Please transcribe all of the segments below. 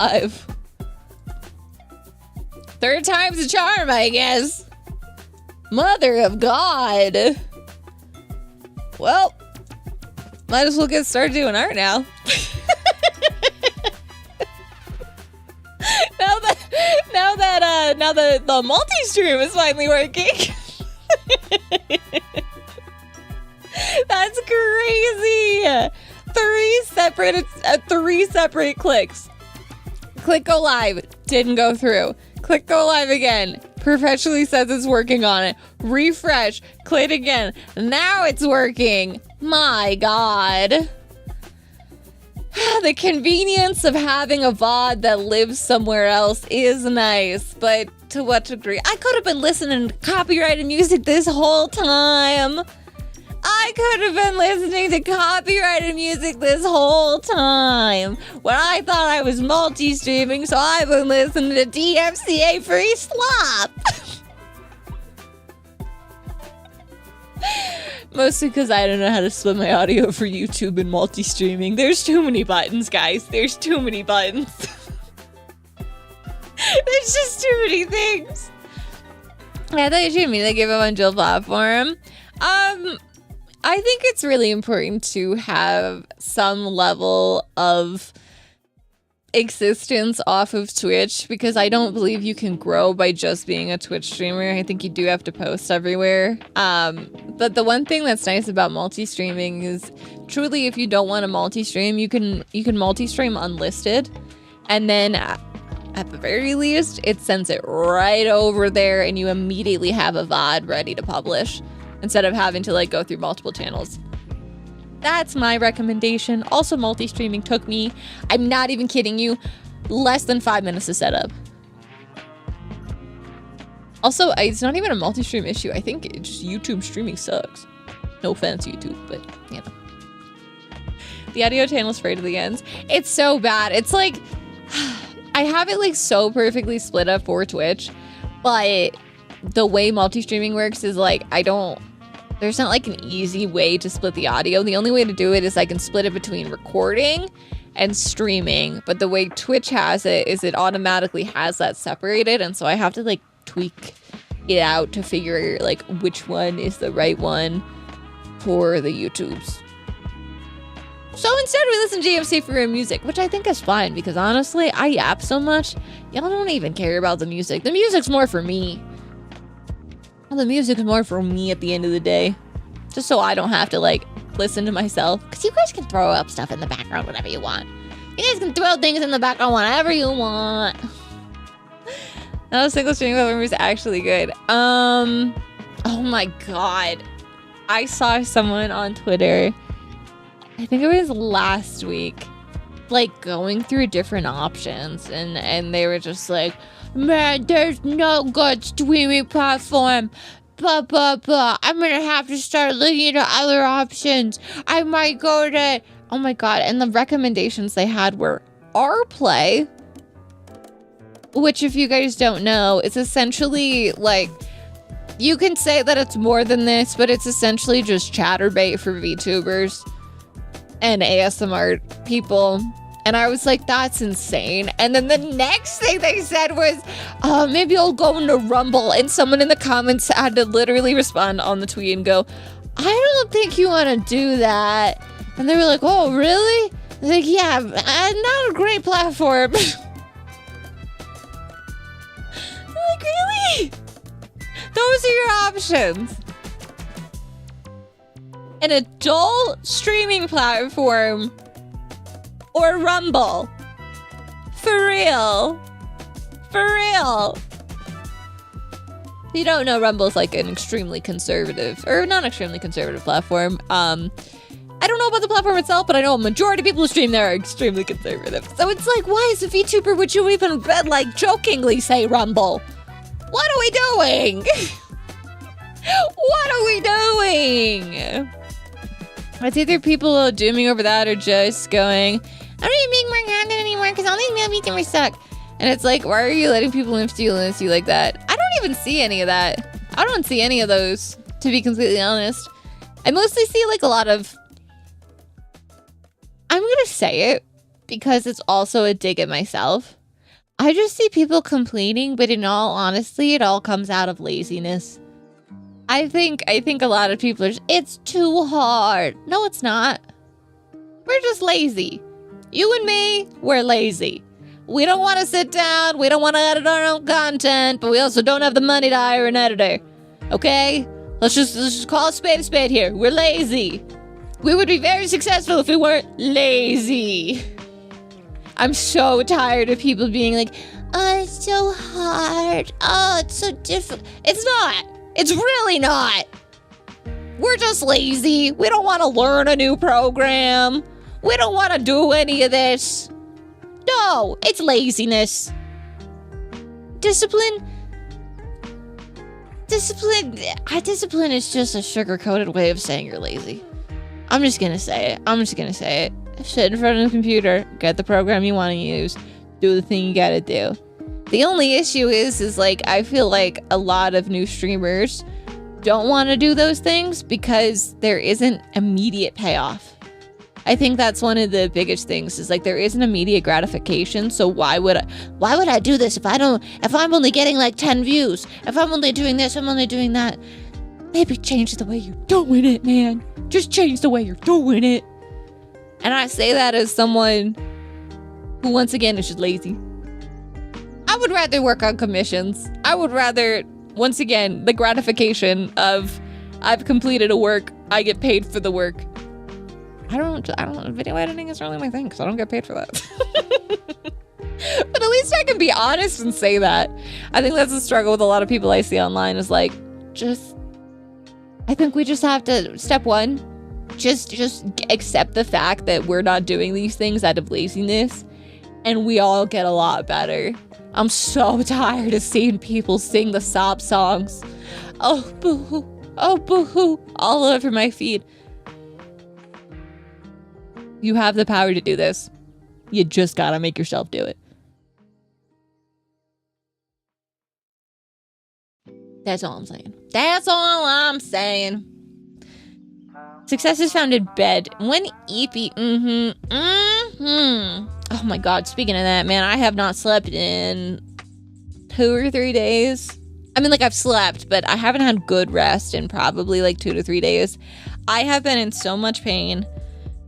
live. Third time's a charm, I guess. Mother of God. Well, might as well get started doing art now. now that the multi-stream is finally working. That's crazy. Three separate clicks. Click go live, didn't go through. Click go live again. Perpetually says it's working on it. Refresh, click again. Now it's working. My God. The convenience of having a VOD that lives somewhere else is nice, but to what degree? I could have been listening to copyrighted music this whole time. I could have been listening to copyrighted music this whole time when I thought I was multi-streaming, so I've been listening to DMCA free slop. Mostly because I don't know how to split my audio for YouTube and multi-streaming. There's too many buttons, guys. There's too many buttons. There's just too many things. I thought you should mean they give a bunch of platform. I think it's really important to have some level of existence off of Twitch because I don't believe you can grow by just being a Twitch streamer. I think you do have to post everywhere. But the one thing that's nice about multi-streaming is truly if you don't want to multi-stream, you can multi-stream unlisted, and then at the very least, it sends it right over there and you immediately have a VOD ready to publish instead of having to like go through multiple channels. That's my recommendation. Also, multi-streaming took me, I'm not even kidding you, less than 5 minutes to set up. Also, it's not even a multi-stream issue. I think it's just YouTube streaming sucks. No offense, YouTube, but you know. The audio channel's frayed to the ends. It's so bad. It's like, I have it like so perfectly split up for Twitch, but the way multi-streaming works is like, there's not like an easy way to split the audio. The only way to do it is I can split it between recording and streaming. But the way Twitch has it is it automatically has that separated. And so I have to like tweak it out to figure like which one is the right one for the YouTubes. So instead we listen to GMC for music, which I think is fine because honestly, I yap so much. Y'all don't even care about the music. The music's more for me. The music is more for me at the end of the day. Just so I don't have to, like, listen to myself. Because you guys can throw up stuff in the background whenever you want. You guys can throw things in the background whenever you want. Not a single streaming platform is actually good. Oh my God. I saw someone on Twitter, I think it was last week, like, going through different options. And they were just like, man, there's no good streaming platform. I'm gonna have to start looking at other options. I might go to... Oh my God. And the recommendations they had were RPlay, which if you guys don't know, it's essentially like... You can say that it's more than this, but it's essentially just chatterbait for VTubers and ASMR people. And I was like, that's insane. And then the next thing they said was, maybe I'll go into Rumble. And someone in the comments had to literally respond on the tweet and go, I don't think you want to do that. And they were like, oh, really? I was like, yeah, not a great platform. Like, really? Those are your options. An adult streaming platform or Rumble. For real. For real. If you don't know, Rumble's like an extremely conservative, or not extremely conservative platform. I don't know about the platform itself, but I know a majority of people who stream there are extremely conservative. So it's like, why as a VTuber would you even like jokingly say Rumble? What are we doing? What are we doing? It's either people dooming over that or just going, I don't even make more content anymore because all these male VTubers suck. And it's like, why are you letting people influence you like that? I don't even see any of that. I don't see any of those, to be completely honest. I mostly see like a lot of, I'm gonna say it because it's also a dig at myself. I just see people complaining, but in all honesty, it all comes out of laziness. I think a lot of people are just, it's too hard. No, it's not. We're just lazy. You and me, we're lazy. We don't want to sit down. We don't want to edit our own content, but we also don't have the money to hire an editor. Okay? Let's just call a spade here. We're lazy. We would be very successful if we weren't lazy. I'm so tired of people being like, oh, it's so hard. Oh, it's so difficult. It's not. It's really not. We're just lazy. We don't want to learn a new program. We don't want to do any of this. No, it's laziness. Discipline is just a sugar-coated way of saying you're lazy. I'm just gonna say it. Sit in front of the computer, get the program you want to use, do the thing you gotta do. The only issue is like, I feel like a lot of new streamers don't want to do those things because there isn't immediate payoff. I think that's one of the biggest things is like there isn't immediate gratification. So why would I do this if I'm only getting like 10 views? If I'm only doing this, I'm only doing that. Maybe change the way you're doing it, man. Just change the way you're doing it. And I say that as someone who, once again, is just lazy. I would rather work on commissions. I would rather, once again, the gratification of I've completed a work, I get paid for the work. I don't know, video editing is really my thing because I don't get paid for that. But at least I can be honest and say that. I think that's a struggle with a lot of people I see online is like, I think we just have to, step one, just accept the fact that we're not doing these things out of laziness and we all get a lot better. I'm so tired of seeing people sing the sob songs. Oh, boo-hoo. Oh, boo-hoo. All over my feed. You have the power to do this. You just gotta make yourself do it. That's all I'm saying. That's all I'm saying. Success is found in bed. When EP, Oh my god, speaking of that, man, I have not slept in 2 or 3 days. I mean, like, I've slept, but I haven't had good rest in probably like 2 to 3 days. I have been in so much pain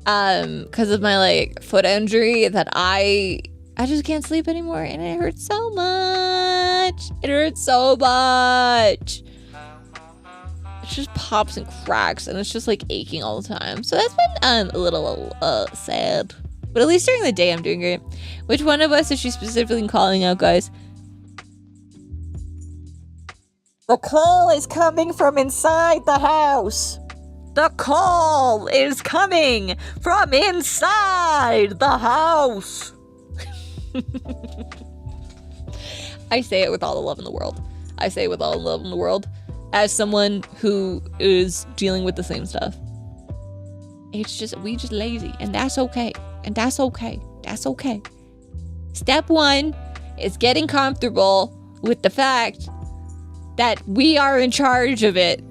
because of my like foot injury that I just can't sleep anymore, and it hurts so much. It hurts so much. It just pops and cracks, and it's just like aching all the time. So that's been a little sad. But at least during the day, I'm doing great. Which one of us is she specifically calling out, guys? The call is coming from inside the house. The call is coming from inside the house. I say it with all the love in the world. I say it with all the love in the world. As someone who is dealing with the same stuff. It's just, we just lazy. And that's okay. And that's okay. That's okay. Step one is getting comfortable with the fact that we are in charge of it.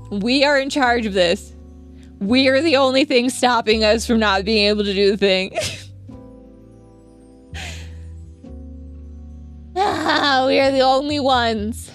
We are in charge of this. We are the only thing stopping us from not being able to do the thing. We are the only ones.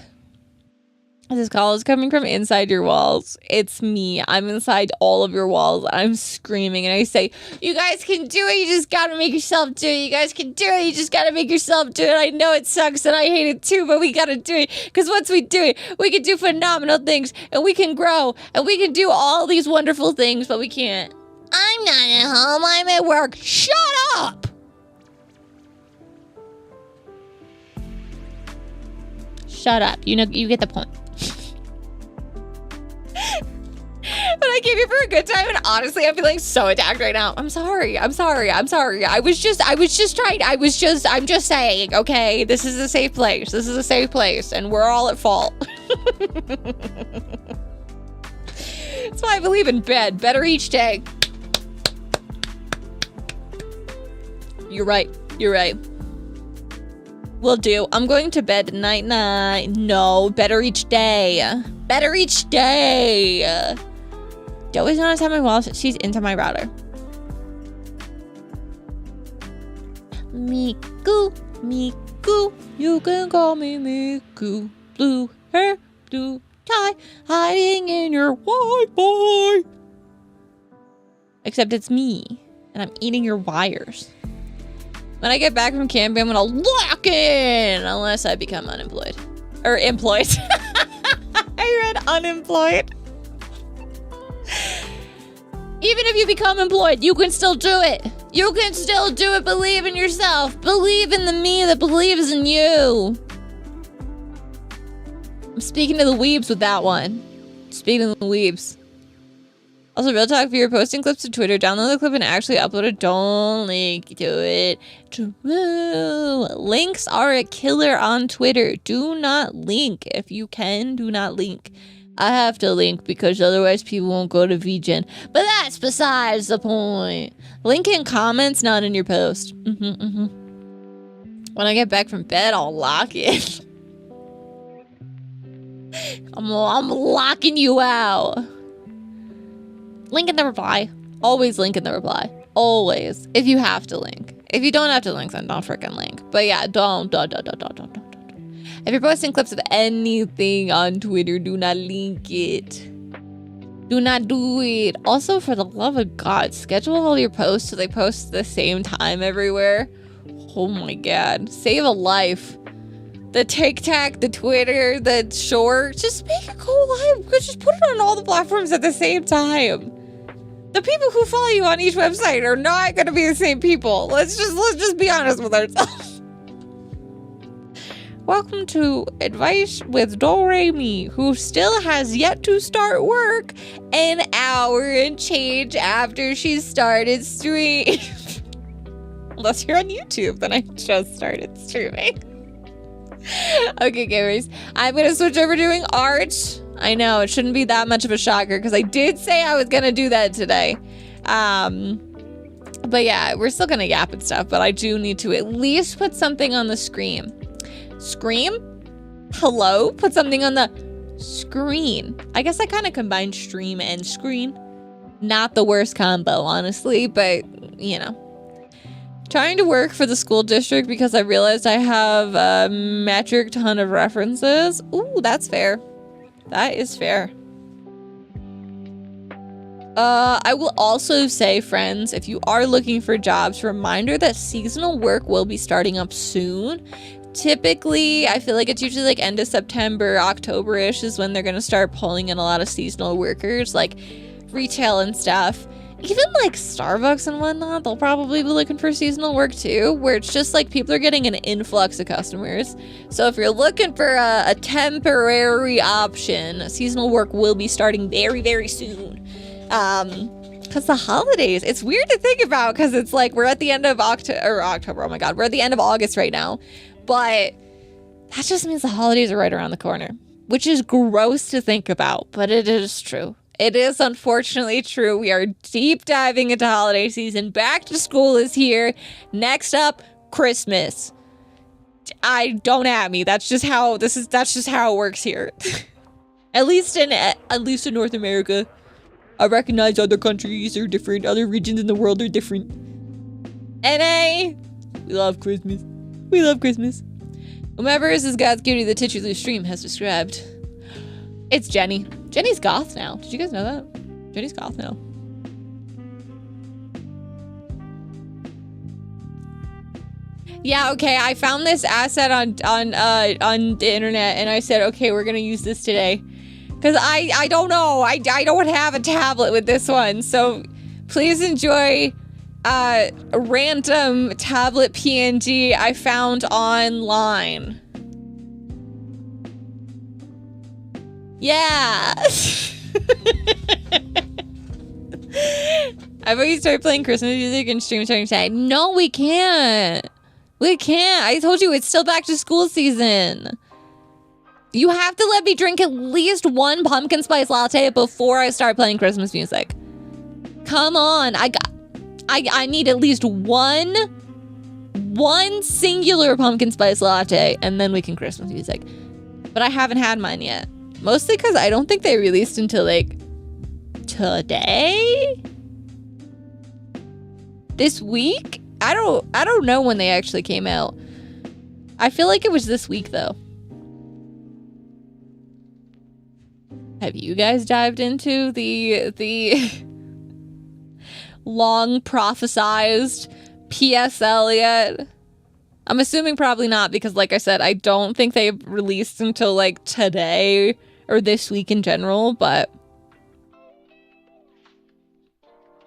This call is coming from inside your walls. It's me. I'm inside all of your walls. I'm screaming and I say, you guys can do it. You just gotta make yourself do it. You guys can do it. You just gotta make yourself do it. I know it sucks and I hate it too, but we gotta do it. Because once we do it, we can do phenomenal things and we can grow and we can do all these wonderful things, but we can't. I'm not at home. I'm at work. Shut up! Shut up. You know, you get the point. But I came here for a good time, and honestly, I'm feeling so attacked right now. I'm sorry. I'm sorry. I'm just saying, okay? This is a safe place. This is a safe place, and we're all at fault. That's why I believe in bed. Better each day. You're right. You're right. Will do. I'm going to bed night. No, better each day. Better each day. Doe is not inside my walls. She's into my router. Miku, Miku, you can call me Miku. Blue hair, blue tie, hiding in your Wi-Fi. Except it's me, and I'm eating your wires. When I get back from camping, I'm gonna lock in, unless I become unemployed. Or employed. I read unemployed. Even if you become employed, you can still do it. You can still do it. Believe in yourself. Believe in the me that believes in you. I'm speaking to the weebs with that one. Speaking to the weebs. Also, real talk, if you're posting clips to Twitter, download the clip and actually upload it. Don't link to it. True. Links are a killer on Twitter. Do not link. If you can, do not link. I have to link because otherwise people won't go to VGen. But that's besides the point. Link in comments, not in your post. When I get back from bed, I'll lock it. I'm locking you out. Link in the reply. Always link in the reply. Always. If you have to link. If you don't have to link, then don't freaking link. But yeah, don't. If you're posting clips of anything on Twitter, do not link it. Do not do it. Also, for the love of God, schedule all your posts so they post at the same time everywhere. Oh my God. Save a life. The TikTok, the Twitter, the short. Just make it go live. Just put it on all the platforms at the same time. The people who follow you on each website are not going to be the same people. Let's just be honest with ourselves. Welcome to Advice with DoeReMi, who still has yet to start work an hour and change after she started streaming. Unless you're on YouTube, then I just started streaming. Okay, gamers, I'm going to switch over to doing art. I know, it shouldn't be that much of a shocker because I did say I was going to do that today. But yeah, we're still going to yap and stuff, but I do need to at least put something on the screen. Scream? Hello? Put something on the screen. I guess I kind of combined stream and screen. Not the worst combo, honestly, but, you know. Trying to work for the school district because I realized I have a metric ton of references. Ooh, that's fair. That is fair. I will also say, friends, if you are looking for jobs, reminder that seasonal work will be starting up soon. Typically, I feel like it's usually like end of September, October-ish is when they're going to start pulling in a lot of seasonal workers, like retail and stuff. Even like Starbucks and whatnot, they'll probably be looking for seasonal work too, where it's just like people are getting an influx of customers. So if you're looking for a temporary option, seasonal work will be starting very, very soon. Because the holidays, it's weird to think about because it's like we're at the end of October, oh my God, we're at the end of August right now. But that just means the holidays are right around the corner, which is gross to think about, but it is true. It is unfortunately true. We are deep diving into holiday season. Back to school is here. Next up, Christmas. Don't at me. That's just how it works here. At least in North America. I recognize other countries are different. Other regions in the world are different. NA, we love Christmas. We love Christmas. Whomever is this Goth Cutie the titular stream has described. It's Jenny. Jenny's goth now. Did you guys know that? Jenny's goth now. Yeah, okay. I found this asset on the internet and I said, okay, we're gonna use this today. Cause I don't know. I don't have a tablet with this one. So please enjoy a random tablet PNG I found online. Yeah. I've always started playing Christmas music and stream starting today. No, we can't. We can't. I told you it's still back to school season. You have to let me drink at least one pumpkin spice latte before I start playing Christmas music. Come on. I need at least one singular pumpkin spice latte and then we can Christmas music. But I haven't had mine yet. Mostly because I don't think they released until like today? This week? I don't know when they actually came out. I feel like it was this week though. Have you guys dived into the long prophesized PSL yet? I'm assuming probably not, because like I said, I don't think they released until like today or this week in general, but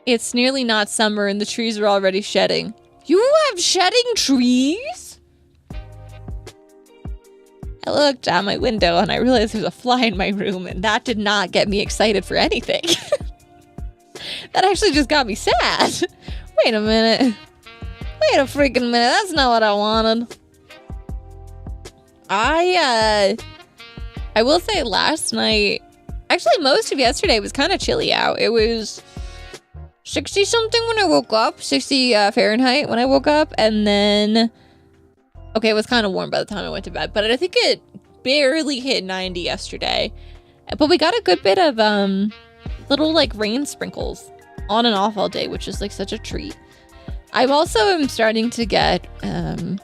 it's nearly not summer and the trees are already shedding. You have shedding trees? I looked out my window and I realized there's a fly in my room, and that did not get me excited for anything. That actually just got me sad. Wait a minute. Wait a freaking minute. That's not what I wanted. I will say last night, actually most of yesterday was kind of chilly out. It was 60 something when I woke up, 60 Fahrenheit when I woke up, and then okay, it was kind of warm by the time I went to bed, but I think it barely hit 90 yesterday. But we got a good bit of little like rain sprinkles on and off all day, which is like such a treat. I'm also am starting to get I'm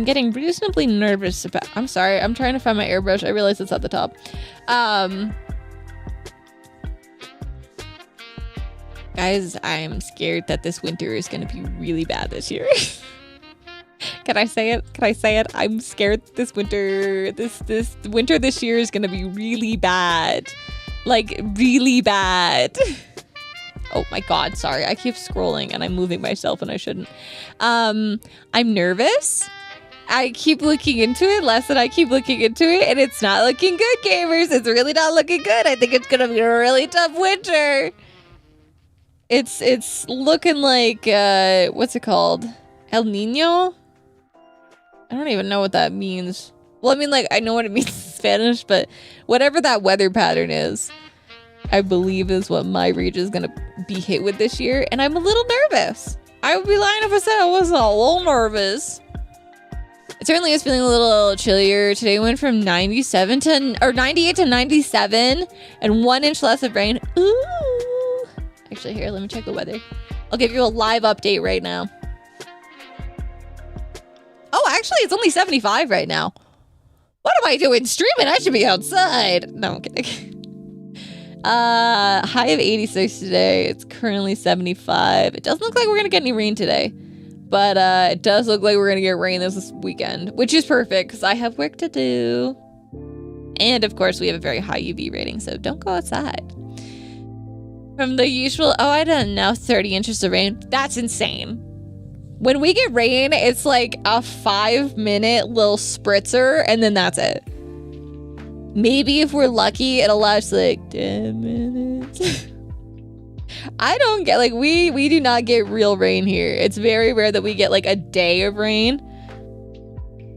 getting reasonably nervous about, I'm sorry, I'm trying to find my airbrush. I realize it's at the top. Guys, I'm scared that this winter is going to be really bad this year. Can I say it? Can I say it? I'm scared this winter, this winter this year is going to be really bad. Like, really bad. Oh my God, sorry. I keep scrolling and I'm moving myself and I shouldn't. I'm nervous. I keep looking into it, less than I keep looking into it, and it's not looking good, gamers. It's really not looking good. I think it's going to be a really tough winter. It's looking like, what's it called? El Nino? I don't even know what that means. Well, I mean, like, I know what it means in Spanish, but whatever that weather pattern is, I believe is what my region is going to be hit with this year, and I'm a little nervous. I would be lying if I said I wasn't a little nervous. It certainly is feeling a little chillier. Today went from 98 to 97, and 1 inch less of rain. Ooh. Actually, here, let me check the weather. I'll give you a live update right now. Oh, actually, it's only 75 right now. What am I doing streaming? I should be outside. No, I'm kidding. High of 86 today. It's currently 75. It doesn't look like we're going to get any rain today. But it does look like we're going to get rain this weekend, which is perfect because I have work to do. And, of course, we have a very high UV rating, so don't go outside. From the usual, oh, I didn't know, 30 inches of rain. That's insane. When we get rain, it's like a 5-minute little spritzer, and then that's it. Maybe if we're lucky, it'll last like 10 minutes. I don't get, like, we do not get real rain here. It's very rare that we get like a day of rain.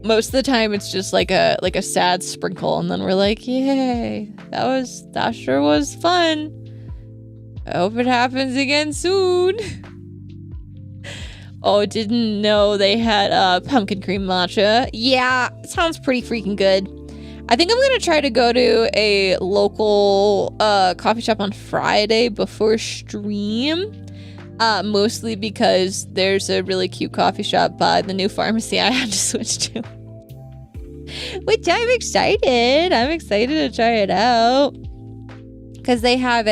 Most of the time, it's just like a sad sprinkle, and then we're like, yay, that sure was fun. I hope it happens again soon. Oh, didn't know they had pumpkin cream matcha. Yeah, sounds pretty freaking good. I think I'm gonna try to go to a local coffee shop on Friday before stream. Mostly because there's a really cute coffee shop by the new pharmacy I had to switch to. Which I'm excited. I'm excited to try it out. Because they have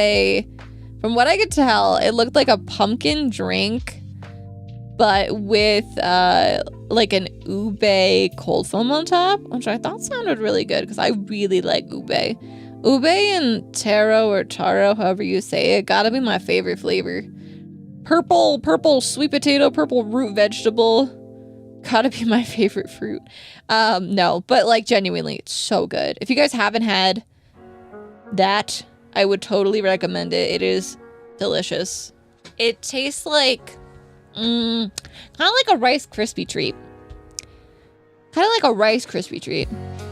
from what I could tell, it looked like a pumpkin drink, but with like an ube cold foam on top, which I thought sounded really good because I really like ube. Ube and taro or taro, however you say it, gotta be my favorite flavor. Purple sweet potato, purple root vegetable, gotta be my favorite fruit. No, but like genuinely, it's so good. If you guys haven't had that, I would totally recommend it. It is delicious. It tastes like kind of like a Rice Krispie treat. Kind of like a Rice Krispie treat.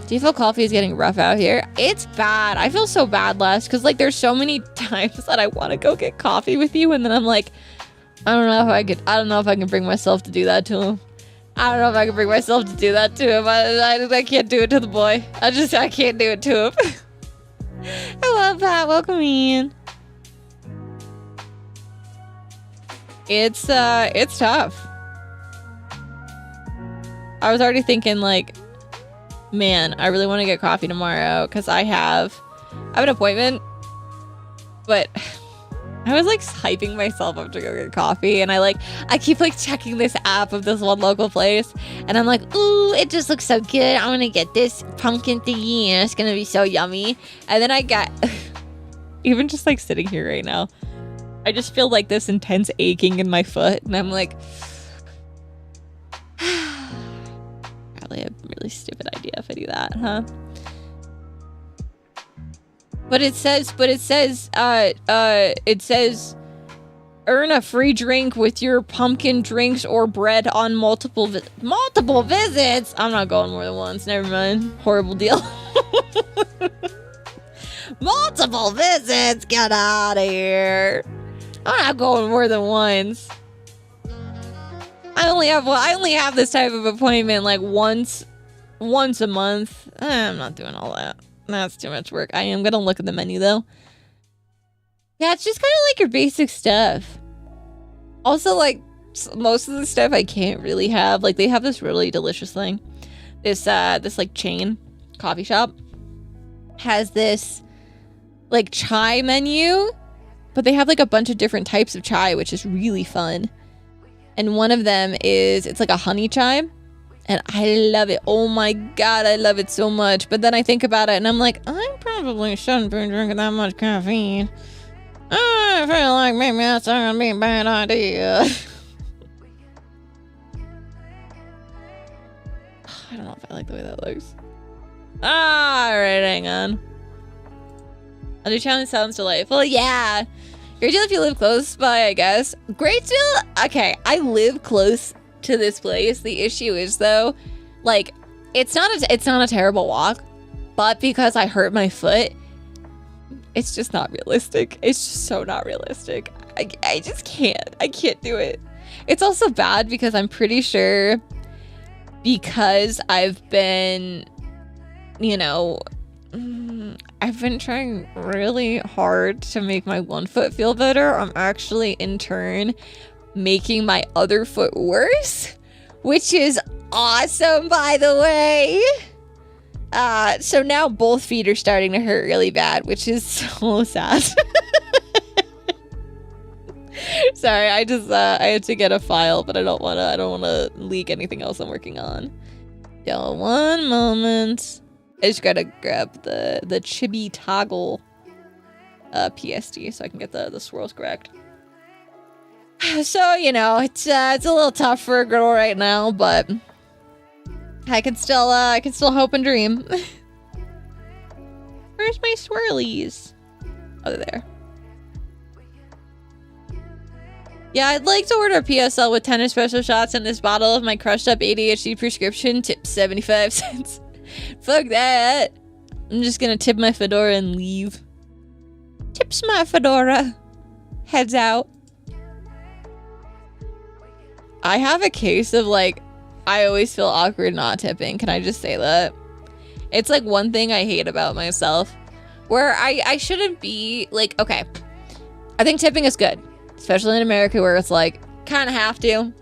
Do you feel coffee is getting rough out here? It's bad. I feel so bad because like there's so many times that I want to go get coffee with you, and then I'm like, I don't know if I can bring myself to do that to him. I don't know if I can bring myself to do that to him. I can't do it to the boy. I can't do it to him. Hello, Pat. Welcome in. It's tough. I was already thinking like, man, I really want to get coffee tomorrow because I have an appointment, but I was like hyping myself up to go get coffee, and I keep like checking this app of this one local place, and I'm like, ooh, it just looks so good. I'm gonna get this pumpkin thingy and it's gonna be so yummy. And then I got even just like sitting here right now, I just feel like this intense aching in my foot, and I'm like, probably a really stupid idea if I do that, huh? But it says, earn a free drink with your pumpkin drinks or bread on multiple visits. I'm not going more than once. Never mind. Horrible deal. Multiple visits. Get out of here. I'm not going more than once. I only have this type of appointment like once a month. I'm not doing all that. That's too much work. I am gonna look at the menu though. Yeah, it's just kind of like your basic stuff. Also, like most of the stuff I can't really have. Like they have this really delicious thing. This like chain coffee shop has this like chai menu, but they have like a bunch of different types of chai, which is really fun. And one of them is, it's like a honey chai. And I love it. Oh my God, I love it so much. But then I think about it and I'm like, I probably shouldn't be drinking that much caffeine. I feel like maybe that's gonna be a bad idea. I don't know if I like the way that looks. Alright, hang on. A new challenge sounds delightful. Yeah. Great deal if you live close by, I guess. Great deal? Okay, I live close to this place. The issue is though, like, it's not a terrible walk, but because I hurt my foot, it's just not realistic. It's just so not realistic. I just can't. I can't do it. It's also bad because I'm pretty sure because I've been, you know, I've been trying really hard to make my one foot feel better. I'm actually in turn making my other foot worse, which is awesome, by the way. So now both feet are starting to hurt really bad, which is so sad. Sorry, I had to get a file, but I don't wanna leak anything else I'm working on. Yo, one moment. I just gotta grab the Chibi toggle PSD so I can get the swirls correct. So, you know, it's a little tough for a girl right now, but I can still hope and dream. Where's my swirlies? Oh, they're there. Yeah, I'd like to order a PSL with 10 espresso shots and this bottle of my crushed up ADHD prescription. Tip 75 cents. Fuck that. I'm just gonna tip my fedora and leave. Tips my fedora. Heads out. I have a case of like, I always feel awkward not tipping. Can I just say that? It's like one thing I hate about myself, where I shouldn't be like, okay, I think tipping is good, especially in America where it's like, kind of have to,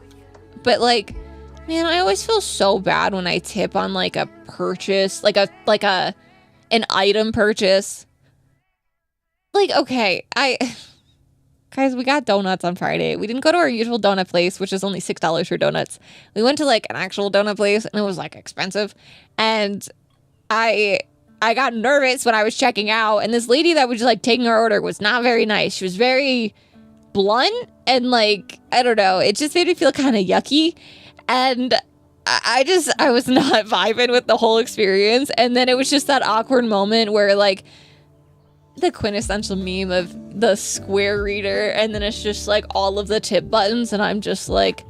but like, man, I always feel so bad when I tip on like a purchase, like an item purchase. Like, okay, guys, we got donuts on Friday. We didn't go to our usual donut place, which is only $6 for donuts. We went to like an actual donut place and it was like expensive. And I got nervous when I was checking out, and this lady that was just like taking our order was not very nice. She was very blunt and like, I don't know, it just made me feel kind of yucky. And I was not vibing with the whole experience. And then it was just that awkward moment where like the quintessential meme of the square reader, and then it's just like all of the tip buttons, and I'm just like,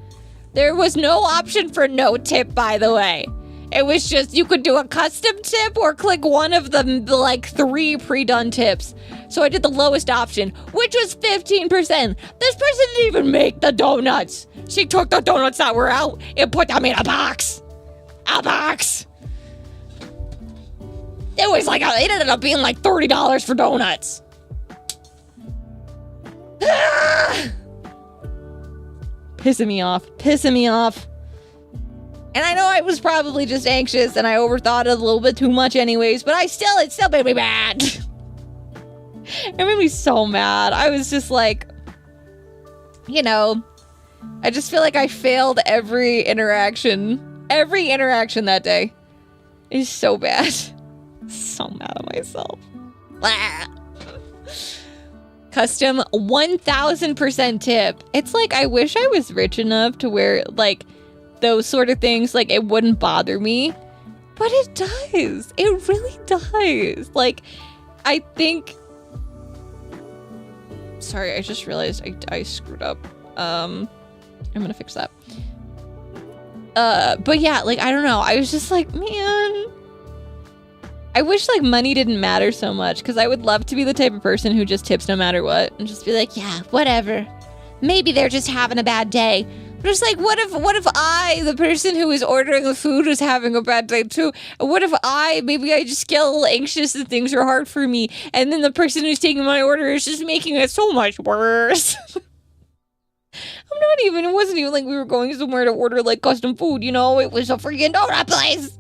there was no option for no tip, by the way. It was just, you could do a custom tip or click one of the like 3 pre-done tips. So I did the lowest option, which was 15%. This person didn't even make the donuts. She took the donuts that were out and put them in a box. A box. It was like, it ended up being like $30 for donuts. pissing me off. And I know I was probably just anxious and I overthought it a little bit too much anyways, but it still made me mad. It made me so mad. I was just like, you know, I just feel like I failed every interaction. Every interaction that day is so bad. So mad at myself. Custom 1000% tip. It's like, I wish I was rich enough to where, like, those sort of things, like, it wouldn't bother me. But it does. It really does. Like, I think... Sorry, I just realized I screwed up. I'm gonna fix that. But yeah, like, I don't know. I was just like, man... I wish, like, money didn't matter so much, because I would love to be the type of person who just tips no matter what, and just be like, yeah, whatever. Maybe they're just having a bad day. But it's like, what if I, the person who is ordering the food, was having a bad day too? What if maybe I just get a little anxious and things are hard for me, and then the person who's taking my order is just making it so much worse? It wasn't even like we were going somewhere to order, like, custom food, you know? It was a freaking donut place.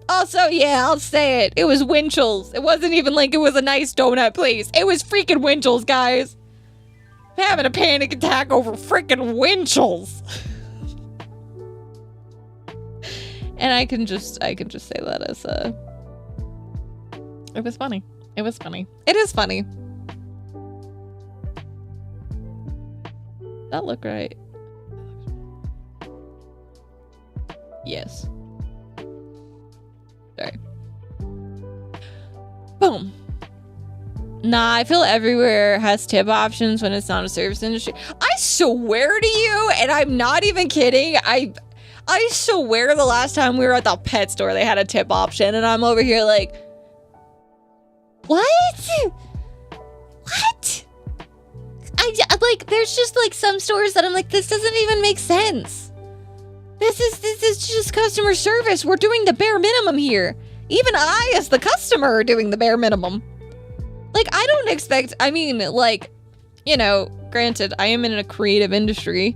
Also, yeah, I'll say it. It was Winchell's. It wasn't even like it was a nice donut place. It was freaking Winchell's, guys. I'm having a panic attack over freaking Winchell's. And I can just say that as it was funny. It was funny. It is funny. That look right? Yes. Sorry. Boom. Nah, I feel everywhere has tip options when it's not a service industry. I swear to you, and I'm not even kidding, I swear the last time we were at the pet store, they had a tip option, and I'm over here like, what? What? Like, there's just, like, some stores that I'm like, this doesn't even make sense. This is just customer service. We're doing the bare minimum here. Even I, as the customer, are doing the bare minimum. Like, I don't expect, I mean, like, you know, granted, I am in a creative industry,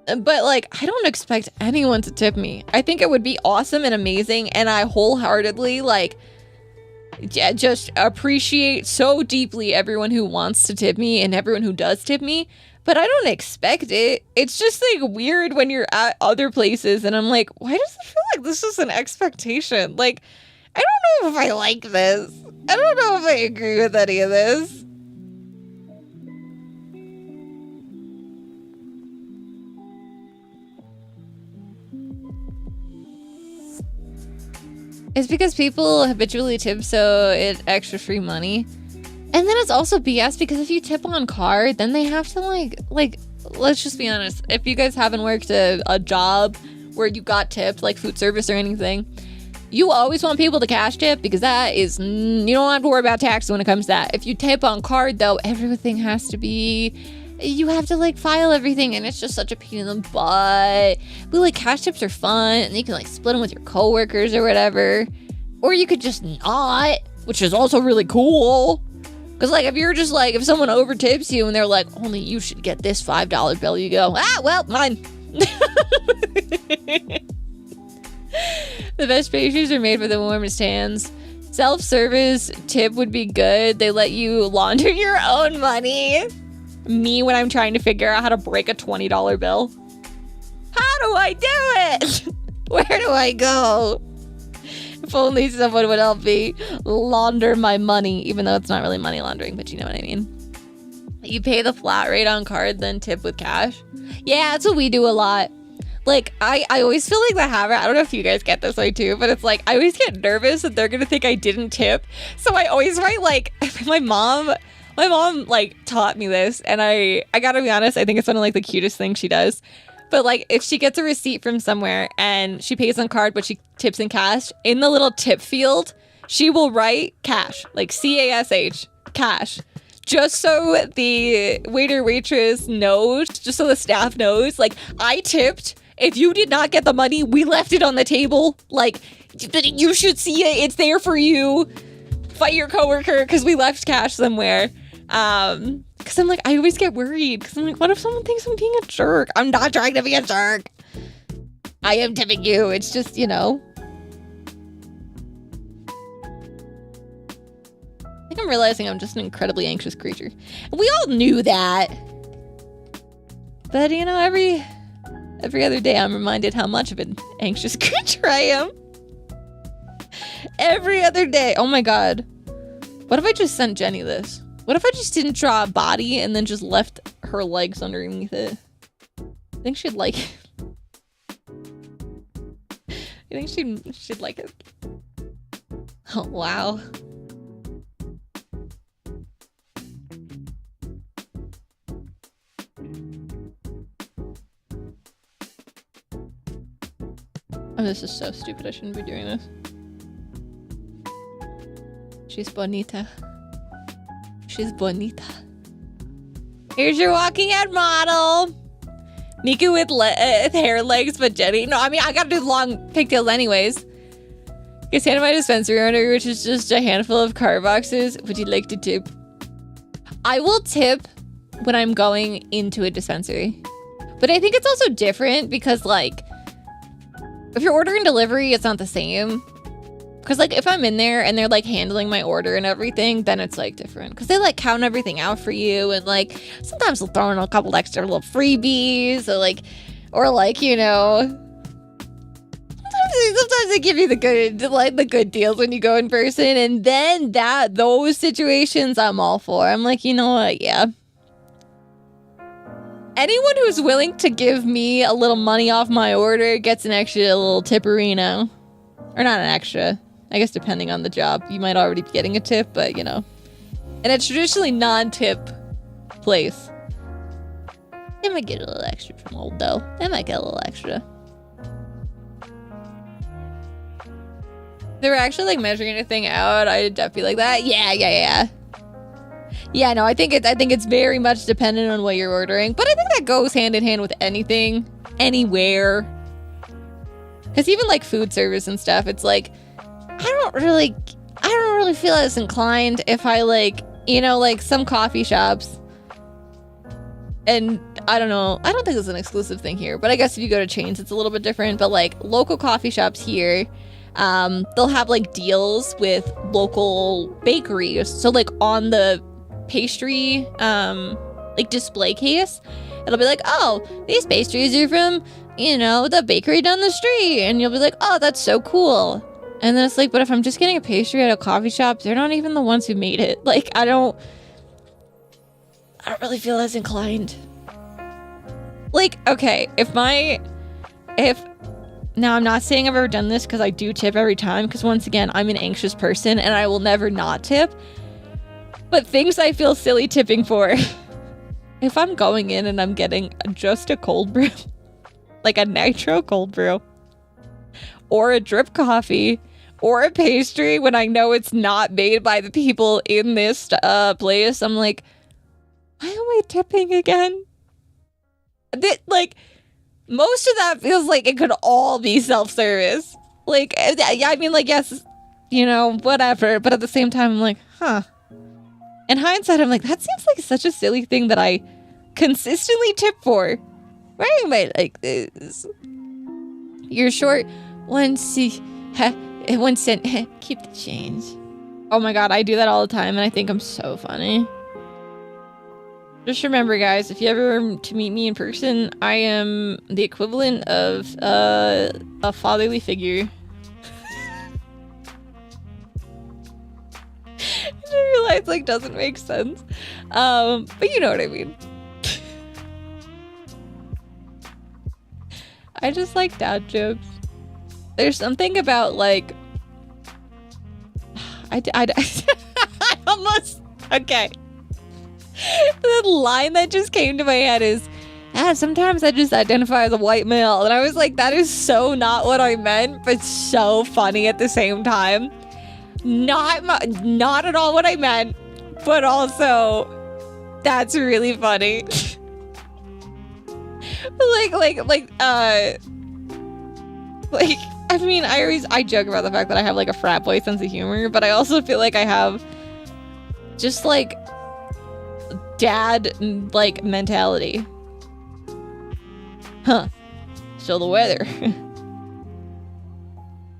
but, like, I don't expect anyone to tip me. I think it would be awesome and amazing, and I wholeheartedly, like, just appreciate so deeply everyone who wants to tip me and everyone who does tip me, but I don't expect it. It's just, like, weird when you're at other places, and I'm like, why does it feel like this is an expectation? Like, I don't know if I like this. I don't know if I agree with any of this. It's because people habitually tip so it's extra free money. And then it's also BS because if you tip on card, then they have to like, let's just be honest. If you guys haven't worked a job where you got tipped, like food service or anything, you always want people to cash tip because that is, you don't have to worry about tax when it comes to that. If you tip on card though, everything has to be, you have to like file everything and it's just such a pain in the butt. But like cash tips are fun and you can like split them with your coworkers or whatever. Or you could just not, which is also really cool. Cause like if you're just like, if someone over tips you and they're like, only you should get this $5 bill, you go, ah, well, mine. The best pastries are made for the warmest hands. Self-service tip would be good. They let you launder your own money. Me when I'm trying to figure out how to break a $20 bill. How do I do it? Where do I go? If only someone would help me launder my money, even though it's not really money laundering, but you know what I mean. You pay the flat rate on card, then tip with cash. Yeah, that's what we do a lot. Like, I always feel like the habit, I don't know if you guys get this way too, but it's like, I always get nervous that they're gonna think I didn't tip. So I always write like, my mom like taught me this, and I gotta be honest, I think it's one of like the cutest things she does. But like, if she gets a receipt from somewhere and she pays on card, but she tips in cash, in the little tip field, she will write cash, like CASH, cash. Just so the waiter, waitress knows, just so the staff knows, like, I tipped. If you did not get the money, we left it on the table. Like, you should see it. It's there for you. Fight your coworker because we left cash somewhere. Because Because I'm like, I always get worried. Because I'm like, what if someone thinks I'm being a jerk? I'm not trying to be a jerk. I am tipping you. It's just, you know. I think I'm realizing I'm just an incredibly anxious creature. And we all knew that. But, you know, every other day I'm reminded how much of an anxious creature I am. Every other day. Oh my god. What if I just sent Jenny this? What if I just didn't draw a body and then just left her legs underneath it? I think she'd like it. I think she'd like it. Oh, wow. Oh, this is so stupid. I shouldn't be doing this. She's bonita. She's bonita. Here's your walking head model. Miku with hair legs, but Jenny. No, I mean, I gotta do long pigtails anyways. Gets handed my dispensary order, which is just a handful of card boxes. Would you like to tip? I will tip when I'm going into a dispensary. But I think it's also different because, like, if you're ordering delivery, it's not the same. Because, like, if I'm in there and they're, like, handling my order and everything, then it's, like, different. Because they, like, count everything out for you. And, like, sometimes they'll throw in a couple extra little freebies. Or, like, you know. Sometimes they give you the good deals when you go in person. And then those situations I'm all for. I'm like, you know what? Yeah. Anyone who's willing to give me a little money off my order gets an extra little tipperino. Or not an extra. I guess depending on the job. You might already be getting a tip, but you know. In a traditionally non-tip place. They might get a little extra from old Doe. They might get a little extra. They were actually like measuring anything out, I'd definitely be like that. Yeah. Yeah, no, I think it's very much dependent on what you're ordering. But I think that goes hand in hand with anything. Anywhere. Because even like food service and stuff, it's like I don't really feel as inclined if I like, you know, like some coffee shops. And I don't know, I don't think it's an exclusive thing here, but I guess if you go to chains, it's a little bit different. But like local coffee shops here, they'll have like deals with local bakeries. So like on the pastry, like display case, it'll be like, oh, these pastries are from, you know, the bakery down the street. And you'll be like, oh, that's so cool. And then it's like, but if I'm just getting a pastry at a coffee shop, they're not even the ones who made it. Like, I don't really feel as inclined. Like, okay, now I'm not saying I've ever done this because I do tip every time. Because once again, I'm an anxious person and I will never not tip. But things I feel silly tipping for. If I'm going in and I'm getting just a cold brew, like a nitro cold brew, or a drip coffee, or a pastry when I know it's not made by the people in this place, I'm like, why am I tipping again? Like, most of that feels like it could all be self-service. Like, yeah, I mean, like, yes, you know, whatever. But at the same time, I'm like, huh. In hindsight, I'm like, that seems like such a silly thing that I consistently tip for. Why am I like this? You're short 1 cent. Keep the change. Oh my god, I do that all the time and I think I'm so funny. Just remember, guys, if you ever were to meet me in person, I am the equivalent of a fatherly figure. I realize, like, doesn't make sense. But you know what I mean. I just like dad jokes. There's something about, like... I almost... Okay. The line that just came to my head is, sometimes I just identify as a white male. And I was like, that is so not what I meant, but so funny at the same time. Not at all what I meant, but also, that's really funny. I mean, I joke about the fact that I have like a frat boy sense of humor, but I also feel like I have just like dad like mentality. Huh. Still the weather.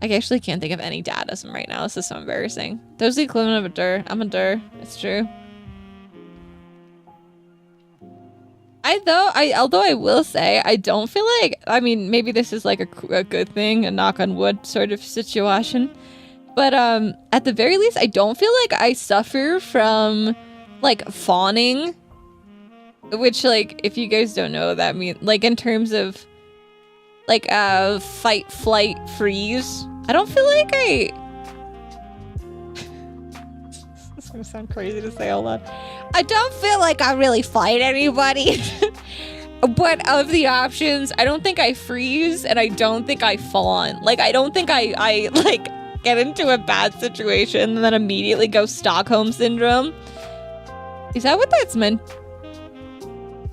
I actually can't think of any dadism right now. This is so embarrassing. Those are the equivalent of a dir. I'm a dir. It's true. Although I will say, I don't feel like, I mean, maybe this is like a good thing, a knock on wood sort of situation. But at the very least, I don't feel like I suffer from like fawning. Which, like, if you guys don't know what that means, like in terms of like fight, flight, freeze. I don't feel like this is gonna sound crazy to say out loud. I don't feel like I really fight anybody. But of the options, I don't think I freeze and I don't think I fawn. Like, I don't think I like get into a bad situation and then immediately go Stockholm syndrome. Is that what that's meant?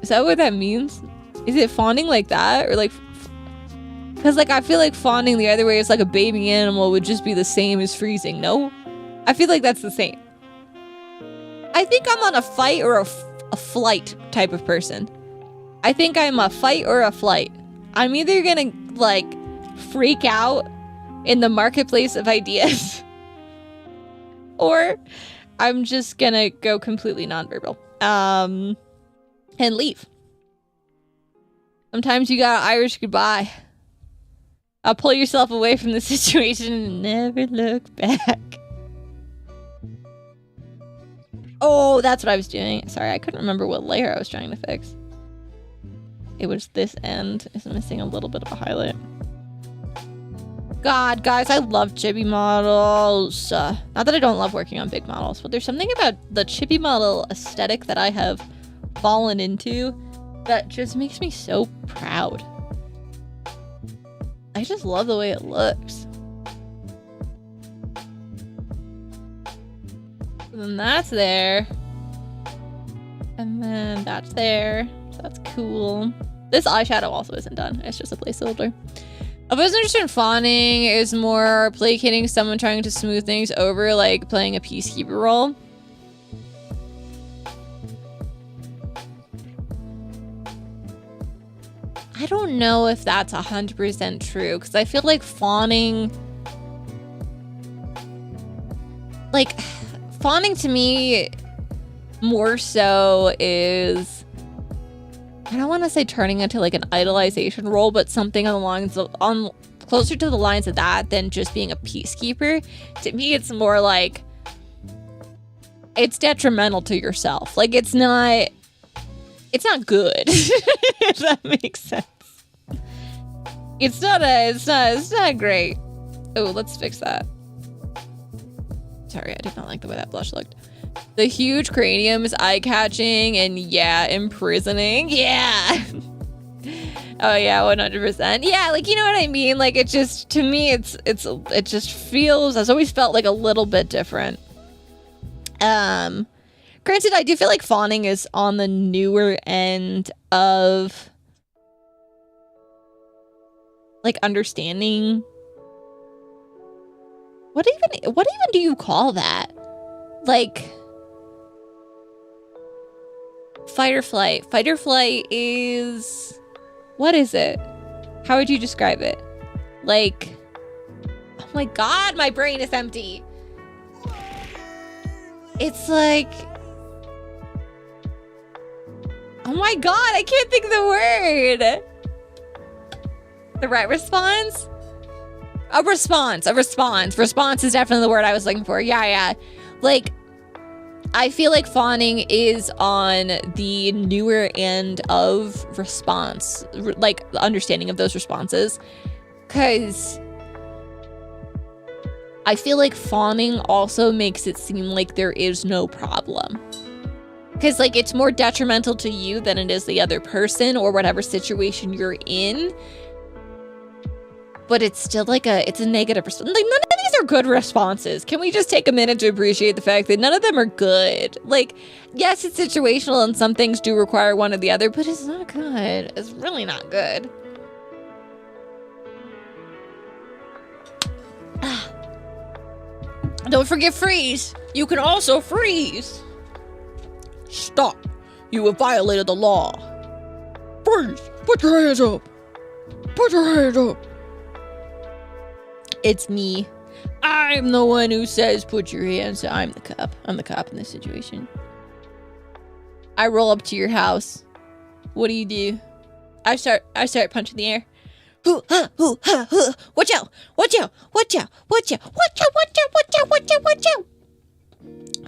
Is that what that means? Is it fawning like that? Or like, because like I feel like fawning the other way is like a baby animal would just be the same as freezing. No? I feel like that's the same. I think I'm on a fight or a flight type of person. I think I'm a fight or a flight. I'm either gonna like freak out in the marketplace of ideas or I'm just gonna go completely nonverbal and leave. Sometimes you gotta Irish goodbye. I'll pull yourself away from the situation and never look back. Oh, that's what I was doing. Sorry, I couldn't remember what layer I was trying to fix. It was this end is missing a little bit of a highlight. God, guys, I love chibi models. Not that I don't love working on big models, but there's something about the chibi model aesthetic that I have fallen into that just makes me so proud. I just love the way it looks. And then that's there. And then that's there. So that's cool. This eyeshadow also isn't done. It's just a placeholder. I was interested in fawning is more placating someone trying to smooth things over, like playing a peacekeeper role. I don't know if that's 100% true, because I feel like fawning to me more so is, I don't want to say turning into like an idolization role, but something on closer to the lines of that than just being a peacekeeper. To me, it's more like it's detrimental to yourself. Like it's not good. If that makes sense. It's not great. Oh, let's fix that. Sorry, I did not like the way that blush looked. The huge cranium is eye-catching and yeah, imprisoning. Yeah. Oh yeah, 100%. Yeah, like, you know what I mean? Like, it just, to me, it just feels, it's always felt like a little bit different. Granted, I do feel like fawning is on the newer end of like understanding. What even do you call that? Like fight or flight. Fight or flight is, what is it? How would you describe it? Like, oh my god, my brain is empty. It's like, oh my god, I can't think of the word. The right response? A response. Response is definitely the word I was looking for. Yeah. Like, I feel like fawning is on the newer end of response, like the understanding of those responses. Because I feel like fawning also makes it seem like there is no problem. Because like it's more detrimental to you than it is the other person or whatever situation you're in. But it's still like it's a negative response. Like, none of these are good responses. Can we just take a minute to appreciate the fact that none of them are good? Like, yes, it's situational and some things do require one or the other, but it's not good. It's really not good. Don't forget freeze. You can also freeze. Stop. You have violated the law. Freeze! Put your hands up! Put your hands up! It's me. I'm the one who says put your hands up. I'm the cop. I'm the cop in this situation. I roll up to your house. What do? I start punching the air. Watch out! Watch out! Watch out! Watch out! Watch out! Watch out! Watch out! Watch out! Watch out!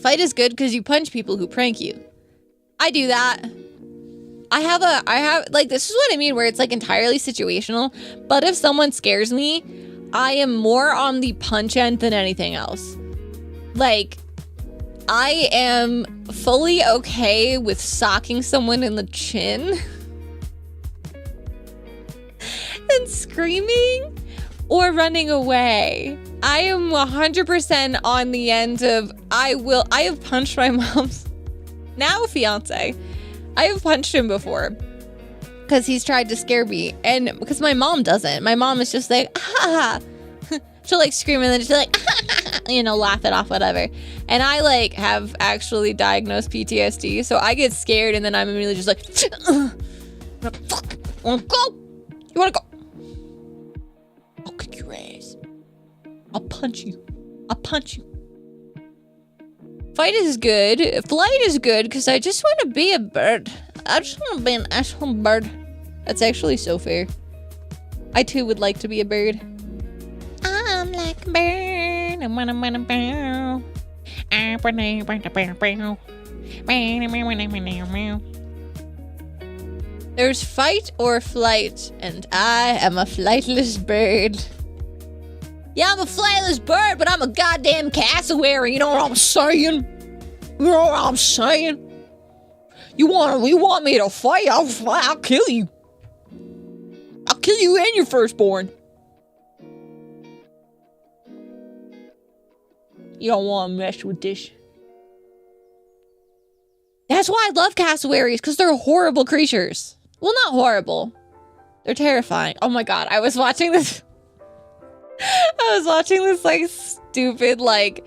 Fight is good because you punch people who prank you. I do that. I have like, this is what I mean, where it's like entirely situational. But if someone scares me, I am more on the punch end than anything else. Like, I am fully okay with socking someone in the chin and screaming or running away. I am 100% on the end of I have punched my mom's now fiance. I have punched him before because he's tried to scare me, and because my mom doesn't. My mom is just like, ah. She'll like scream and then she'll like, you know, laugh it off, whatever. And I like have actually diagnosed PTSD, so I get scared and then I'm immediately just like, fuck, wanna go? You wanna go? I'll kick your ass. I'll punch you. I'll punch you. Fight is good. Flight is good because I just want to be a bird. I just want to be an asshole bird. That's actually so fair. I too would like to be a bird. I'm like a bird. I wanna bow. There's fight or flight, and I am a flightless bird. Yeah, I'm a flightless bird, but I'm a goddamn cassowary. You know what I'm saying? You know what I'm saying? You want me to fight? I'll kill you. I'll kill you and your firstborn. You don't want to mess with this. That's why I love cassowaries, because they're horrible creatures. Well, not horrible. They're terrifying. Oh my god, I was watching this. I was watching this, like, stupid, like,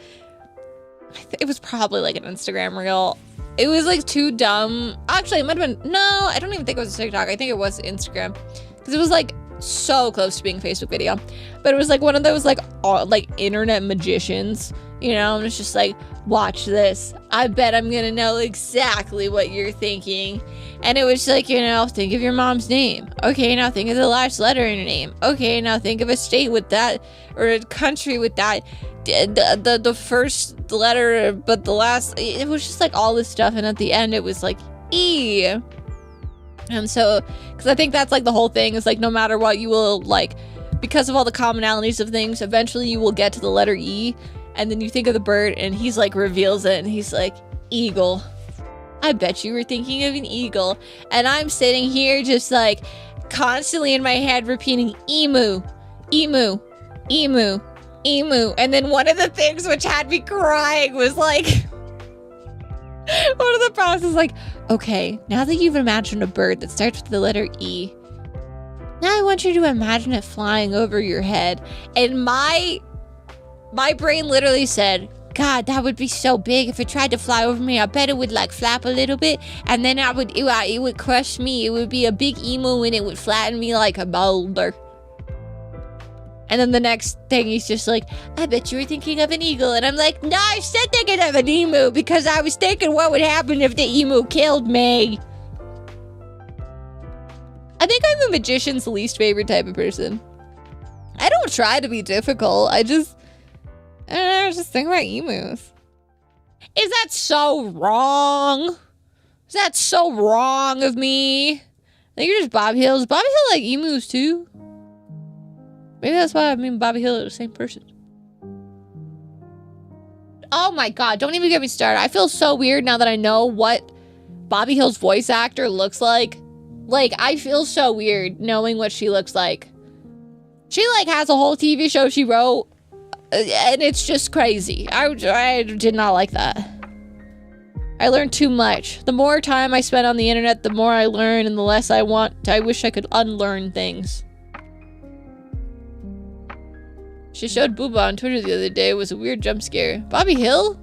it was probably, like, an Instagram reel. It was, like, too dumb. Actually, it might have been, no, I don't even think it was a TikTok. I think it was Instagram. Because it was, like, so close to being a Facebook video. But it was, like, one of those, like, internet magicians, you know? And it's just like, watch this. I bet I'm gonna know exactly what you're thinking. And it was like, you know, think of your mom's name. Okay, now think of the last letter in your name. Okay, now think of a state with that, or a country with that. The first letter, but the last, it was just like all this stuff. And at the end, it was like E. And so, because I think that's like the whole thing, is like, no matter what, you will, like, because of all the commonalities of things, eventually you will get to the letter E. And then you think of the bird, and he's like, reveals it, and he's like, eagle. I bet you were thinking of an eagle. And I'm sitting here just like constantly in my head repeating emu, emu, emu, emu. And then one of the things which had me crying was like, one of the prompts is like, okay, now that you've imagined a bird that starts with the letter E, now I want you to imagine it flying over your head. And my brain literally said, God, that would be so big if it tried to fly over me. I bet it would like flap a little bit, and then it would crush me. It would be a big emu, and it would flatten me like a boulder. And then the next thing, he's just like, I bet you were thinking of an eagle. And I'm like, no, I said thinking of an emu because I was thinking what would happen if the emu killed me. I think I'm the magician's least favorite type of person. I don't try to be difficult. I just think about emus. Is that so wrong? Is that so wrong of me? I think you're just Bob Hills. Bobby Hill like emus too. Maybe that's why me and Bobby Hill are the same person. Oh my god, don't even get me started. I feel so weird now that I know what Bobby Hill's voice actor looks like. Like, I feel so weird knowing what she looks like. She like has a whole TV show she wrote. And it's just crazy. I did not like that. I learned too much. The more time I spend on the internet, the more I learn, and the less I wish I could unlearn things. She showed Booba on Twitter the other day. It was a weird jump scare. Bobby Hill?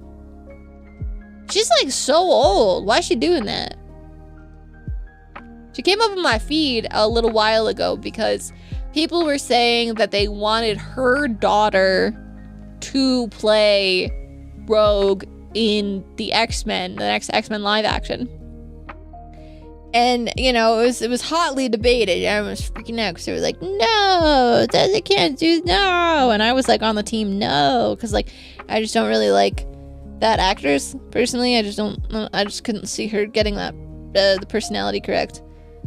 She's like so old. Why is she doing that? She came up on my feed a little while ago because people were saying that they wanted her daughter to play Rogue in the X-Men, the next X-Men live action. And, you know, it was hotly debated. I was freaking out because they were like, no, they can't do no. And I was like on the team no, because like I just don't really like that actress personally. I just couldn't see her getting that the personality correct.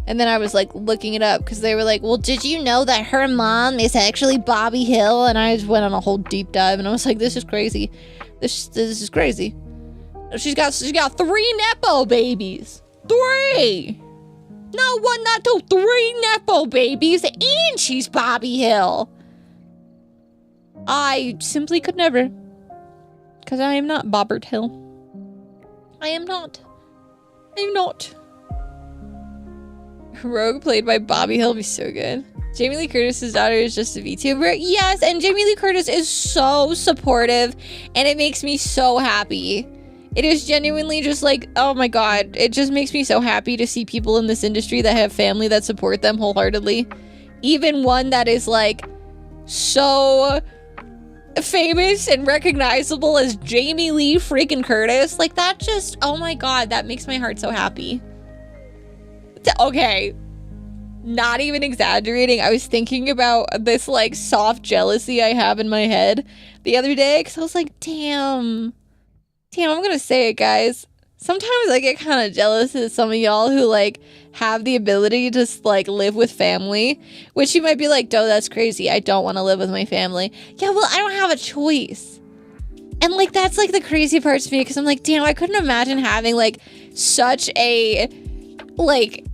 And then I was like looking it up because they were like, well, did you know that her mom is actually Bobby Hill? And I just went on a whole deep dive and I was like, this is crazy. This is crazy. She's got 3 Nepo babies. 3! Not 1, not 2, 3 Nepo babies, and she's Bobby Hill. I simply could never. Because I am not Bobbert Hill. I am not. I'm not. Rogue played by Bobby Hill would be so good. Jamie Lee Curtis's daughter is just a VTuber. Yes, and Jamie Lee Curtis is so supportive, and it makes me so happy. It is genuinely just like, oh my god, it just makes me so happy to see people in this industry that have family that support them wholeheartedly. Even one that is like so famous and recognizable as Jamie Lee freaking Curtis. Like that just, oh my god, that makes my heart so happy. Okay, not even exaggerating. I was thinking about this like soft jealousy I have in my head the other day because I was like, damn, I'm gonna say it, guys. Sometimes I get kind of jealous of some of y'all who like have the ability to like live with family, which you might be like, Doe, that's crazy. I don't want to live with my family. Yeah, well, I don't have a choice. And like, that's like the crazy part to me because I'm like, damn, I couldn't imagine having like such a like,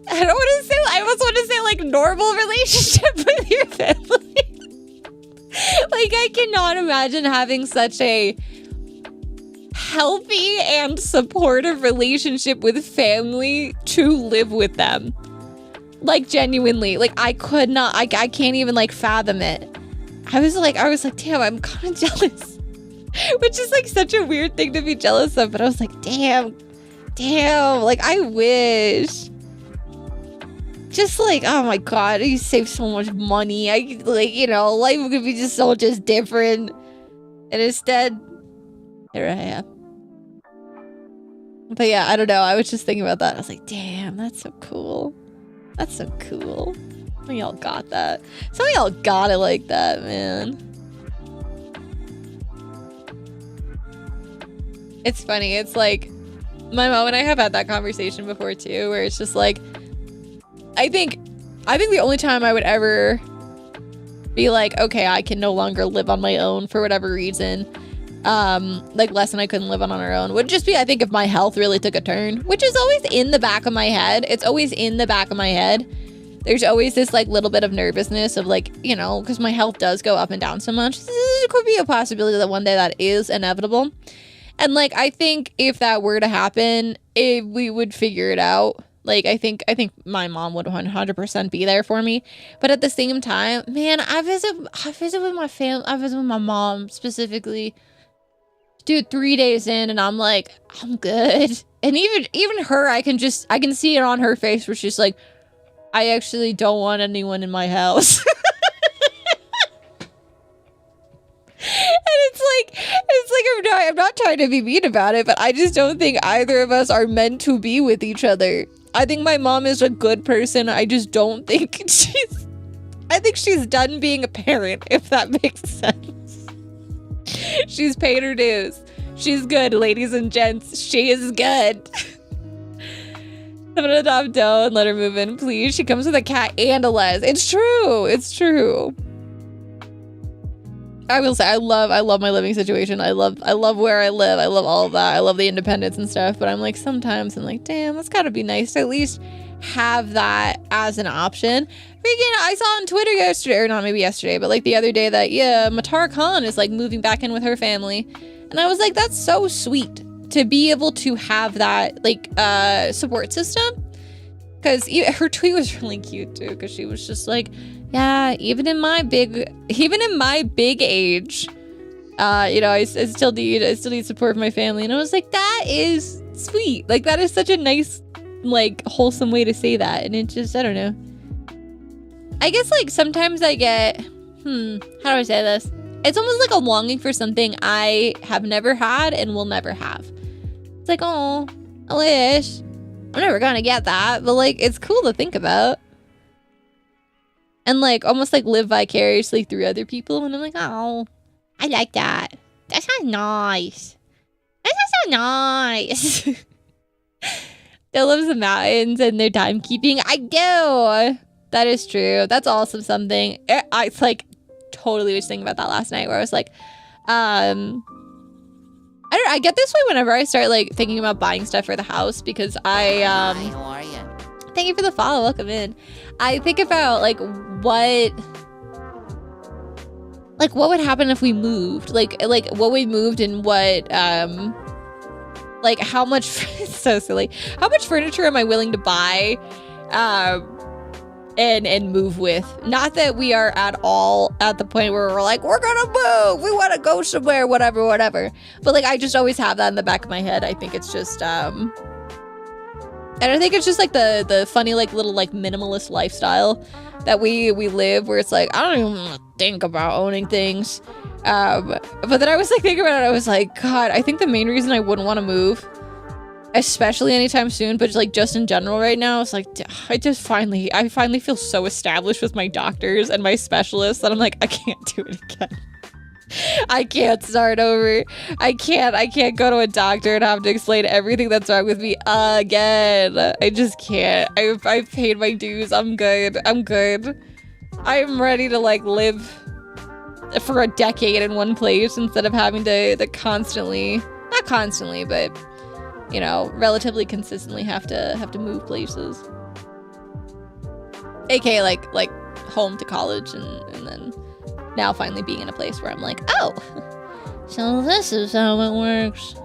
I don't want to say, I almost want to say like normal relationship with your family. Like I cannot imagine having such a healthy and supportive relationship with family to live with them. Like genuinely, like I could not, I can't even like fathom it. I was like, damn, I'm kind of jealous, which is like such a weird thing to be jealous of. But I was like, damn, like I wish. Just like, oh my god, you save so much money. I like, you know, life could be just so just different. And instead, here I am. But yeah, I don't know. I was just thinking about that. I was like, damn, that's so cool. That's so cool. Some of y'all got that. Some of y'all got it like that, man. It's funny. It's like, my mom and I have had that conversation before too, where it's just like, I think the only time I would ever be like, okay, I can no longer live on my own for whatever reason, like less than I couldn't live on her own, would just be, I think, if my health really took a turn, which is always in the back of my head. It's always in the back of my head. There's always this like little bit of nervousness of like, you know, because my health does go up and down so much. There could be a possibility that one day that is inevitable. And like, I think if that were to happen, we would figure it out. Like, I think my mom would 100% be there for me. But at the same time, man, I visit with my family. I visit with my mom specifically. Dude, 3 days in and I'm like, I'm good. And even her, I can see it on her face where she's like, I actually don't want anyone in my house. And it's like I'm not trying to be mean about it, but I just don't think either of us are meant to be with each other. I think my mom is a good person. I just don't think I think she's done being a parent, if that makes sense. She's paid her dues. She's good, ladies and gents. She is good. I'm gonna adopt Doe and let her move in, please. She comes with a cat and a les. It's true. It's true. I will say I love my living situation. I love where I live. I love all of that. I love the independence and stuff. But I'm like, sometimes I'm like, damn, that's gotta be nice to at least have that as an option. Freaking, I saw on Twitter yesterday, or not maybe yesterday, but like the other day that, yeah, Matar Khan is like moving back in with her family. And I was like, that's so sweet to be able to have that like support system. Because her tweet was really cute too, because she was just like, yeah, even in my big age, you know, I still need support from my family. And I was like, that is sweet. Like, that is such a nice like wholesome way to say that, and it just, I don't know. I guess like sometimes I get, how do I say this? It's almost like a longing for something I have never had and will never have. It's like, oh, I wish. I'm never gonna get that, but like it's cool to think about. And like almost like live vicariously through other people, and I'm like, oh, I like that. That sounds nice. That sounds so nice. They love the mountains and their timekeeping. I do. That is true. That's also something. It's like totally was thinking about that last night, where I was like, I get this way whenever I start like thinking about buying stuff for the house, because Hi, how are you? thank you for the follow. Welcome in. I think about like what would happen if we moved, like what we moved, and what like how much it's so silly, how much furniture am I willing to buy and move with. Not that we are at all at the point where we're like, we're gonna move, we want to go somewhere, whatever, but like I just always have that in the back of my head. I think it's just and I think it's just like the funny like little like minimalist lifestyle that we live, where it's like I don't even want to think about owning things. But then I was like thinking about it, I was like, God, I think the main reason I wouldn't want to move, especially anytime soon, but just in general right now, it's like I finally feel so established with my doctors and my specialists that I'm like, I can't do it again. I can't start over. I can't go to a doctor and have to explain everything that's wrong with me again. I just can't. I've paid my dues. I'm good. I'm ready to like live for a decade in one place instead of having to constantly, not constantly, but you know, relatively consistently have to move places. AKA like home to college, and then now finally being in a place where I'm like, oh, so this is how it works.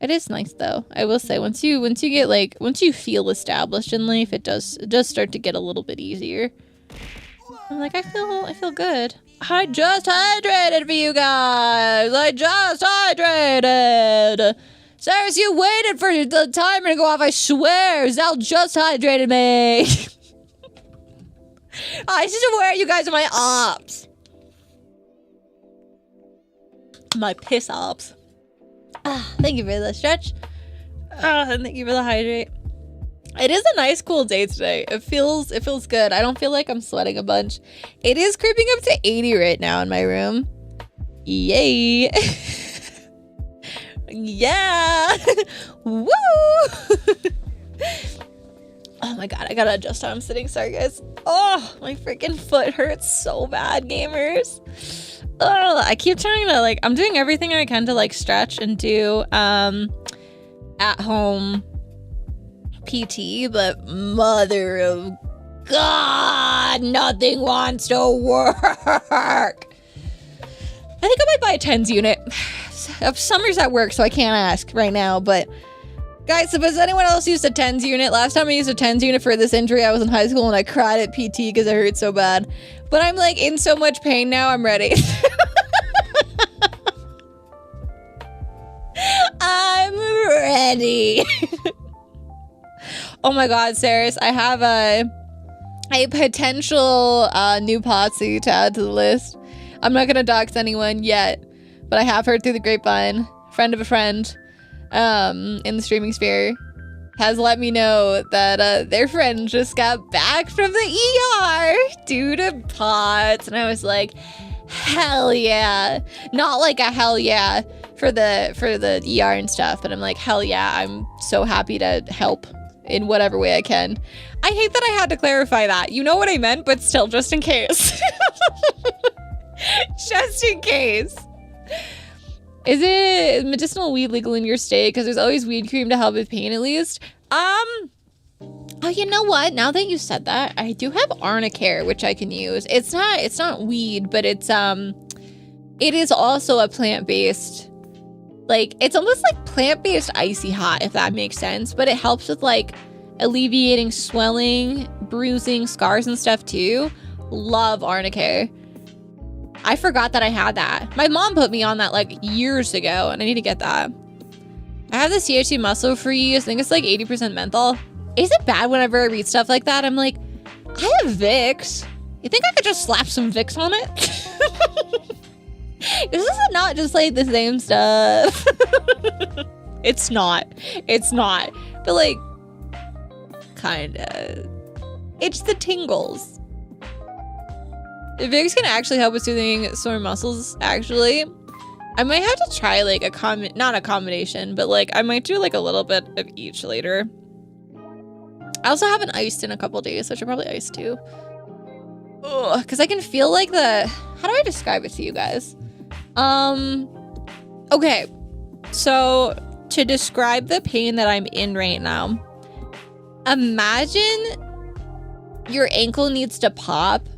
It is nice though. I will say once you feel established in life, it does start to get a little bit easier. I'm like, I feel good. I just hydrated for you guys. I just hydrated. Cyrus, you waited for the timer to go off. I swear, Zal just hydrated me. I swear you guys are my ops. My piss ops. Thank you for the stretch. And thank you for the hydrate. It is a nice cool day today. It feels good. I don't feel like I'm sweating a bunch. It is creeping up to 80 right now in my room. Yay. Yeah. Woo. Oh my God, I gotta adjust how I'm sitting. Sorry guys. Oh, my freaking foot hurts so bad, gamers. Oh, I keep trying to like, I'm doing everything I can to like stretch and do at home PT, but mother of God, nothing wants to work. I think I might buy a TENS unit. Summer's at work, so I can't ask right now, but guys, has anyone else used a TENS unit? Last time I used a TENS unit for this injury, I was in high school and I cried at PT because it hurt so bad. But I'm like in so much pain now, I'm ready. I'm ready. Oh my God, Saris, I have a potential new posse to add to the list. I'm not gonna dox anyone yet, but I have heard through the grapevine, friend of a friend, in the streaming sphere, has let me know that their friend just got back from the ER due to POTS, and I was like, hell yeah. Not like a hell yeah for the ER and stuff, but I'm like, hell yeah, I'm so happy to help in whatever way I can. I hate that I had to clarify that. You know what I meant, but still, just in case. Just in case. Is it medicinal weed legal in your state? Because there's always weed cream to help with pain, at least. Oh, you know what? Now that you said that, I do have Arnicare, which I can use. It's not weed, but it is also a plant-based, like, it's almost like plant-based icy hot, if that makes sense. But it helps with like alleviating swelling, bruising, scars and stuff too. Love Arnicare. I forgot that I had that. My mom put me on that like years ago, and I need to get that. I have the CO2 muscle free. I think it's like 80% menthol. Is it bad whenever I read stuff like that? I'm like, I have Vicks. You think I could just slap some Vicks on it? This is not just like the same stuff. It's not. It's not. But like, kinda. It's the tingles. The Vicks can actually help with soothing sore muscles, actually. I might have to try like not a combination, but like I might do like a little bit of each later. I also haven't iced in a couple days, so I should probably ice too. Ugh, because I can feel like how do I describe it to you guys? Okay. So to describe the pain that I'm in right now, imagine your ankle needs to pop,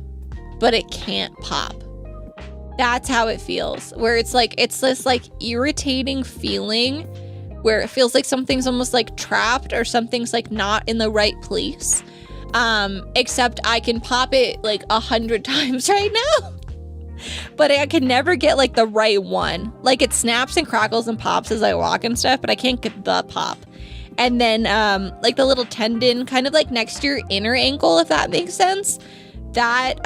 but it can't pop. That's how it feels, where it's this like irritating feeling where it feels like something's almost like trapped or something's like not in the right place. Except I can pop it like 100 times right now, but I can never get like the right one. Like it snaps and crackles and pops as I walk and stuff, but I can't get the pop. And then like the little tendon kind of like next to your inner ankle, if that makes sense, that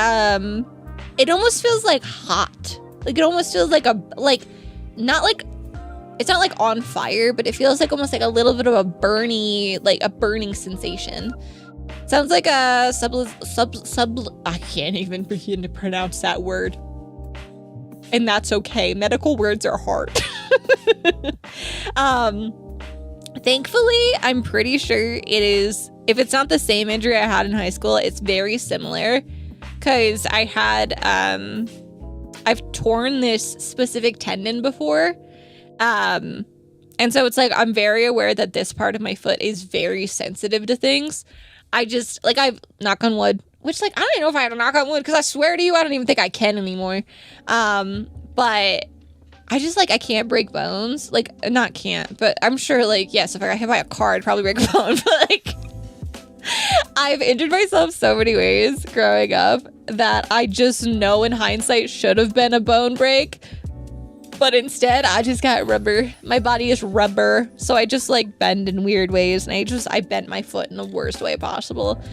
it almost feels like hot. Like it almost feels like it's not like on fire, but it feels like almost like a little bit of a burning sensation. Sounds like a I can't even begin to pronounce that word. And that's okay. Medical words are hard. Thankfully, I'm pretty sure it is, if it's not the same injury I had in high school, it's very similar. Because I had, I've torn this specific tendon before. And so it's like, I'm very aware that this part of my foot is very sensitive to things. I just, like, I've, knock on wood, which, like, I don't even know if I have to knock on wood, because I swear to you, I don't even think I can anymore. But I just, like, I can't break bones. Like, not can't, but I'm sure, like, yes, if I hit by a car, I'd probably break a bone. But, like, I've injured myself so many ways growing up that I just know in hindsight should have been a bone break. But instead, I just got rubber. My body is rubber. So I just like bend in weird ways. And I bent my foot in the worst way possible.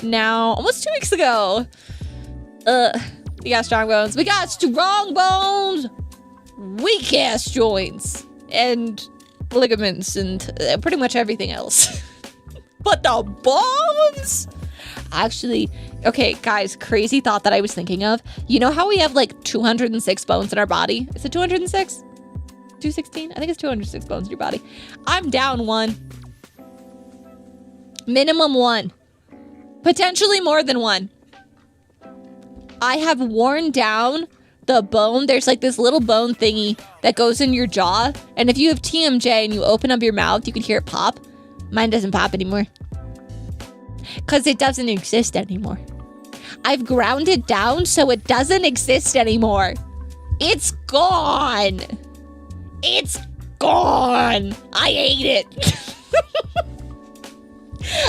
Now, almost 2 weeks ago. We got strong bones. We got strong bones. Weak ass joints. And ligaments and pretty much everything else. But the bones? Actually, okay, guys, crazy thought that I was thinking of. You know how we have like 206 bones in our body? Is it 206? 216? I think it's 206 bones in your body. I'm down one. Minimum one. Potentially more than one. I have worn down the bone. There's like this little bone thingy that goes in your jaw. And if you have TMJ and you open up your mouth, you can hear it pop. Mine doesn't pop anymore. Because it doesn't exist anymore. I've ground it down so it doesn't exist anymore. It's gone. It's gone. I ate it.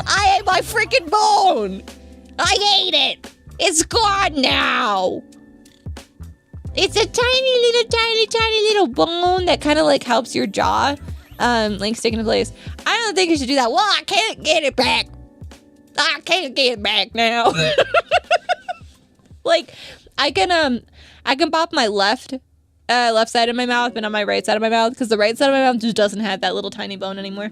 I ate my freaking bone. I ate it. It's gone now. It's a tiny little bone that kind of like helps your jaw like stick into place. I don't think you should do that. Well, I can't get it back. I can't get it back now. Like, I can pop my left side of my mouth, but not my right side of my mouth, because the right side of my mouth just doesn't have that little tiny bone anymore.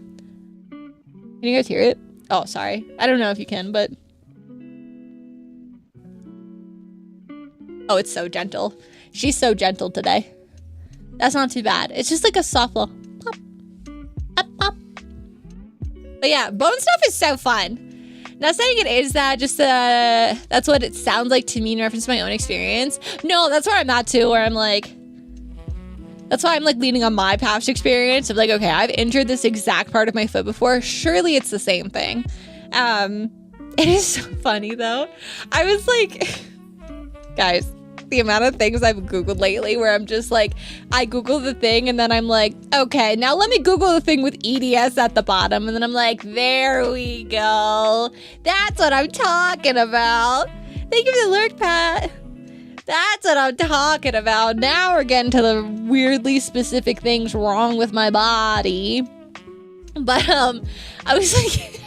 Can you guys hear it? Oh, sorry. I don't know if you can, but... Oh, it's so gentle. She's so gentle today. That's not too bad. It's just like a soft little pop. Pop, pop. But yeah, bone stuff is so fun. Not saying it is that, just that's what it sounds like to me in reference to my own experience. No, that's where I'm at too, where I'm like, that's why I'm like leaning on my past experience of like, okay, I've injured this exact part of my foot before. Surely it's the same thing. It is so funny though. I was like, guys, the amount of things I've Googled lately where I'm just like, I Google the thing and then I'm like, okay, now let me Google the thing with EDS at the bottom. And then I'm like, there we go. That's what I'm talking about. Thank you for the lurk, Pat. That's what I'm talking about. Now we're getting to the weirdly specific things wrong with my body. But I was like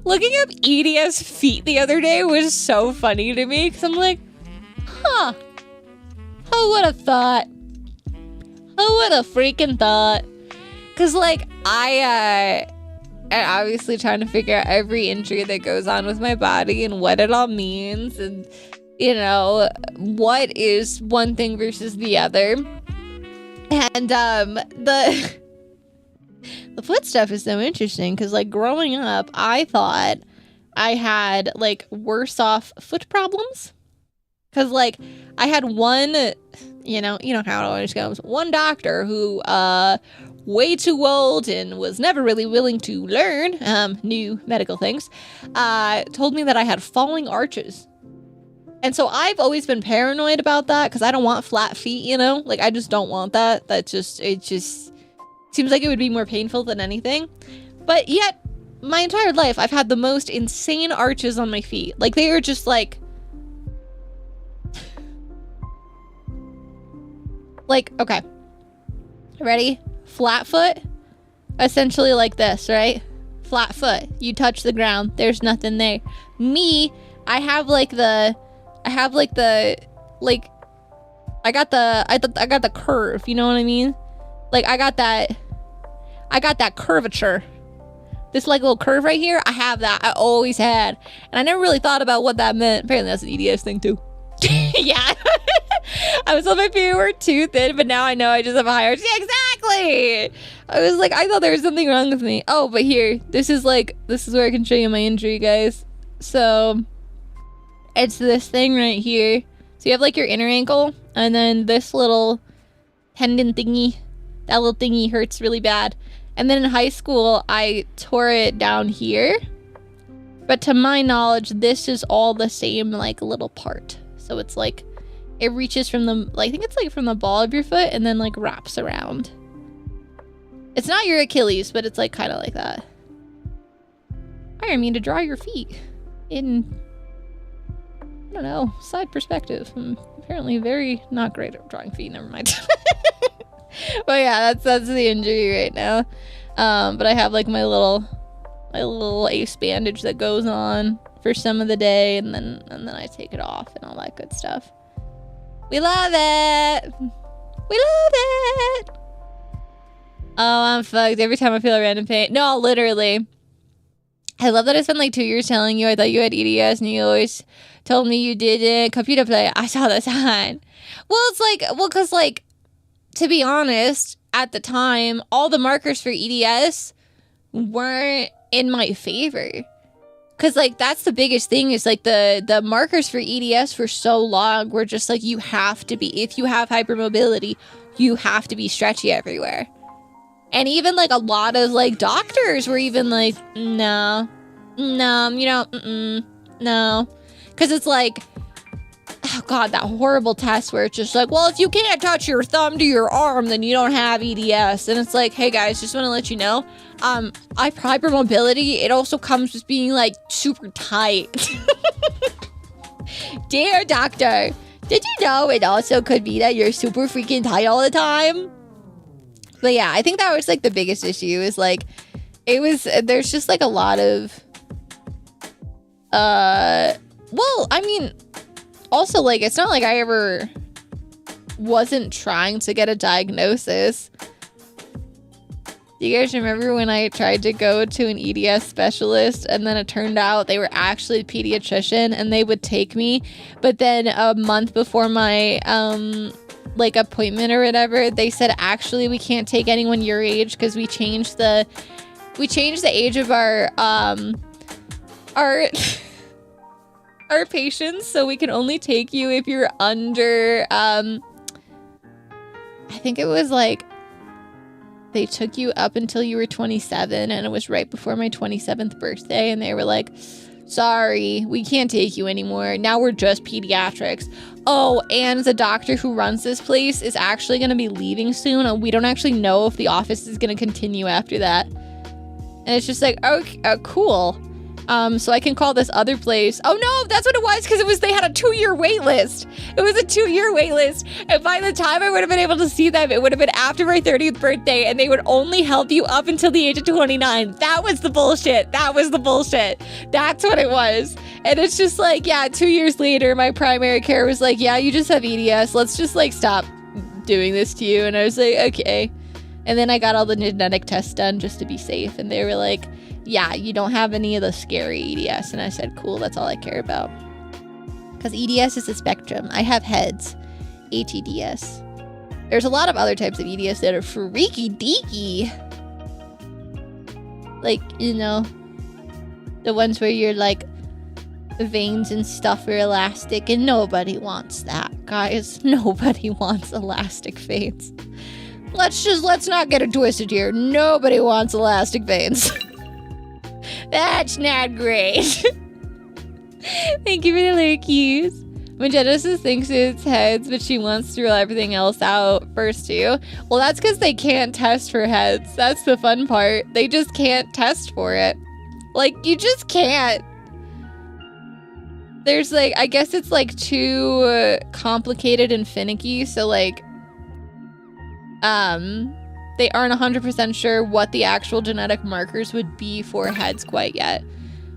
looking up EDS feet the other day was so funny to me because I'm like, huh, who would have thought? Who would have freaking thought? Because like I'm obviously trying to figure out every injury that goes on with my body and what it all means, and you know, what is one thing versus the other. And the foot stuff is so interesting because like growing up, I thought I had like worse off foot problems because like I had one, you know how it always goes, one doctor who way too old and was never really willing to learn new medical things, told me that I had falling arches. And so I've always been paranoid about that because I don't want flat feet, you know? Like, I just don't want that. It just seems like it would be more painful than anything. But yet, my entire life, I've had the most insane arches on my feet. Like, they are just like... like, okay. Ready? Flat foot? Essentially like this, right? Flat foot. You touch the ground. There's nothing there. Me, I got the curve, you know what I mean? Like I got that curvature. This like little curve right here, I have that. I always had. And I never really thought about what that meant. Apparently that's an EDS thing too. Yeah. I was told my feet were too thin, but now I know I just have a high arch. Yeah, exactly. I was like, I thought there was something wrong with me. Oh, but here, this is where I can show you my injury, guys. So it's this thing right here. So you have like your inner ankle and then this little tendon thingy. That little thingy hurts really bad. And then in high school, I tore it down here. But to my knowledge, this is all the same like little part. So it's like, it reaches from the, I think it's like from the ball of your foot and then like wraps around. It's not your Achilles, but it's like kind of like that. I mean to draw your feet in, I don't know, side perspective. I'm apparently very not great at drawing feet, never mind. But yeah, that's the injury right now. But I have like my little ace bandage that goes on for some of the day, and then I take it off and all that good stuff. We love it. We love it. Oh, I'm fucked every time I feel a random pain. No, literally. I love that I spent like 2 years telling you I thought you had EDS and you always told me you didn't. Computer play, I saw the sign. Well, it's like, because like, to be honest, at the time, all the markers for EDS weren't in my favor. Because like, that's the biggest thing is like the markers for EDS for so long were just like, you have to be, if you have hypermobility, you have to be stretchy everywhere. And even like a lot of like doctors were even like, no, you know, no. Because it's like, oh God, that horrible test where it's just like, well, if you can't touch your thumb to your arm, then you don't have EDS. And it's like, hey guys, just want to let you know, hypermobility, it also comes with being like super tight. Dear doctor, did you know it also could be that you're super freaking tight all the time? But yeah, I think that was like the biggest issue is like, there's just like a lot of, well, I mean, also like, it's not like I ever wasn't trying to get a diagnosis. Do you guys remember when I tried to go to an EDS specialist and then it turned out they were actually a pediatrician and they would take me, but then a month before my, like appointment or whatever, they said, actually, we can't take anyone your age because we changed the age of our our patients, so we can only take you if you're under, I think it was like, they took you up until you were 27 and it was right before my 27th birthday and they were like, sorry, we can't take you anymore. Now we're just pediatrics. Oh, and the doctor who runs this place is actually going to be leaving soon. And we don't actually know if the office is going to continue after that. And it's just like, okay, cool. so I can call this other place. Oh no, that's what it was, because they had a 2-year wait list. It was a 2-year wait list, and by the time I would have been able to see them, it would have been after my 30th birthday, and they would only help you up until the age of 29. That was the bullshit. That was the bullshit. That's what it was. And it's just like, yeah, 2 years later, my primary care was like, yeah, you just have EDS. Let's just like stop doing this to you. And I was like, okay. And then I got all the genetic tests done just to be safe. And they were like, yeah, you don't have any of the scary EDS. And I said, cool, that's all I care about. Because EDS is a spectrum. I have heads, HEDS. There's a lot of other types of EDS that are freaky deaky. Like, you know, the ones where you're like, veins and stuff are elastic, and nobody wants that, guys. Nobody wants elastic veins. Let's not get it twisted here. Nobody wants elastic veins. That's not great. Thank you for the lurkies. Genesis thinks it's heads, but she wants to rule everything else out first too. Well, that's because they can't test for heads. That's the fun part. They just can't test for it. Like, you just can't. There's like, I guess it's like too complicated and finicky. So like, they aren't 100% sure what the actual genetic markers would be for heads quite yet.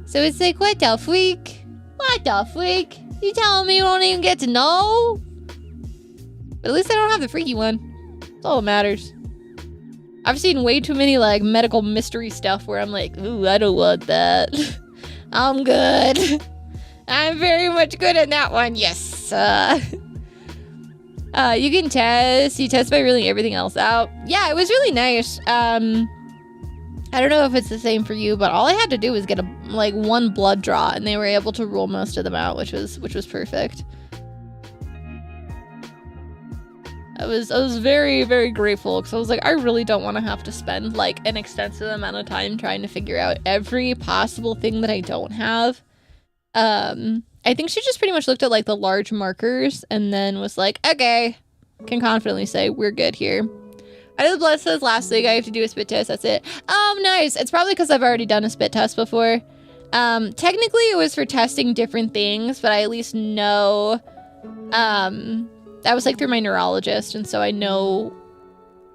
So it's like, what the freak? What the freak? You telling me you don't even get to know? But at least I don't have the freaky one. That's all that matters. I've seen way too many like medical mystery stuff where I'm like, ooh, I don't want that. I'm good. I'm very much good at that one. Yes. You can test. You test by ruling everything else out. Yeah, it was really nice. I don't know if it's the same for you, but all I had to do was get one blood draw, and they were able to rule most of them out, which was perfect. I was very, very grateful, because I was like, I really don't want to have to spend like an extensive amount of time trying to figure out every possible thing that I don't have. I think she just pretty much looked at like the large markers and then was like, okay, can confidently say we're good here. I did the blood test last week. I have to do a spit test. That's it. Nice. It's probably because I've already done a spit test before. Technically it was for testing different things, but I at least know, that was like through my neurologist. And so I know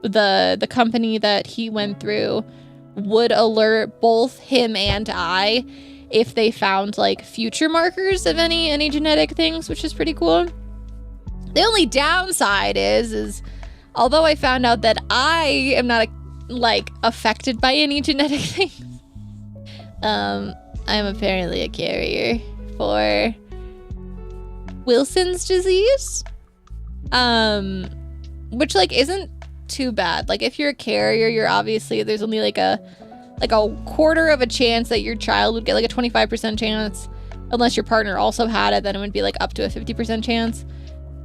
the company that he went through would alert both him and I if they found like future markers of any genetic things, which is pretty cool. The only downside is although I found out that I am not affected by any genetic things, I'm apparently a carrier for Wilson's disease, which like isn't too bad. Like if you're a carrier, you're obviously, there's only like a quarter of a chance that your child would get like a 25% chance. Unless your partner also had it, then it would be like up to a 50% chance,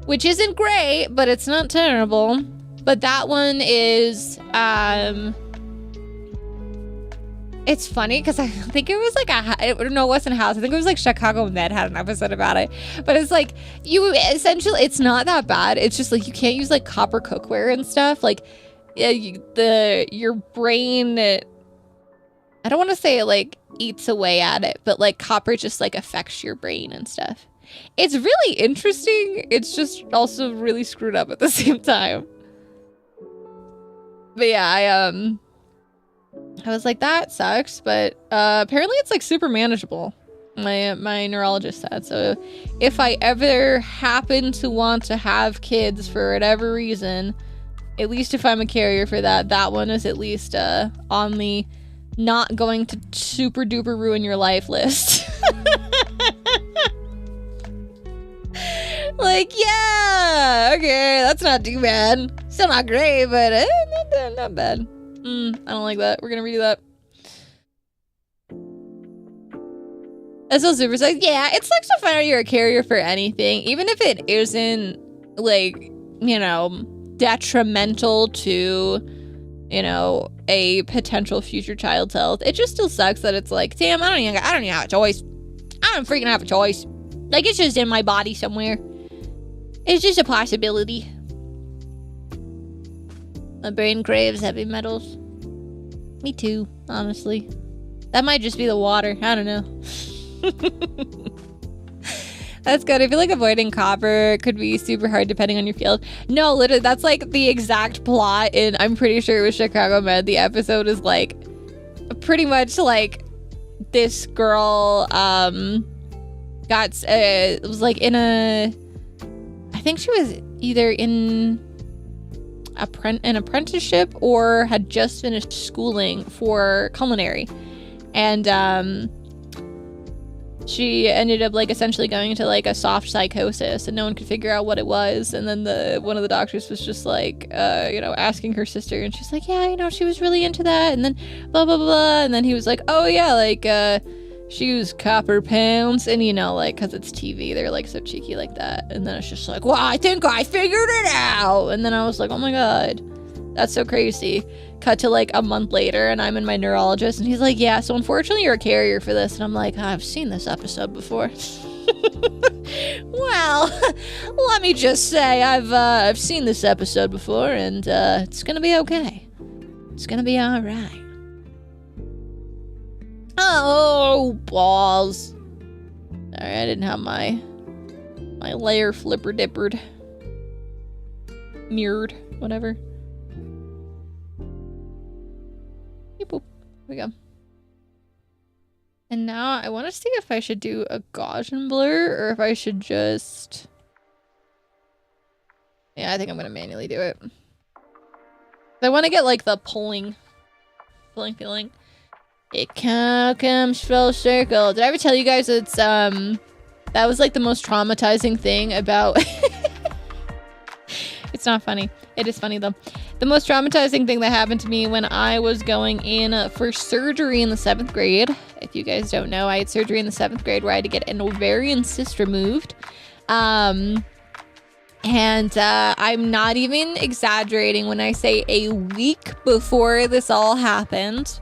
which isn't great, but it's not terrible. But that one is, it's funny because I think it was like no, it wasn't a house. I think it was like Chicago Med had an episode about it. But it's like, you essentially, it's not that bad. It's just like, you can't use like copper cookware and stuff. Like your brain, I don't want to say it like eats away at it, but like copper just like affects your brain and stuff. It's really interesting. It's just also really screwed up at the same time. But yeah, I was like, that sucks, but apparently it's like super manageable. My neurologist said. So if I ever happen to want to have kids for whatever reason, at least if I'm a carrier for that one is at least on the not going to super duper ruin your life list. Like, yeah, okay, that's not too bad. Still not great, but not bad. I don't like that. We're gonna redo that. SL Super says, yeah, it sucks to find out you're a carrier for anything, even if it isn't, like, you know, detrimental to, you know, a potential future child's health. It just still sucks that it's like, damn, I don't even have a choice. I don't freaking have a choice. Like, it's just in my body somewhere. It's just a possibility. My brain craves heavy metals. Me too, honestly. That might just be the water. I don't know. That's good. I feel like avoiding copper could be super hard depending on your field. No, literally, that's like the exact plot in, I'm pretty sure it was Chicago Med. The episode is like pretty much like this girl was like in a, I think she was either in an apprenticeship or had just finished schooling for culinary. And she ended up like essentially going into like a soft psychosis, and no one could figure out what it was. And then one of the doctors was just like, you know, asking her sister, and she's like, yeah, you know, she was really into that. And then blah, blah, blah. And then he was like, oh yeah, like, she used copper pounds. And you know, like, cause it's TV, they're like so cheeky like that. And then it's just like, well, I think I figured it out. And then I was like, oh my God, that's so crazy. Cut to like a month later, and I'm in my neurologist, and he's like, yeah, so unfortunately you're a carrier for this. And I'm like, I've seen this episode before. Well, let me just say I've seen this episode before, and it's gonna be okay. It's gonna be all right. Oh, balls. Sorry, I didn't have my layer flipper dippered, mirrored, whatever. Boop. Here we go. And now I want to see if I should do a Gaussian blur or if I should just... Yeah, I think I'm going to manually do it. I want to get like the pulling feeling. It comes full circle. Did I ever tell you guys it's that was like the most traumatizing thing about... It's not funny. It is funny though. The most traumatizing thing that happened to me when I was going in for surgery in the 7th grade. If you guys don't know, I had surgery in the 7th grade where I had to get an ovarian cyst removed. And I'm not even exaggerating when I say a week before this all happened,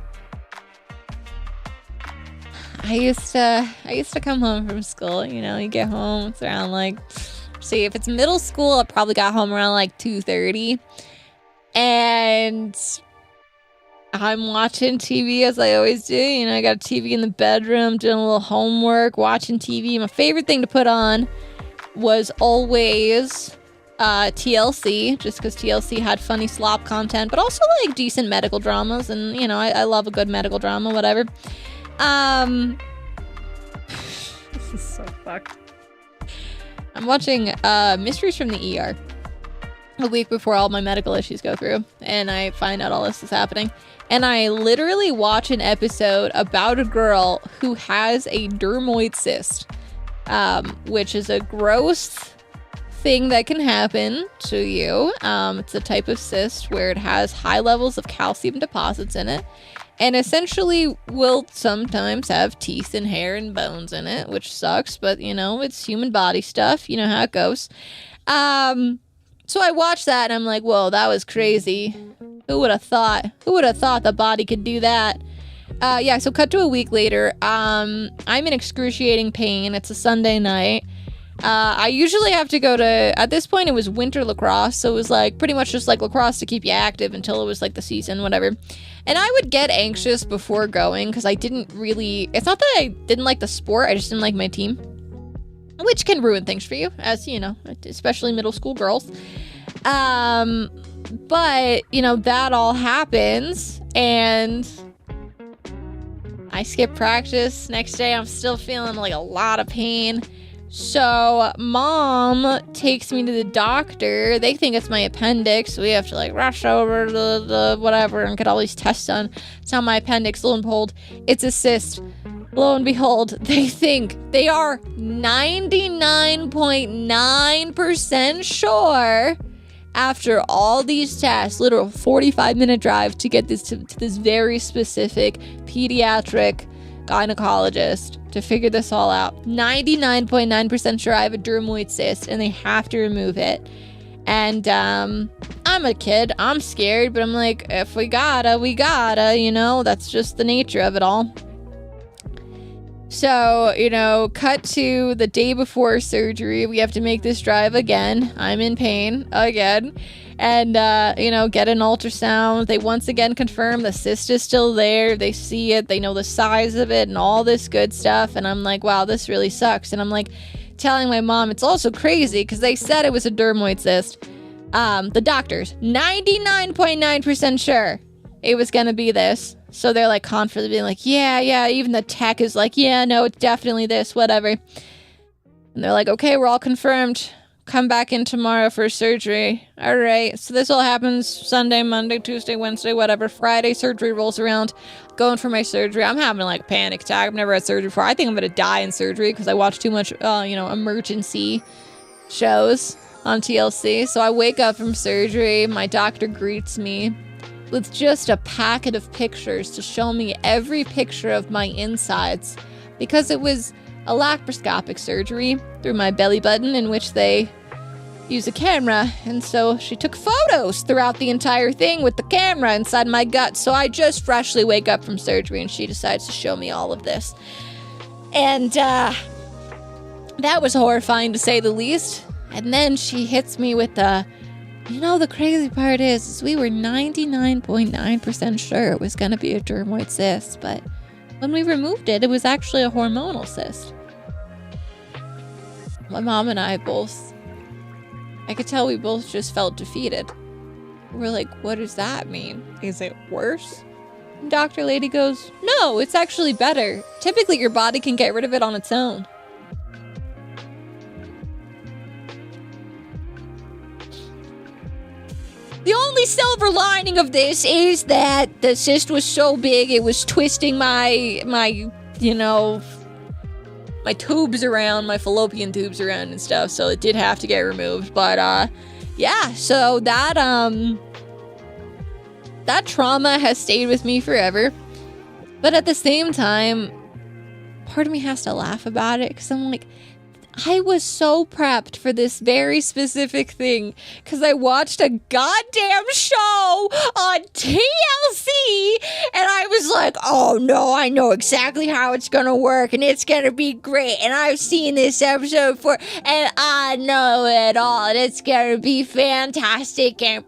I used to come home from school. You know, you get home, it's around like, see, if it's middle school, I probably got home around like 2:30. And I'm watching TV as I always do. You know, I got a TV in the bedroom, doing a little homework, watching TV. My favorite thing to put on was always TLC, just because TLC had funny slop content, but also like decent medical dramas. And, you know, I love a good medical drama, whatever. This is so fucked. I'm watching Mysteries from the ER a week before all my medical issues go through, and I find out all this is happening. And I literally watch an episode about a girl who has a dermoid cyst, which is a gross thing that can happen to you. It's a type of cyst where it has high levels of calcium deposits in it, and essentially will sometimes have teeth and hair and bones in it, which sucks, but you know, it's human body stuff. You know how it goes. So I watched that and I'm like, whoa, that was crazy. Who would have thought? Who would have thought the body could do that? Yeah, so cut to a week later. I'm in excruciating pain. It's a Sunday night. I usually have to go to, at this point it was winter lacrosse, so it was like pretty much just like lacrosse to keep you active until it was like the season, whatever. And I would get anxious before going because I didn't really, it's not that I didn't like the sport, I just didn't like my team, which can ruin things for you, as you know, especially middle school girls. But you know, that all happens and I skip practice. Next day I'm still feeling like a lot of pain. So Mom takes me to the doctor. They think it's my appendix. So we have to like rush over to the whatever and get all these tests done. It's not my appendix. Lo and behold, it's a cyst. Lo and behold, they think they are 99.9% sure after all these tests, literal 45-minute drive to get this to this very specific pediatric gynecologist to figure this all out. 99.9% sure I have a dermoid cyst and they have to remove it. And I'm a kid, I'm scared, but I'm like, if we gotta, you know, that's just the nature of it all. So, you know, cut to the day before surgery. We have to make this drive again. I'm in pain again. And, you know, get an ultrasound. They once again confirm the cyst is still there. They see it. They know the size of it and all this good stuff. And I'm like, wow, this really sucks. And I'm like telling my mom, it's also crazy because they said it was a dermoid cyst. The doctors, 99.9% sure it was going to be this. So they're like confident being like, yeah, even the tech is like, yeah, no, it's definitely this, whatever. And they're like, okay, we're all confirmed. Come back in tomorrow for surgery. All right. So this all happens Sunday, Monday, Tuesday, Wednesday, whatever. Friday, surgery rolls around. Going for my surgery. I'm having like a panic attack. I've never had surgery before. I think I'm going to die in surgery because I watch too much, you know, emergency shows on TLC. So I wake up from surgery. My doctor greets me with just a packet of pictures to show me every picture of my insides because it was a laparoscopic surgery through my belly button in which they use a camera. And so she took photos throughout the entire thing with the camera inside my gut. So I just freshly wake up from surgery and she decides to show me all of this. And that was horrifying to say the least. And then she hits me with the, you know, the crazy part is we were 99.9% sure it was going to be a dermoid cyst, but when we removed it, it was actually a hormonal cyst. My mom and I both, I could tell we both just felt defeated. We're like, what does that mean? Is it worse? And Dr. Lady goes, no, it's actually better. Typically, your body can get rid of it on its own. The only silver lining of this is that the cyst was so big it was twisting my you know, my tubes around, my fallopian tubes around and stuff, so it did have to get removed. But yeah, so that trauma has stayed with me forever. But at the same time, part of me has to laugh about it because I'm like, I was so prepped for this very specific thing because I watched a goddamn show on TLC and I was like, oh no, I know exactly how it's gonna work and it's gonna be great and I've seen this episode before and I know it all and it's gonna be fantastic and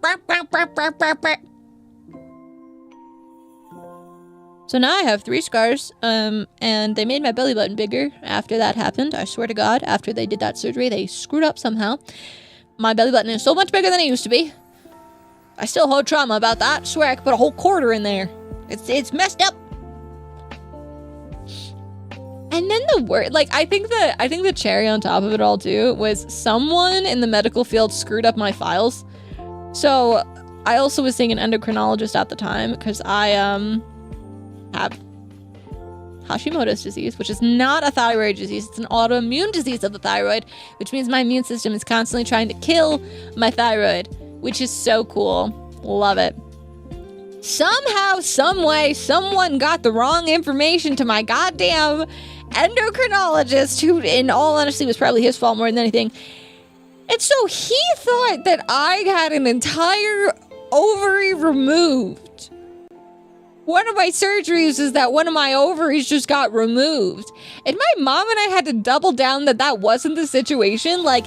so now I have 3 scars, and they made my belly button bigger after that happened. I swear to God, after they did that surgery, they screwed up somehow. My belly button is so much bigger than it used to be. I still hold trauma about that. I swear I could put a whole quarter in there. It's messed up. And then the word, like, I think the cherry on top of it all too was someone in the medical field screwed up my files. So I also was seeing an endocrinologist at the time because I have Hashimoto's disease, which is not a thyroid disease. It's an autoimmune disease of the thyroid, which means my immune system is constantly trying to kill my thyroid, which is so cool. Love it. Somehow, some way, someone got the wrong information to my goddamn endocrinologist, who, in all honesty, was probably his fault more than anything. And so he thought that I had an entire ovary removed. One of my surgeries is that one of my ovaries just got removed. And my mom and I had to double down that that wasn't the situation. Like,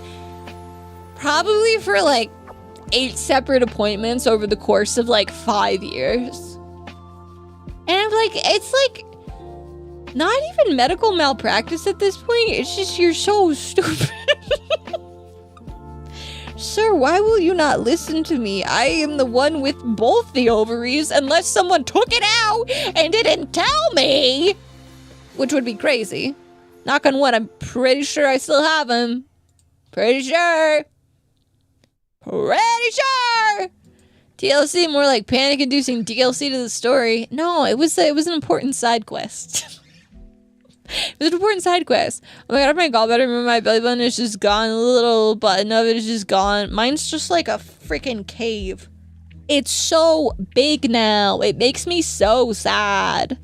probably for like 8 separate appointments over the course of like 5 years. And I'm like, it's like not even medical malpractice at this point. It's just you're so stupid. Sir, why will you not listen to me? I am the one with both the ovaries unless someone took it out and didn't tell me. Which would be crazy. Knock on wood, I'm pretty sure I still have them. Pretty sure. TLC, more like panic-inducing DLC to the story. No, it was an important side quest. It was an important side quest. Oh my god, my gallbladder, my belly button is just gone. The little button of it is just gone. Mine's just like a freaking cave. It's so big now. It makes me so sad.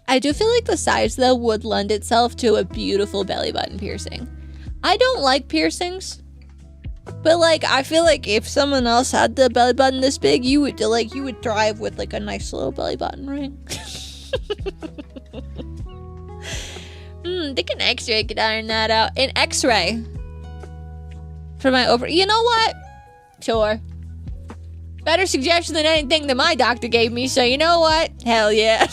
I do feel like the size, though, would lend itself to a beautiful belly button piercing. I don't like piercings. But, like, I feel like if someone else had the belly button this big, you would thrive with, like, a nice little belly button ring. think an X-ray could iron that out. An X-ray for my over. You know what? Sure. Better suggestion than anything that my doctor gave me. So you know what? Hell yeah.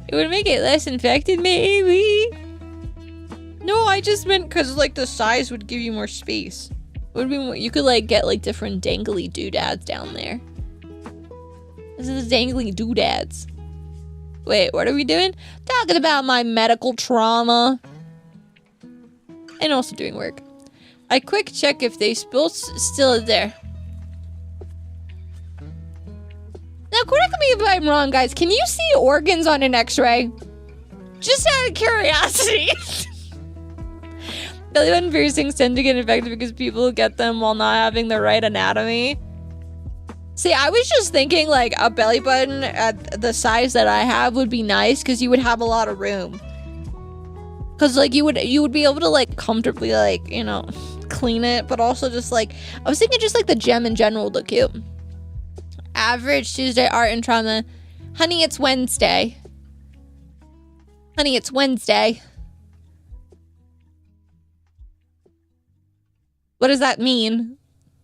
It would make it less infected, maybe. No, I just meant because like the size would give you more space. It would be more, you could like get like different dangly doodads down there. This is dangly doodads. Wait, what are we doing? Talking about my medical trauma. And also doing work. I quick check if they still there. Now, correct me if I'm wrong, guys. Can you see organs on an X-ray? Just out of curiosity. Belly button piercings tend to get infected because people get them while not having the right anatomy. See, I was just thinking like a belly button at the size that I have would be nice because you would have a lot of room. Because like you would be able to like comfortably like, you know, clean it, but also just like, I was thinking just like the gem in general would look cute. Average Tuesday art and trauma. Honey, it's Wednesday. Honey, it's Wednesday. What does that mean?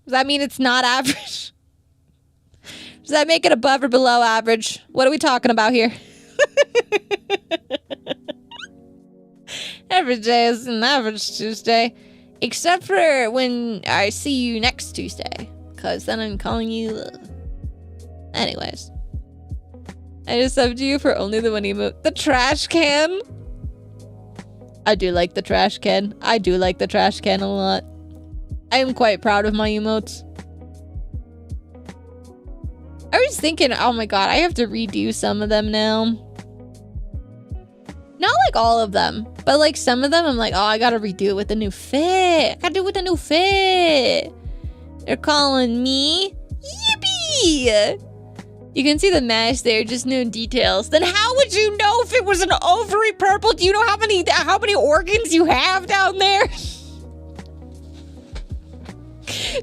Does that mean it's not average? Does that make it above or below average? What are we talking about here? Every day is an average Tuesday. Except for when I see you next Tuesday. Because then I'm calling you... Anyways. I just subbed you for only the one emote. The trash can? I do like the trash can. I do like the trash can a lot. I am quite proud of my emotes. I was thinking, oh my god, I have to redo some of them now. Not like all of them, but like some of them I'm like, oh, I gotta redo it with a new fit. I gotta do it with a new fit. They're calling me Yippee! You can see the mesh there, just no details. Then how would you know if it was an ovary purple? Do you know how many organs you have down there?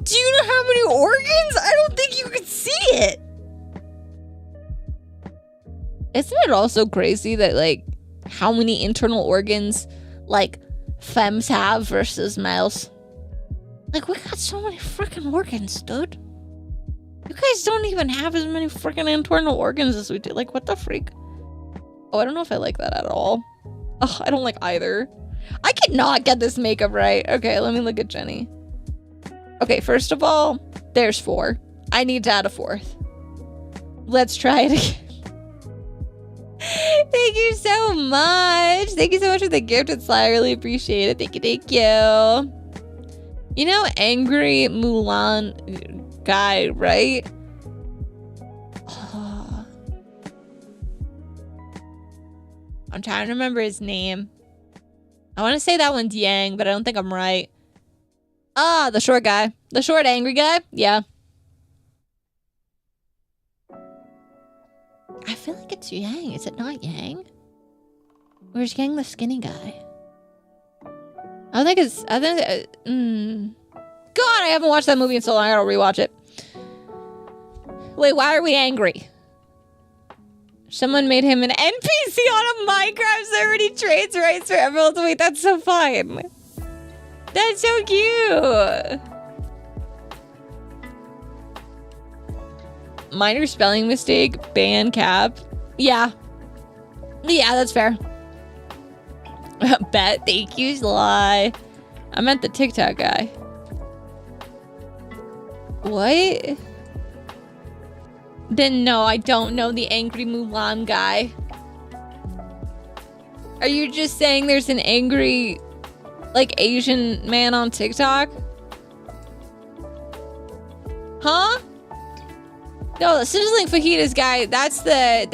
Do you know how many organs? I don't think you could see it. Isn't it also crazy that like how many internal organs like femmes have versus males? Like we got so many freaking organs, dude. You guys don't even have as many freaking internal organs as we do. Like what the freak? Oh, I don't know if I like that at all. Ugh, I don't like either. I cannot get this makeup right. Okay, let me look at Jenny. Okay, first of all, there's 4. I need to add a 4th. Let's try it again. Thank you so much. Thank you so much for the gift. I really appreciate it. Thank you, thank you. You know, angry Mulan guy, right? Oh. I'm trying to remember his name. I want to say that one's Yang, but I don't think I'm right. Ah, the short guy. The short angry guy? Yeah. I feel like it's Yang. Is it not Yang? Or is Yang the skinny guy? I think it's... God, I haven't watched that movie in so long. I gotta rewatch it. Wait, why are we angry? Someone made him an NPC on a Minecraft server and he trades rights for emeralds. Wait, that's so fun. That's so cute. Minor spelling mistake, ban cap. Yeah. Yeah, that's fair. Bet, thank you, Sly. I meant the TikTok guy. What? Then no, I don't know the angry Mulan guy. Are you just saying there's an angry... like Asian man on TikTok? Huh? No, the sizzling fajitas guy, that's the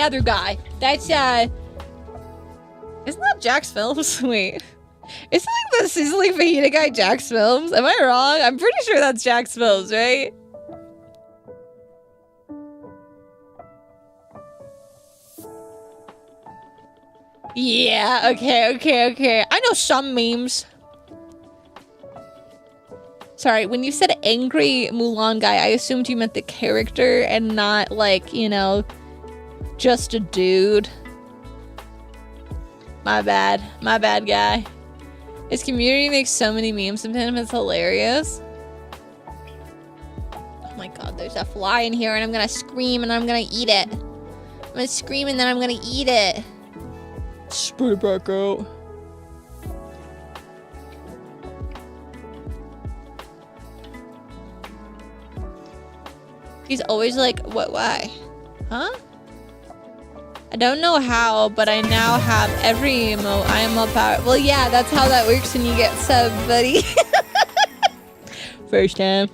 other guy. That's isn't that Jack's Films? Wait. Isn't like the sizzling fajita guy Jack's Films? Am I wrong? I'm pretty sure that's Jack's Films, right? Yeah, okay. I know some memes. Sorry, when you said angry Mulan guy, I assumed you meant the character and not like, you know, just a dude. My bad guy. His community makes so many memes of him, it's hilarious. Oh my god, there's a fly in here and I'm gonna scream and I'm gonna eat it. I'm gonna scream and then I'm gonna eat it. Spit it back out. He's always like, what, why? Huh? I don't know how, but I now have every emote. I am a power. Well, yeah, that's how that works when you get sub, buddy. First time.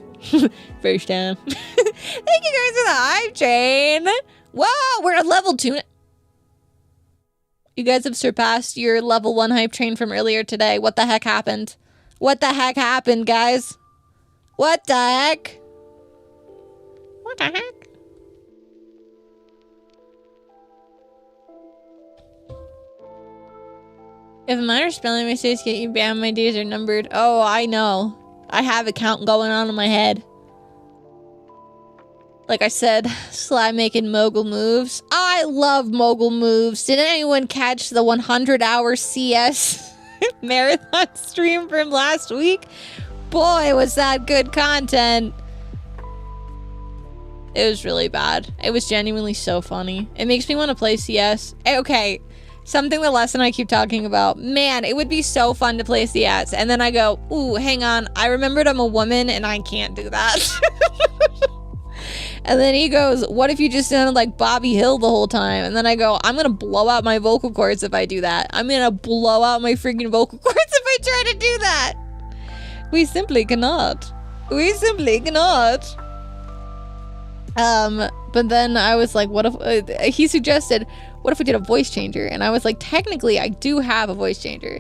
First time. Thank you guys for the hype train. Whoa, we're at level 2. You guys have surpassed your level 1 hype train from earlier today. What the heck happened? What the heck happened, guys? What the heck? What the heck? If minor spelling mistakes get you banned, my days are numbered. Oh, I know. I have a count going on in my head. Like I said, Sly making mogul moves. I love mogul moves. Did anyone catch the 100-hour CS marathon stream from last week? Boy, was that good content. It was really bad. It was genuinely so funny. It makes me want to play CS. Okay, something the lesson I keep talking about. Man, it would be so fun to play CS. And then I go, ooh, hang on. I remembered I'm a woman and I can't do that. And then he goes, what if you just sounded like Bobby Hill the whole time? And then I go, I'm gonna blow out my vocal cords if I do that. I'm gonna blow out my freaking vocal cords if I try to do that. We simply cannot. We simply cannot. But then I was like, what if, he suggested, what if we did a voice changer? And I was like, technically I do have a voice changer.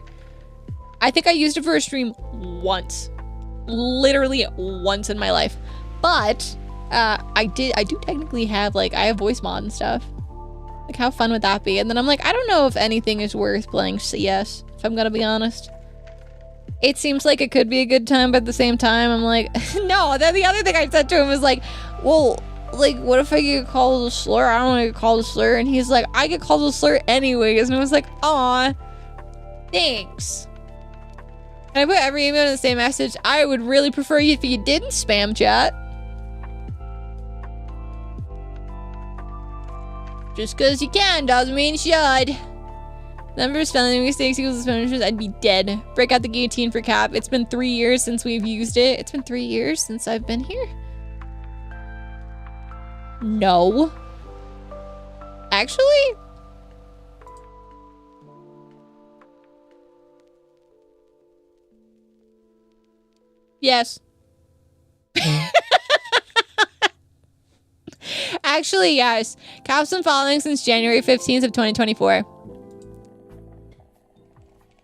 I think I used it for a stream once. Literally once in my life. But, I do technically have, like, I have voice mod and stuff. Like, how fun would that be? And then I'm like, I don't know if anything is worth playing CS, if I'm gonna be honest. It seems like it could be a good time, but at the same time, I'm like, no. Then the other thing I said to him was like, well, like, what if I get called a slur? I don't want to get called a slur. And he's like, I get called a slur anyways. And I was like, aw, thanks. And I put every email in the same message. I would really prefer you if you didn't spam chat. Just because you can doesn't mean you should. Number of spelling mistakes equals expenditures, I'd be dead. Break out the guillotine for Cap. It's been 3 years since we've used it. It's been 3 years since I've been here. No. Actually? Yes. Actually, yes. Cap's been following since January 15th of 2024.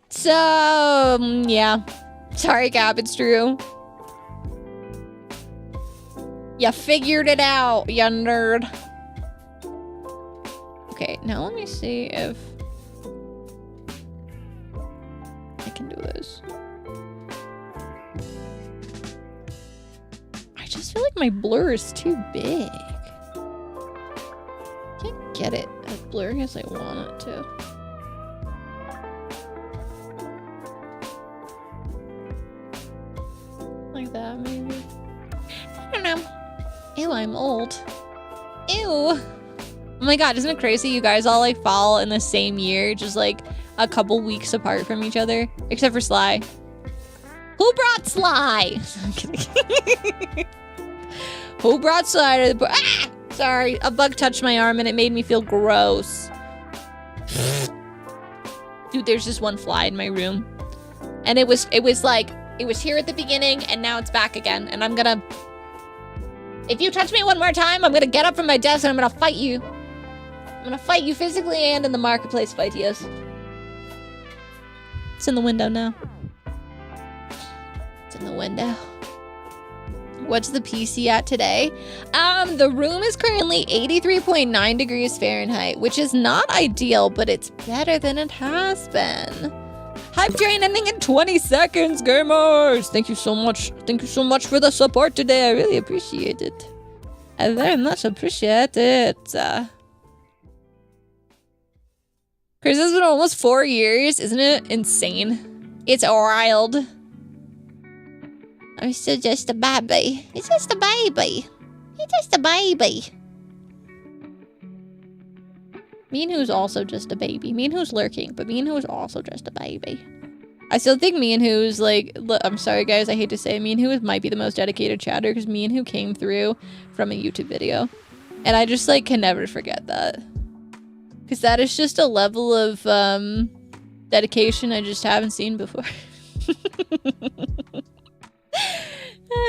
So, yeah. Sorry, Cap, it's true. You figured it out, you nerd. Okay, now let me see if I can do this. I just feel like my blur is too big. Can't get it as blurry as I want it to. Like that, maybe. I don't know. Ew, I'm old. Ew. Oh my god, isn't it crazy? You guys all like fall in the same year, just like a couple weeks apart from each other, except for Sly. Who brought Sly? I'm kidding. Who brought Sly to the ah! Sorry, a bug touched my arm and it made me feel gross. Dude, there's just one fly in my room. And it was like, it was here at the beginning and now it's back again. And I'm gonna, if you touch me one more time, I'm gonna get up from my desk and I'm gonna fight you. I'm gonna fight you physically and in the marketplace fight, yes. It's in the window now. It's in the window. What's the PC at today? The room is currently 83.9 degrees Fahrenheit, which is not ideal, but it's better than it has been. Hype train ending in 20 seconds, gamers! Thank you so much. Thank you so much for the support today. I really appreciate it. I very much appreciate it. Chris, it's been almost 4 years. Isn't it insane? It's wild. I'm still just a baby. It's just a baby. It's just a baby. Me and who's also just a baby. Me and who's lurking, but me and who's also just a baby. I still think me and who's like, I'm sorry guys, I hate to say, me and who might be the most dedicated chatter because me and who came through from a YouTube video. And I just like can never forget that. Because that is just a level of dedication I just haven't seen before.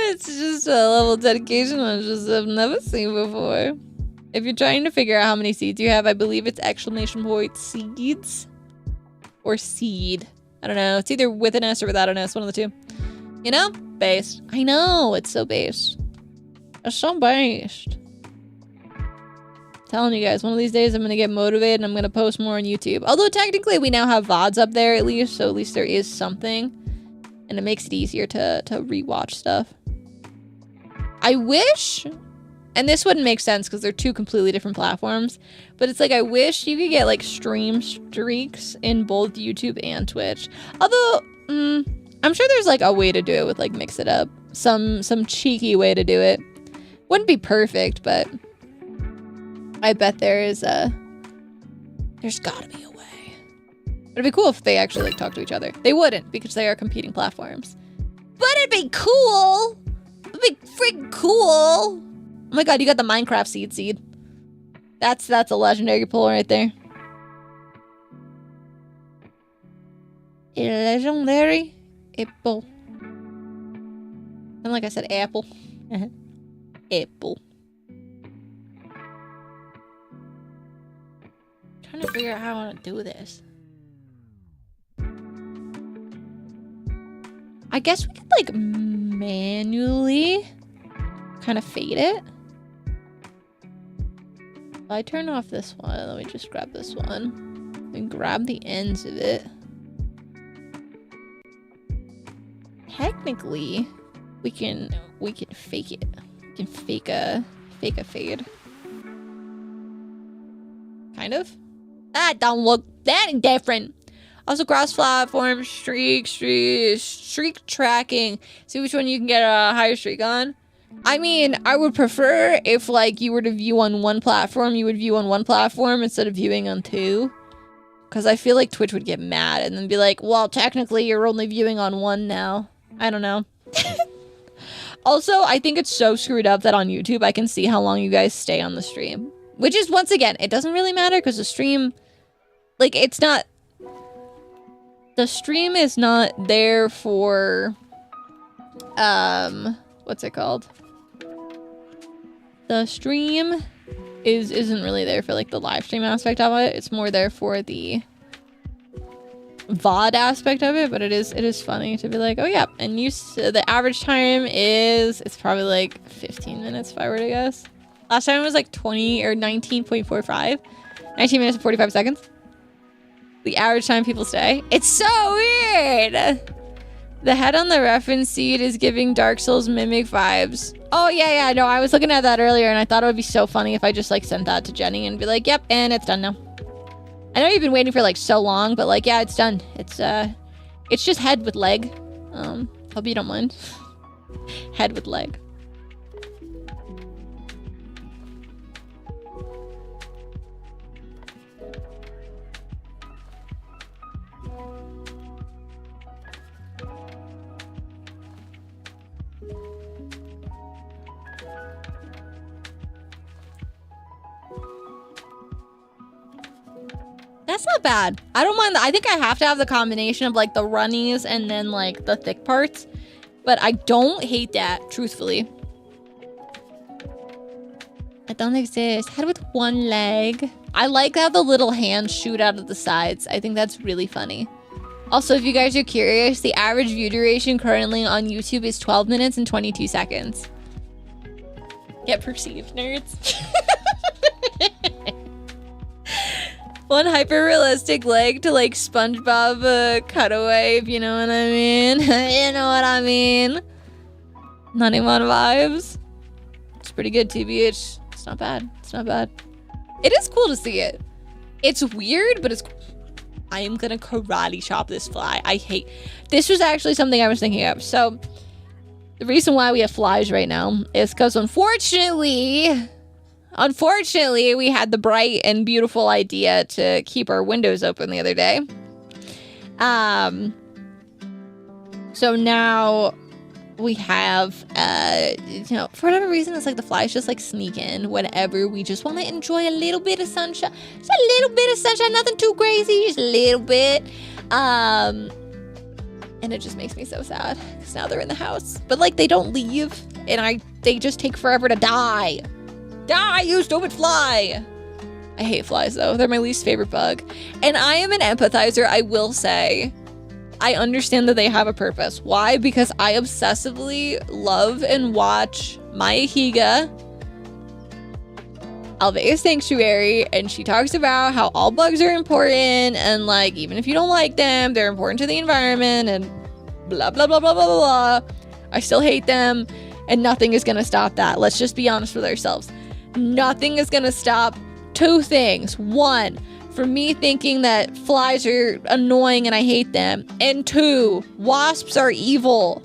It's just a level of dedication I've never seen before. If you're trying to figure out how many seeds you have, I believe it's exclamation point seeds or seed. I don't know. It's either with an S or without an S, one of the two. You know? Based. I know. It's so based. It's so based. Telling you guys, one of these days I'm going to get motivated and I'm going to post more on YouTube. Although technically we now have VODs up there at least, so at least there is something. And it makes it easier to rewatch stuff. I wish, and this wouldn't make sense because they're two completely different platforms, but it's like I wish you could get like stream streaks in both YouTube and Twitch. Although, I'm sure there's like a way to do it with like mix it up. Some cheeky way to do it. Wouldn't be perfect, but I bet there's gotta be a way. It'd be cool if they actually like talk to each other. They wouldn't because they are competing platforms. But it'd be cool. It'd be freaking cool. Oh my god, you got the Minecraft seed. That's a legendary pull right there. A legendary apple. And like I said, apple. Apple. Trying to figure out how I want to do this. I guess we could like manually kind of fade it. If I turn off this one, let me just grab this one and grab the ends of it. Technically, we can fake it. We can fake a fade. Kind of. That don't look that different. Also, cross-platform, streak tracking. See which one you can get a higher streak on. I mean, I would prefer if, like, you were to view on one platform, you would view on one platform instead of viewing on two. Because I feel like Twitch would get mad and then be like, well, technically, you're only viewing on one now. I don't know. Also, I think it's so screwed up that on YouTube, I can see how long you guys stay on the stream. Which is, once again, it doesn't really matter because the stream, like, it's not... The stream is not there for, what's it called? The stream isn't really there for like the live stream aspect of it. It's more there for the VOD aspect of it, but it is funny to be like, oh yeah, and the average time it's probably like 15 minutes if I were to guess. Last time it was like 20 or 19.45, 19 minutes and 45 seconds. The average time people stay. It's so weird. The head on the reference seed is giving Dark Souls mimic vibes. Oh yeah, no, I was looking at that earlier and I thought it would be so funny if I just like sent that to Jenny and be like, yep, and it's done now. I know you've been waiting for like so long, but like, yeah, it's done. It's just head with leg. Hope you don't mind. Head with leg. That's not bad. I don't mind. I think I have to have the combination of like the runnies and then like the thick parts. But I don't hate that, truthfully. I don't exist. Head with one leg. I like how the little hands shoot out of the sides. I think that's really funny. Also, if you guys are curious, the average view duration currently on YouTube is 12 minutes and 22 seconds. Get perceived, nerds. One hyper-realistic leg to like SpongeBob cutaway, if you know what I mean. You know what I mean. 91 vibes. It's pretty good, TBH. It's not bad. It's not bad. It is cool to see it. It's weird, but it's cool. I am gonna karate chop this fly. This was actually something I was thinking of. So the reason why we have flies right now is because unfortunately, we had the bright and beautiful idea to keep our windows open the other day. So now we have, for whatever reason, it's like the flies just like sneak in whenever we just want to enjoy a little bit of sunshine. Just a little bit of sunshine, nothing too crazy, just a little bit. And it just makes me so sad because now they're in the house. But like they don't leave, and they just take forever to die. Die, you stupid fly! I hate flies though. They're my least favorite bug. And I am an empathizer, I will say. I understand that they have a purpose. Why? Because I obsessively love and watch Maya Higa, Alvea's Sanctuary, and she talks about how all bugs are important, and like even if you don't like them, they're important to the environment, and blah blah blah blah blah blah. I still hate them, and nothing is gonna stop that. Let's just be honest with ourselves. Nothing is gonna stop two things. One, for me thinking that flies are annoying and I hate them. And two, wasps are evil.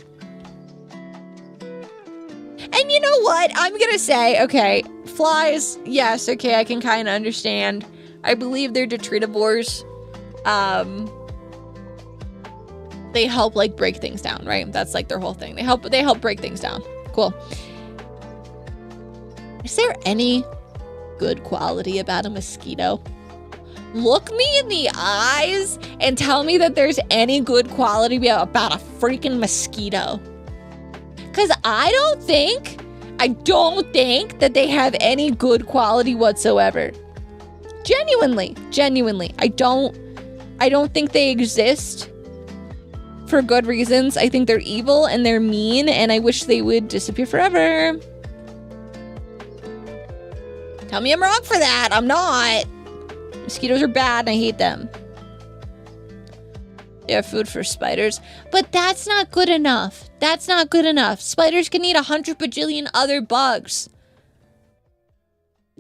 And you know what? I'm gonna say, okay, flies, yes, okay, I can kind of understand. I believe they're detritivores. They help like break things down, right? That's like their whole thing. They help break things down. Cool. Is there any good quality about a mosquito? Look me in the eyes and tell me that there's any good quality about a freaking mosquito. Because I don't think that they have any good quality whatsoever. Genuinely. I don't think they exist for good reasons. I think they're evil and they're mean, and I wish they would disappear forever. Tell me I'm wrong for that. I'm not. Mosquitoes are bad and I hate them. They're food for spiders. But that's not good enough. That's not good enough. Spiders can eat 100 bajillion other bugs.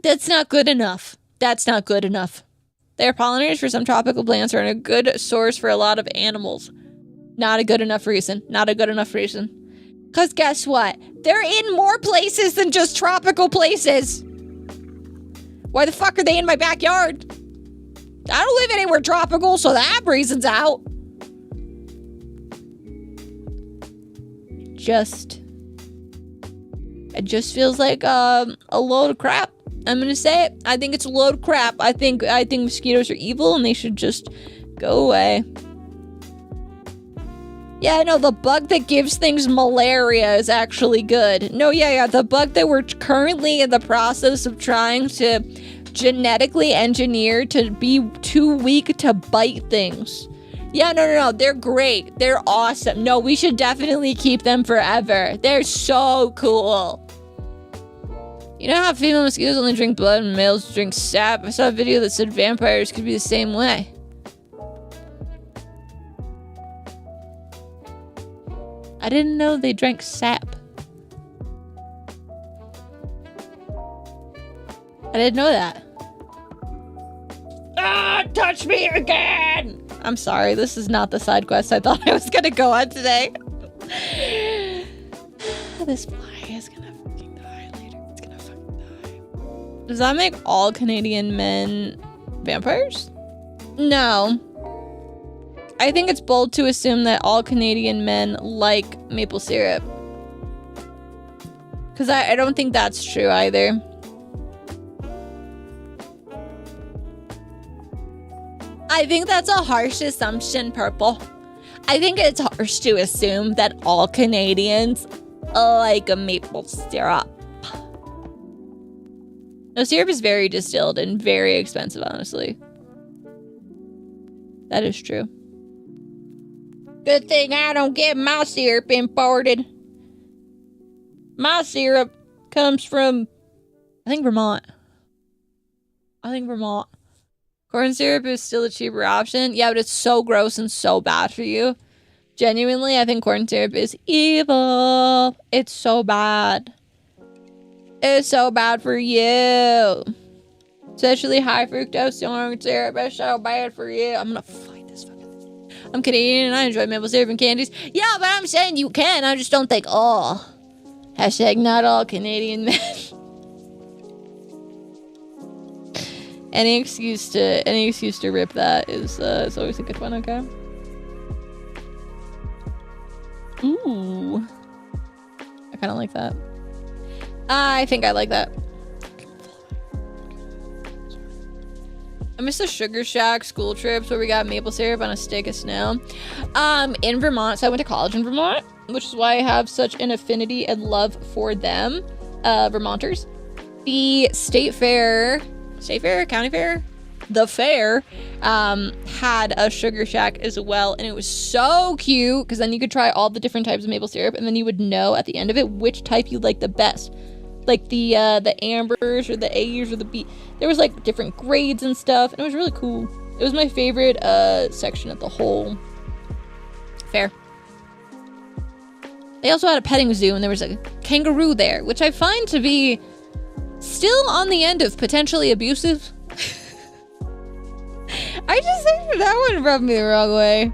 That's not good enough. That's not good enough. They're pollinators for some tropical plants and a good source for a lot of animals. Not a good enough reason. Not a good enough reason. Because guess what? They're in more places than just tropical places. Why the fuck are they in my backyard? I don't live anywhere tropical, so that reason's out. It just feels like a load of crap. I'm gonna say it. I think it's a load of crap. I think mosquitoes are evil and they should just go away. Yeah, I know the bug that gives things malaria is actually good. No, yeah, the bug that we're currently in the process of trying to genetically engineer to be too weak to bite things. Yeah, no, they're great. They're awesome. No, we should definitely keep them forever. They're so cool. You know how female mosquitoes only drink blood and males drink sap? I saw a video that said vampires could be the same way. I didn't know they drank sap. I didn't know that. Ah, touch me again! I'm sorry, this is not the side quest I thought I was gonna go on today. This fly is gonna fucking die later. It's gonna fucking die. Does that make all Canadian men vampires? No. I think it's bold to assume that all Canadian men like maple syrup. Because I don't think that's true either. I think that's a harsh assumption, Purple. I think it's harsh to assume that all Canadians like a maple syrup. No, syrup is very distilled and very expensive, honestly. That is true. Good thing I don't get my syrup imported. My syrup comes from, I think Vermont. Corn syrup is still a cheaper option. Yeah, but it's so gross and so bad for you. Genuinely, I think corn syrup is evil. It's so bad. It's so bad for you. Especially high fructose corn syrup is so bad for you. I'm gonna fight I'm Canadian and I enjoy maple syrup and candies. Yeah, but I'm saying you can. I just don't think all. Hashtag not all Canadian men. Any excuse to rip that is always a good one, okay? Ooh. I kind of like that. I think I like that. I miss the Sugar Shack school trips where we got maple syrup on a stick of snow. In Vermont, so I went to college in Vermont, which is why I have such an affinity and love for them, Vermonters. The state fair, county fair, the fair, had a Sugar Shack as well, and it was so cute because then you could try all the different types of maple syrup, and then you would know at the end of it which type you like the best. Like the ambers or the A's or the B. There was like different grades and stuff, and it was really cool. It was my favorite section of the whole fair. They also had a petting zoo, and there was a kangaroo there, which I find to be still on the end of potentially abusive. I just think that one rubbed me the wrong way.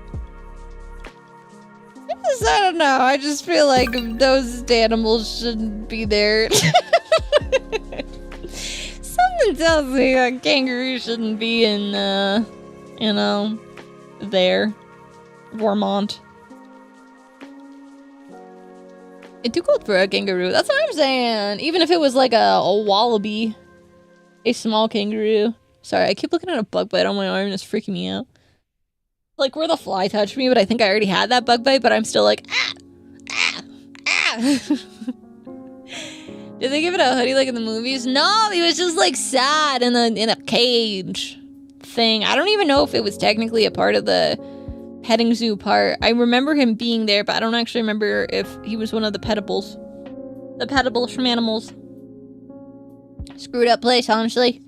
I don't know. I just feel like those animals shouldn't be there. Something tells me a kangaroo shouldn't be in, there. Vermont. It's too cold for a kangaroo. That's what I'm saying. Even if it was like a wallaby. A small kangaroo. Sorry, I keep looking at a bug bite on my arm and it's freaking me out. Like where the fly touched me, but I think I already had that bug bite, but I'm still like, ah! Did they give it a hoodie like in the movies? No, he was just like sad in a cage thing. I don't even know if it was technically a part of the petting zoo part. I remember him being there, but I don't actually remember if he was one of the petables. The petables from animals. Screwed up place, honestly.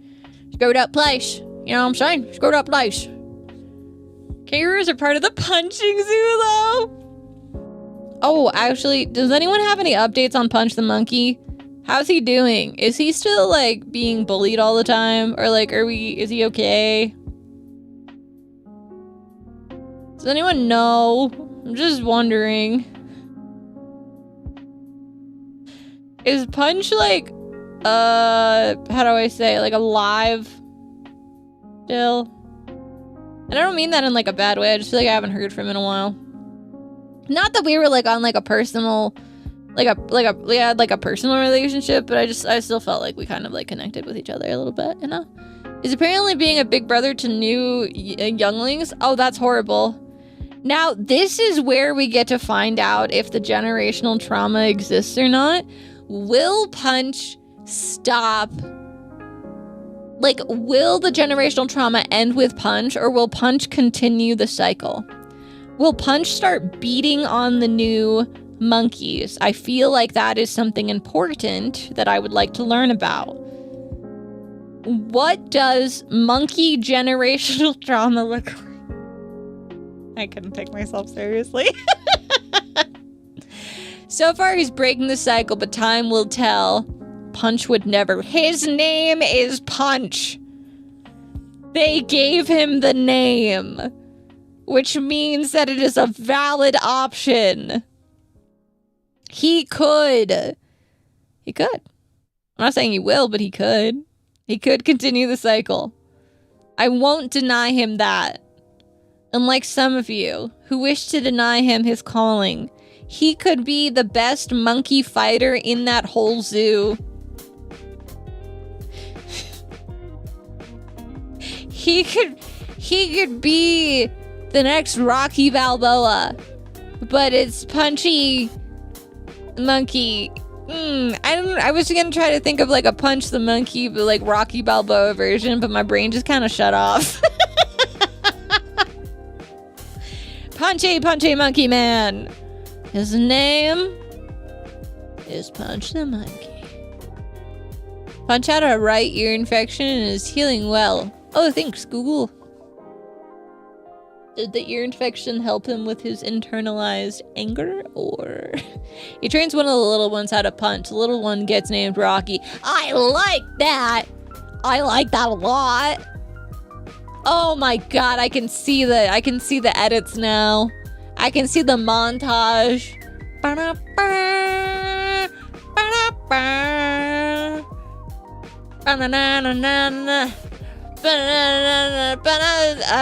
Screwed up place. You know what I'm saying? Screwed up place. Kangaroos are part of the punching zoo, though. Oh, actually, does anyone have any updates on Punch the Monkey? How's he doing? Is he still, like, being bullied all the time? Or, like, is he okay? Does anyone know? I'm just wondering. Is Punch, like, how do I say, like, alive still? And I don't mean that in like a bad way. I just feel like I haven't heard from him in a while. Not that we were like on like a personal, we had like a personal relationship, but I still felt like we kind of like connected with each other a little bit, you know? He's apparently being a big brother to new younglings. Oh, that's horrible. Now, this is where we get to find out if the generational trauma exists or not. Will Punch stop? Like, will the generational trauma end with Punch, or will Punch continue the cycle? Will Punch start beating on the new monkeys? I feel like that is something important that I would like to learn about. What does monkey generational trauma look like? I couldn't take myself seriously. So far, he's breaking the cycle, but time will tell. Punch would never. His name is Punch. They gave him the name, which means that it is a valid option. He could. He could. I'm not saying he will, but he could. He could continue the cycle. I won't deny him that. Unlike some of you who wish to deny him his calling, he could be the best monkey fighter in that whole zoo. He could be the next Rocky Balboa, but it's Punchy Monkey. I was gonna try to think of like a Punch the Monkey, but like Rocky Balboa version, but my brain just kind of shut off. Punchy Monkey Man. His name is Punch the Monkey. Punch had a right ear infection and is healing well. Oh, thanks, Google. Did the ear infection help him with his internalized anger, or... He trains one of the little ones how to punch. The little one gets named Rocky. I like that! I like that a lot! Oh my god, I can see the edits now. I can see the montage. I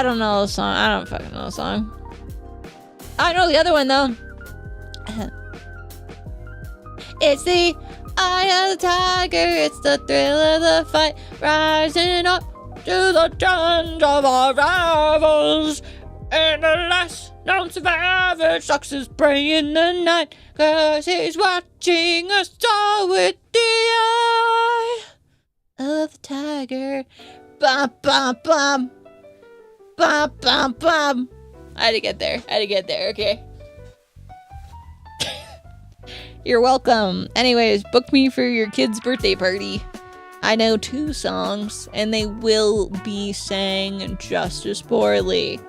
don't know the song. I don't fucking know the song. I know the other one though. It's the eye of the tiger. It's the thrill of the fight, rising up to the challenge of our rivals. And the last known survivor sucks his prey in the night, 'cause he's watching us all with the eye of the tiger. Bum, bum, bum. Bum, bum, bum. I had to get there. Okay. You're welcome. Anyways, book me for your kid's birthday party. I know 2 songs, and they will be sang just as poorly.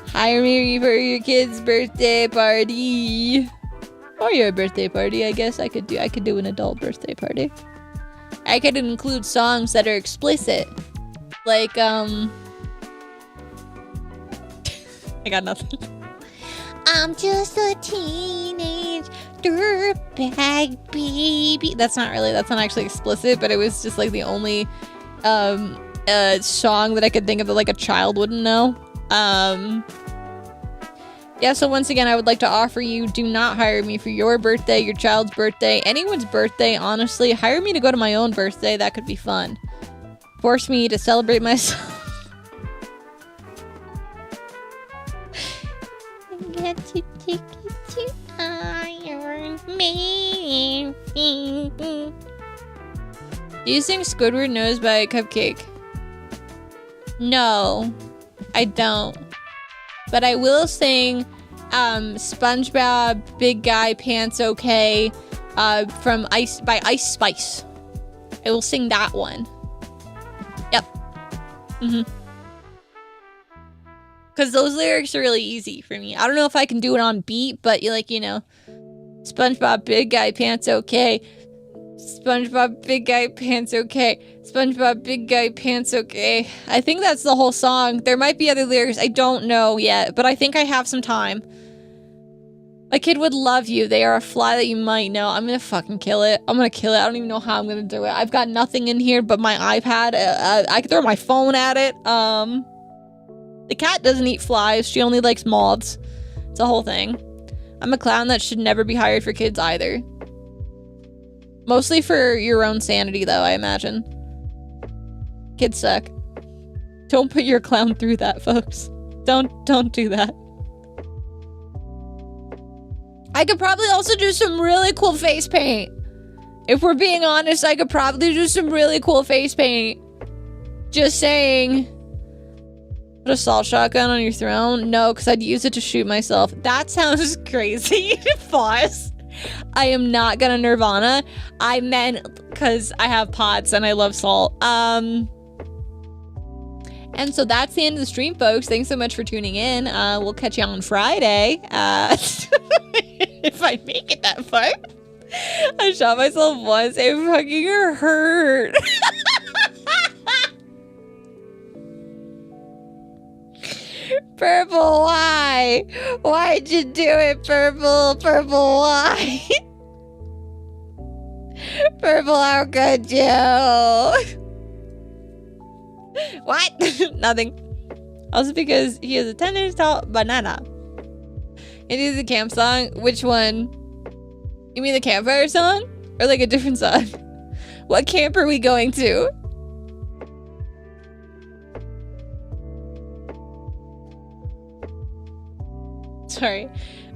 Hire me for your kid's birthday party. Or your birthday party, I guess. I could do an adult birthday party. I could include songs that are explicit. Like, I got nothing. I'm just a teenage dirtbag baby. That's not actually explicit, but it was just like the only song that I could think of that like a child wouldn't know. Yeah, so once again, I would like to offer you, do not hire me for your birthday, your child's birthday, anyone's birthday, honestly. Hire me to go to my own birthday. That could be fun. Force me to celebrate myself. Get to take it to Iron Man. Do you sing Squidward Knows by Cupcake? No, I don't. But I will sing SpongeBob Big Guy Pants Okay from Ice Spice. I will sing that one. Yep. Because those lyrics are really easy for me. I don't know if I can do it on beat, but like, you know, SpongeBob Big Guy Pants Okay. SpongeBob Big Guy Pants Okay. SpongeBob Big Guy Pants Okay. I think that's the whole song. There might be other lyrics. I don't know yet, but I think I have some time. My kid would love you. They are a fly that you might know. I'm gonna fucking kill it. I don't even know how I'm gonna do it. I've got nothing in here but my iPad. I could throw my phone at it. The cat doesn't eat flies. She only likes moths. It's a whole thing. I'm a clown that should never be hired for kids either. Mostly for your own sanity, though, I imagine. Kids suck. Don't put your clown through that, folks. Don't do that. I could probably also do some really cool face paint. If we're being honest, I could probably do some really cool face paint. Just saying. Put a assault shotgun on your throne? No, because I'd use it to shoot myself. That sounds crazy. Pause. I am not gonna Nirvana. I meant because I have pots and I love salt. And so that's the end of the stream, folks. Thanks so much for tuning in. We'll catch you on Friday. If I make it that far. I shot myself once. It fucking hurt. Purple, why? Why'd you do it, Purple? Purple, why? Purple, how could you? What? Nothing. Also because he is a 10-inch tall banana. It is a camp song. Which one? You mean the campfire song? Or like a different song? What camp are we going to? Sorry.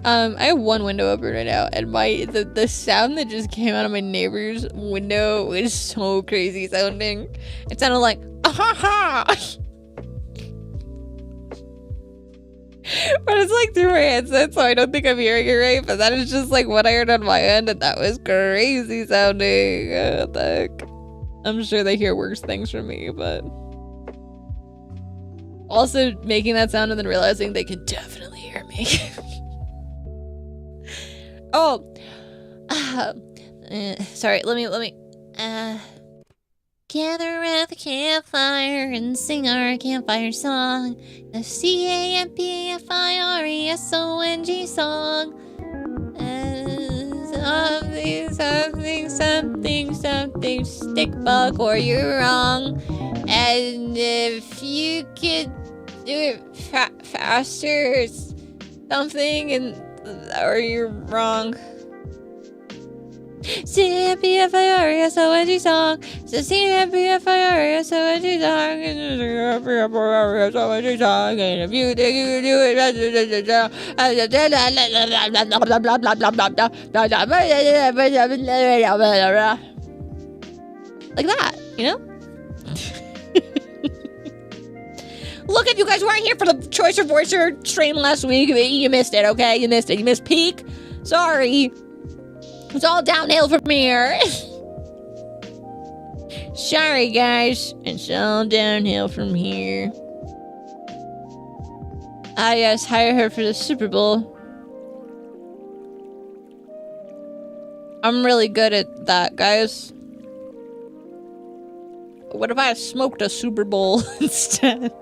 I have one window open right now, and the sound that just came out of my neighbor's window is so crazy sounding. It sounded like ah ha. But it's like through my headset, so I don't think I'm hearing it right. But that is just like what I heard on my end, and that was crazy sounding. What the heck? I'm sure they hear worse things from me, but also making that sound and then realizing they can definitely hear me. Oh, sorry. Let me. Gather around the campfire and sing our campfire song. The CAMPFIRESONG song. Something, stick bug or you're wrong. And if you could do it faster or something, or you're wrong. CAMPFIRESONG song. It's the CAMPFIRESONG song. And if you think you can do it, like that, you know? Look, if you guys weren't here for the Choice Your Voice stream last week, you missed it, okay? You missed it. You missed peak. Sorry. It's all downhill from here. Sorry, guys. It's all downhill from here. Ah, yes, hire her for the Super Bowl. I'm really good at that, guys. What if I smoked a Super Bowl instead?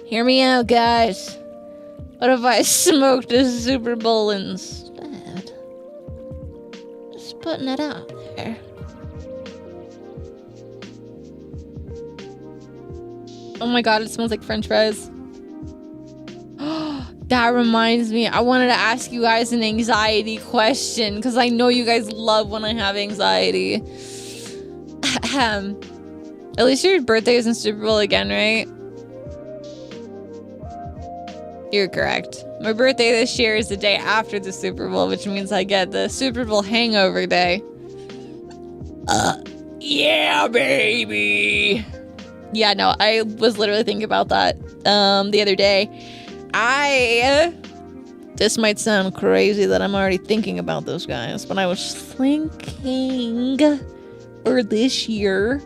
Hear me out, guys. What if I smoked a Super Bowl instead? Just putting it out there. Oh my god, it smells like French fries. That reminds me, I wanted to ask you guys an anxiety question because I know you guys love when I have anxiety. At least your birthday isn't Super Bowl again, right? You're correct. My birthday this year is the day after the Super Bowl, which means I get the Super Bowl hangover day. Yeah, baby. Yeah, no, I was literally thinking about that the other day. This might sound crazy that I'm already thinking about those guys, but I was thinking for this year,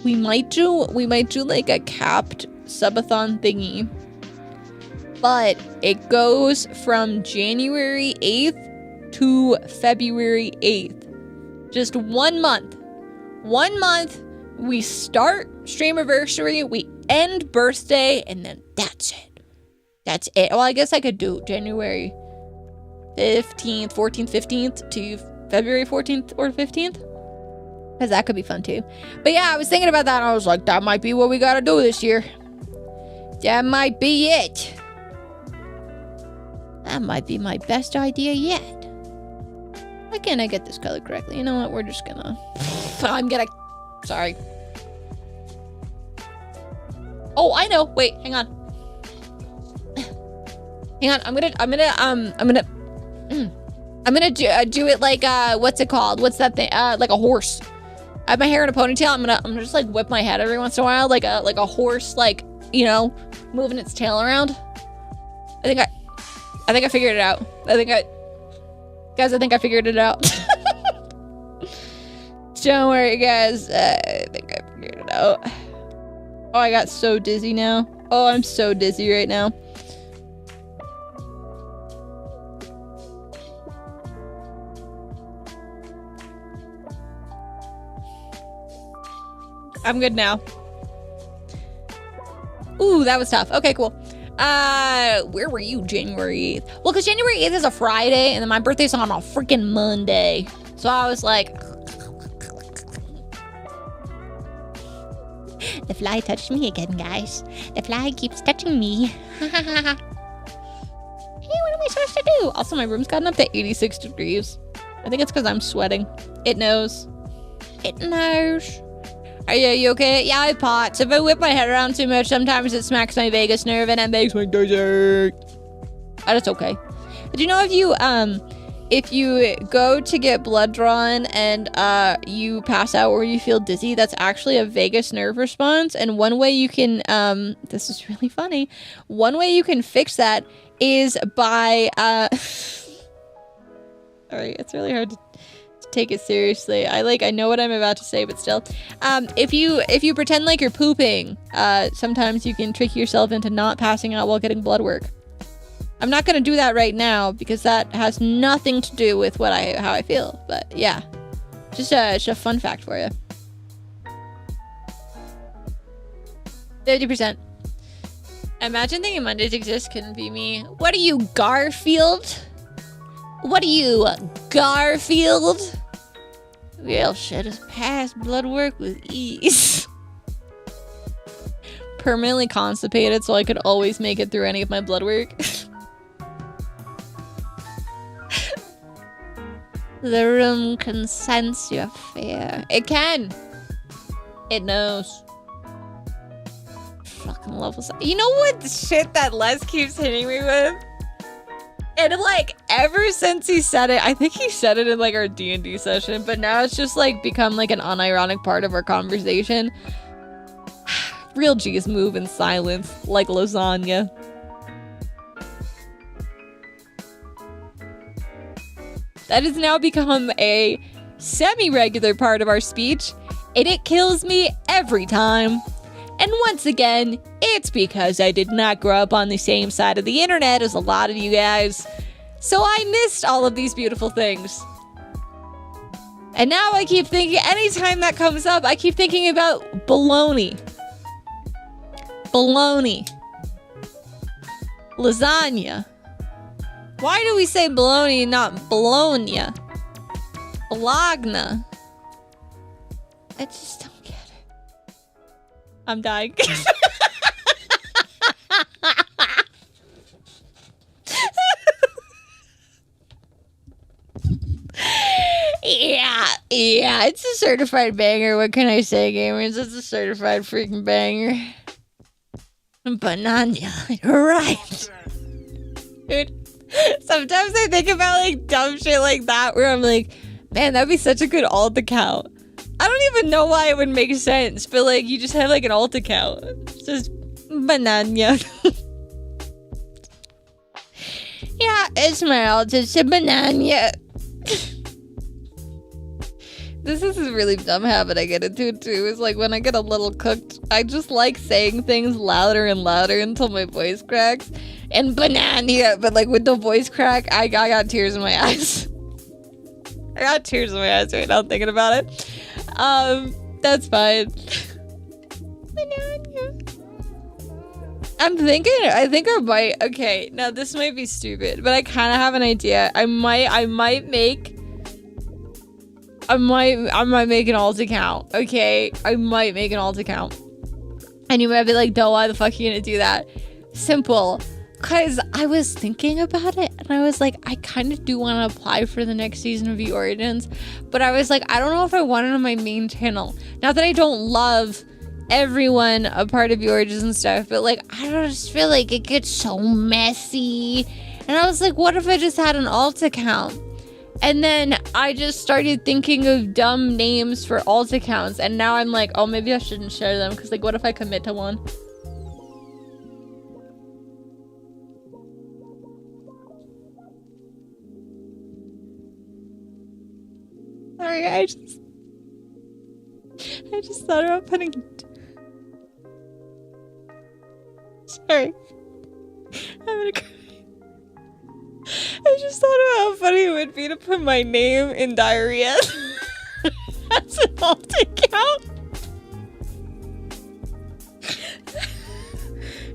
we might do like a capped subathon thingy. But it goes from January 8th to February 8th. Just 1 month. 1 month. We start streamiversary, we end birthday, and then that's it. That's it. Well, I guess I could do January 15th, 14th, 15th to February 14th or 15th. Because that could be fun too. But yeah, I was thinking about that and I was like, that might be what we gotta do this year. That might be it. That might be my best idea yet. Why can't I get this color correctly? You know what? We're just gonna... Sorry. Oh, I know. Wait, hang on. Hang on. I'm gonna do it like, what's it called? What's that thing? Like a horse. I have my hair in a ponytail. I'm gonna just like whip my head every once in a while. Like a horse, like, you know, moving its tail around. I think I figured it out. I think I figured it out. Don't worry, guys. I think I figured it out. Oh, I got so dizzy now. Oh, I'm so dizzy right now. I'm good now. Ooh, that was tough. Okay, cool. Where were you January 8th? Well, because January 8th is a Friday, and then my birthday's on a freaking Monday. So I was like... The fly touched me again, guys. The fly keeps touching me. Hey, what am I supposed to do? Also, my room's gotten up to 86 degrees. I think it's because I'm sweating. It knows. It knows. Are you okay? Yeah, I have POTS. If I whip my head around too much, sometimes it smacks my vagus nerve and it makes me dizzy. But it's okay. Did you know if you go to get blood drawn and you pass out or you feel dizzy, that's actually a vagus nerve response. And one way you can, this is really funny. One way you can fix that is by, sorry, it's really hard to take it seriously. I know what I'm about to say, but still. If you pretend like you're pooping, sometimes you can trick yourself into not passing out while getting blood work. I'm not gonna do that right now because that has nothing to do with how I feel. But yeah, just a fun fact for you. 50%. Imagine thinking Mondays exist couldn't be me. What are you, Garfield? What are you, Garfield? Real shit is past blood work with ease. Permanently constipated so I could always make it through any of my blood work. The room can sense your fear. It can. It knows. Fucking love this. You know what shit that Les keeps hitting me with? And like ever since he said it, I think he said it in like our D&D session, but now it's just like become like an unironic part of our conversation. Real G's move in silence, like lasagna. That has now become a semi-regular part of our speech, and it kills me every time. And once again, it's because I did not grow up on the same side of the internet as a lot of you guys. So I missed all of these beautiful things. And now I keep thinking, anytime that comes up, I keep thinking about bologna. Bologna. Lasagna. Why do we say bologna and not bologna? Bologna. I just don't get it. I'm dying. Yeah, it's a certified banger. What can I say, gamers? It's a certified freaking banger. Banana, you're right. Dude, sometimes I think about like dumb shit like that where I'm like, man, that'd be such a good alt account. I don't even know why it would make sense, but like you just have like an alt account. It's just banana. Yeah, it's my alt. It's a banana. This is a really dumb habit I get into too. Is like when I get a little cooked, I just like saying things louder and louder until my voice cracks. And banana, but like with the voice crack, I got tears in my eyes. I got tears in my eyes right now thinking about it. That's fine. I think I might. Okay, now this might be stupid, but I kind of have an idea. I might make an alt account. Okay, I might make an alt account. And you might be like, Doe, why the fuck are you gonna do that? Simple. Because I was thinking about it, and I was like, I kind of do want to apply for the next season of The Origins, but I was like, I don't know if I want it on my main channel. Not that I don't love everyone a part of The Origins and stuff, but like, I just feel like it gets so messy. And I was like, what if I just had an alt account? And then I just started thinking of dumb names for alt accounts, and now I'm like, oh, maybe I shouldn't share them, because like, what if I commit to one? Sorry, I just thought about putting... Sorry. I'm gonna cry. I just thought about how funny it would be to put my name in diarrhea as an alt account.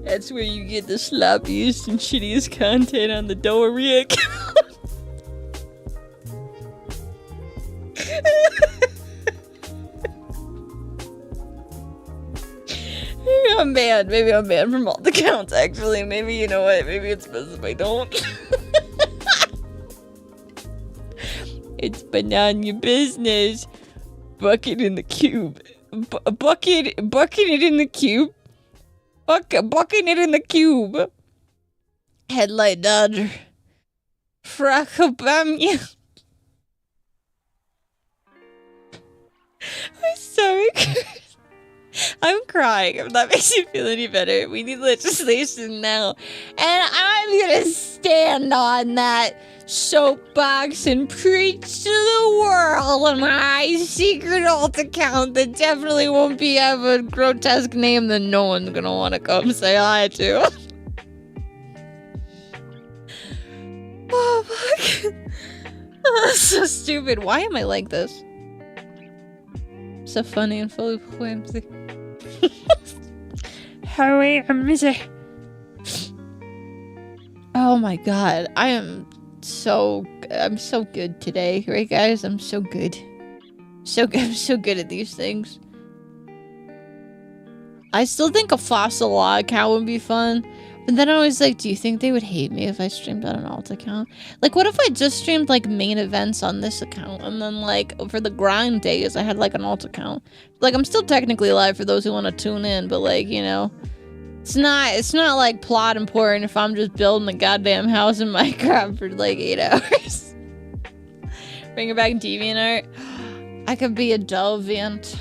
That's where you get the sloppiest and shittiest content on the DoeReMi account. Maybe I'm banned from all the accounts, actually. Maybe, you know what? Maybe it's best if I don't. It's banana business. Bucket in the cube. Bucket it in the cube. Bucket it in the cube. Headlight Dodger. Frackabamia. My stomach hurts. I'm crying. If that makes you feel any better, we need legislation now. And I'm gonna stand on that soapbox and preach to the world my secret alt account that definitely won't be have a grotesque name that no one's gonna want to come say hi to. Oh, fuck. Oh, that's so stupid. Why am I like this? So funny and full of whimsy. Hurry, Amazing. Oh my god, I'm so good today, right guys? I'm so good. I'm so good at these things. I still think a fossil law account would be fun, but then I was like, do you think they would hate me if I streamed on an alt account? Like, what if I just streamed like main events on this account, and then like for the grind days I had like an alt account? Like, I'm still technically live for those who want to tune in, but like, you know, it's not like plot important if I'm just building a goddamn house in Minecraft for like 8 hours. Bring back DeviantArt. I could be a Deviant.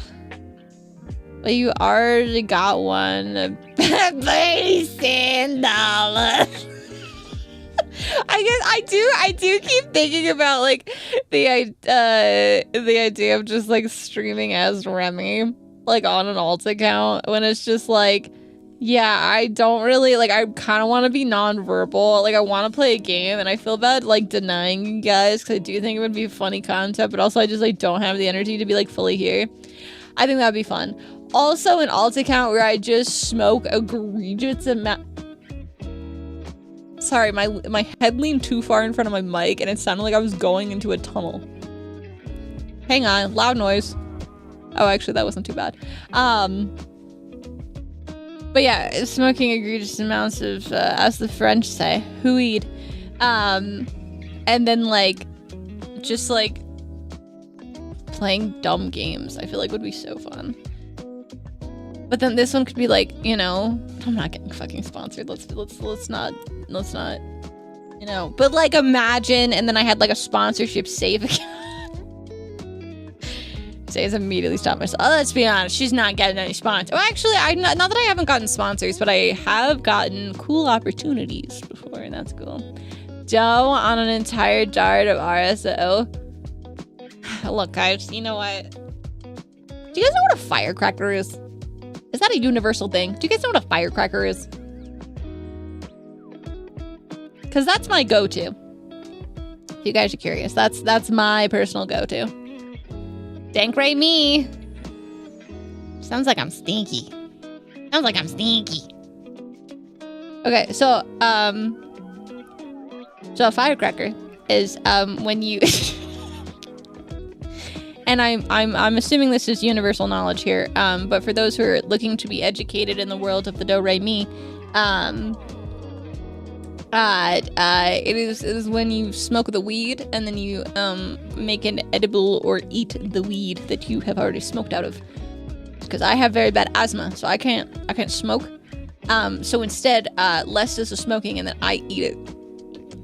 But you already got one. $37. I do keep thinking about like the idea of just like streaming as Remy, like on an alt account, when it's just like, yeah, I don't really like, I kind of want to be non-verbal. Like, I want to play a game, and I feel bad like denying you guys because I do think it would be funny content, but also I just like don't have the energy to be like fully here. I think that'd be fun. Also, an alt account where I just smoke egregious amount. Sorry, my head leaned too far in front of my mic, and it sounded like I was going into a tunnel. Hang on, loud noise. Oh, actually, that wasn't too bad. But yeah, smoking egregious amounts of, as the French say, weed. And then like, just like playing dumb games, I feel like would be so fun. But then this one could be like, you know, I'm not getting fucking sponsored. Let's not, you know. But like, imagine, and then I had like a sponsorship save account. Say's immediately stopped myself. Oh, let's be honest, she's not getting any sponsors. Well, actually, not that I haven't gotten sponsors, but I have gotten cool opportunities before, and that's cool. Doe on an entire dart of RSO. Look, guys, you know what? Do you guys know what a firecracker is? Is that a universal thing? Do you guys know what a firecracker is? Because that's my go-to. If you guys are curious, that's my personal go-to. DoeReMi. Sounds like I'm stinky. Sounds like I'm stinky. Okay, so a firecracker is when you and I'm assuming this is universal knowledge here, but for those who are looking to be educated in the world of the DoeReMi, it is when you smoke the weed and then you make an edible or eat the weed that you have already smoked out of. Because I have very bad asthma, so I can't smoke. So instead, Les does the smoking and then I eat it.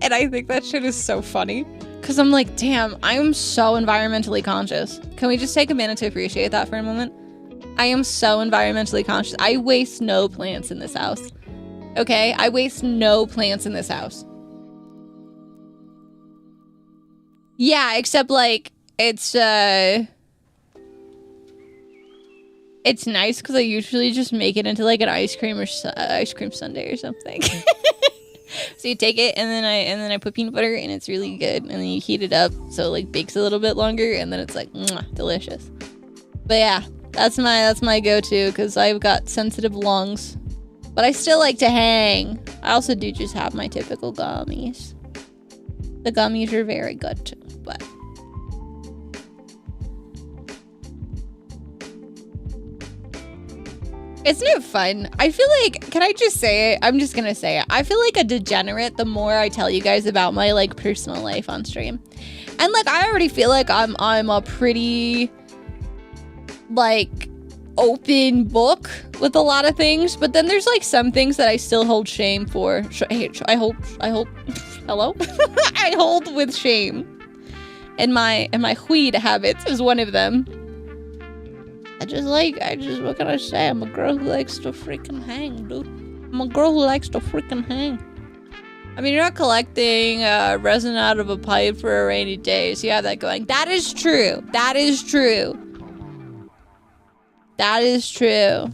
And I think that shit is so funny. Because I'm like, damn, I'm so environmentally conscious. Can we just take a minute to appreciate that for a moment? I am so environmentally conscious. I waste no plants in this house. Okay, I waste no plants in this house. Yeah, except like it's nice because I usually just make it into like an ice cream sundae or something. So you take it and then I put peanut butter and it's really good, and then you heat it up so it like bakes a little bit longer, and then it's like delicious. But yeah, that's my go-to because I've got sensitive lungs. But I still like to hang. I also do just have my typical gummies. The gummies are very good too, but... It's no fun. I feel like, can I just say it? I'm just gonna say it. I feel like a degenerate the more I tell you guys about my like personal life on stream. And like, I already feel like I'm a pretty like open book with a lot of things, but then there's like some things that I still hold shame for. I hold hello? I hold with shame. And my weed habits is one of them. What can I say? I'm a girl who likes to freaking hang, dude. I'm a girl who likes to freaking hang. I mean, you're not collecting resin out of a pipe for a rainy day, so you have that going. That is true. That is true. That is true.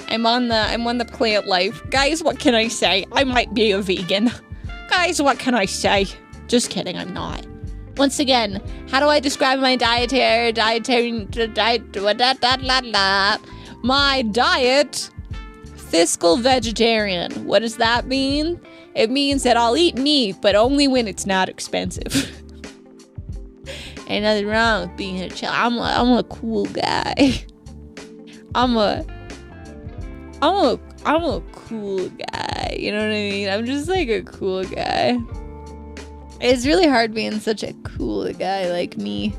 I'm on the plant life. Guys, what can I say? I might be a vegan. Guys, what can I say? Just kidding, I'm not. Once again, how do I describe my my diet? Fiscal vegetarian. What does that mean? It means that I'll eat meat, but only when it's not expensive. Ain't nothing wrong with being a child. I'm a cool guy. I'm a cool guy. You know what I mean? I'm just like a cool guy. It's really hard being such a cool guy like me.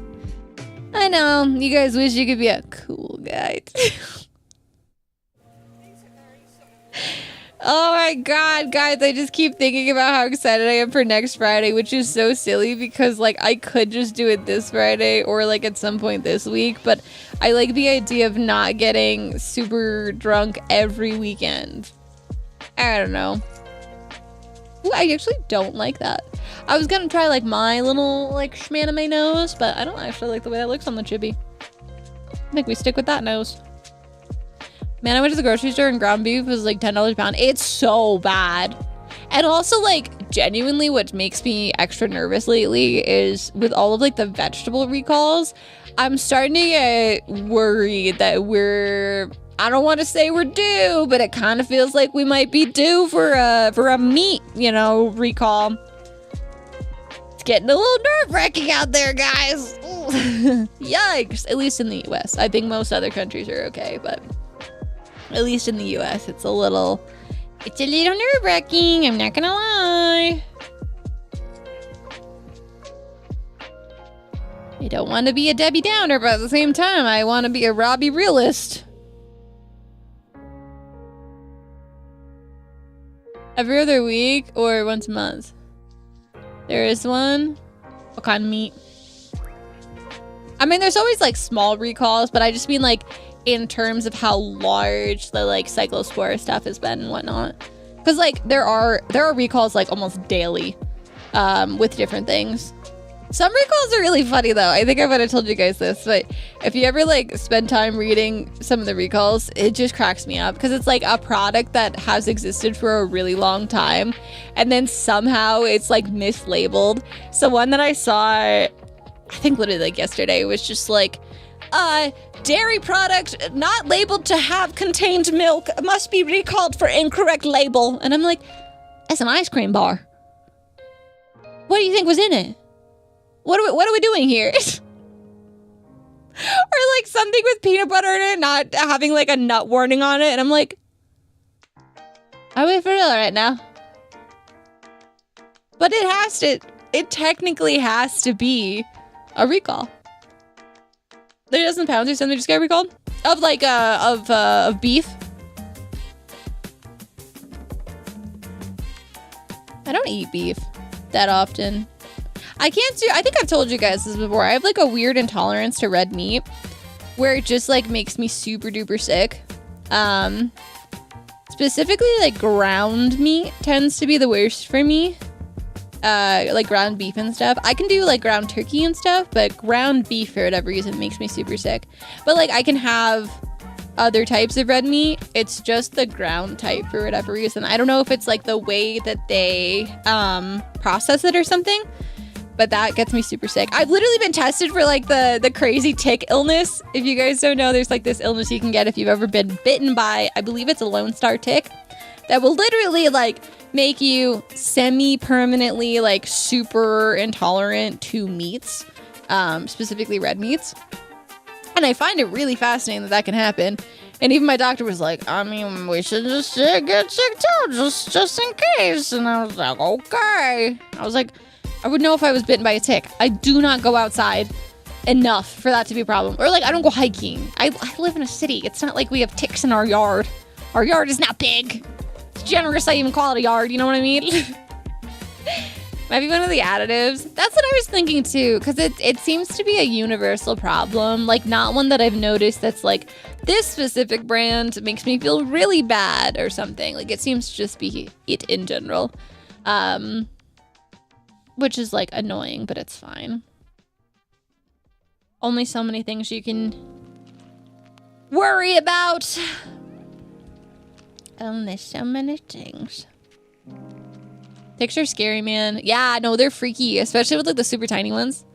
I know. You guys wish you could be a cool guy too. Oh my god, guys, I just keep thinking about how excited I am for next Friday, which is so silly because, like, I could just do it this Friday or, like, at some point this week, but I like the idea of not getting super drunk every weekend. I don't know. Ooh, I actually don't like that. I was gonna try, like, my little, like, schmanime nose, but I don't actually like the way that looks on the chibi. I think we stick with that nose. Man, I went to the grocery store and ground beef was like $10 a pound. It's so bad. And also, like, genuinely what makes me extra nervous lately is with all of, like, the vegetable recalls, I'm starting to get worried that I don't want to say we're due, but it kind of feels like we might be due for a meat, you know, recall. It's getting a little nerve-wracking out there, guys. Yikes. At least in the US. I think most other countries are okay, but at least in the US, it's a little nerve-wracking, I'm not gonna lie. I don't want to be a Debbie Downer, but at the same time, I want to be a Robbie realist. Every other week or once a month? There is one. What kind of meat? I mean, there's always like small recalls, but I just mean like in terms of how large the like cyclospore stuff has been and whatnot. Because like there are recalls like almost daily with different things. Some recalls are really funny though. I think I might have told you guys this, but if you ever like spend time reading some of the recalls, it just cracks me up because it's like a product that has existed for a really long time and then somehow it's like mislabeled. So one that I saw, I think literally like yesterday, was just like, dairy product not labeled to have contained milk must be recalled for incorrect label. And I'm like, that's an ice cream bar. What do you think was in it? What are we doing here? Or like something with peanut butter in it, not having like a nut warning on it. And I'm like, are we for real right now? But it technically has to be a recall. 30,000 pounds or something just got recalled? Of like, of beef. I don't eat beef that often. I think I've told you guys this before. I have like a weird intolerance to red meat where it just like makes me super duper sick. Specifically like ground meat tends to be the worst for me. Like ground beef and stuff. I can do like ground turkey and stuff, but ground beef for whatever reason makes me super sick. But like I can have other types of red meat. It's just the ground type for whatever reason. I don't know if it's like the way that they process it or something, but that gets me super sick. I've literally been tested for like the crazy tick illness. If you guys don't know, there's like this illness you can get if you've ever been bitten by, I believe it's a Lone Star tick, that will literally like make you semi-permanently like super intolerant to meats, specifically red meats. And I find it really fascinating that that can happen. And even my doctor was like, I mean, we should just get checked out just in case. And I was like, okay. I was like, I would know if I was bitten by a tick. I do not go outside enough for that to be a problem. Or like, I don't go hiking. I live in a city. It's not like we have ticks in our yard. Our yard is not big. It's generous, I even call it a yard. You know what I mean? Might be one of the additives. That's what I was thinking too. Because it seems to be a universal problem. Like not one that I've noticed that's like, this specific brand makes me feel really bad or something. Like it seems to just be it in general. Which is like annoying, but it's fine. Only so many things you can worry about. Only so many things. Picture scary, man. Yeah, no, they're freaky, especially with like the super tiny ones.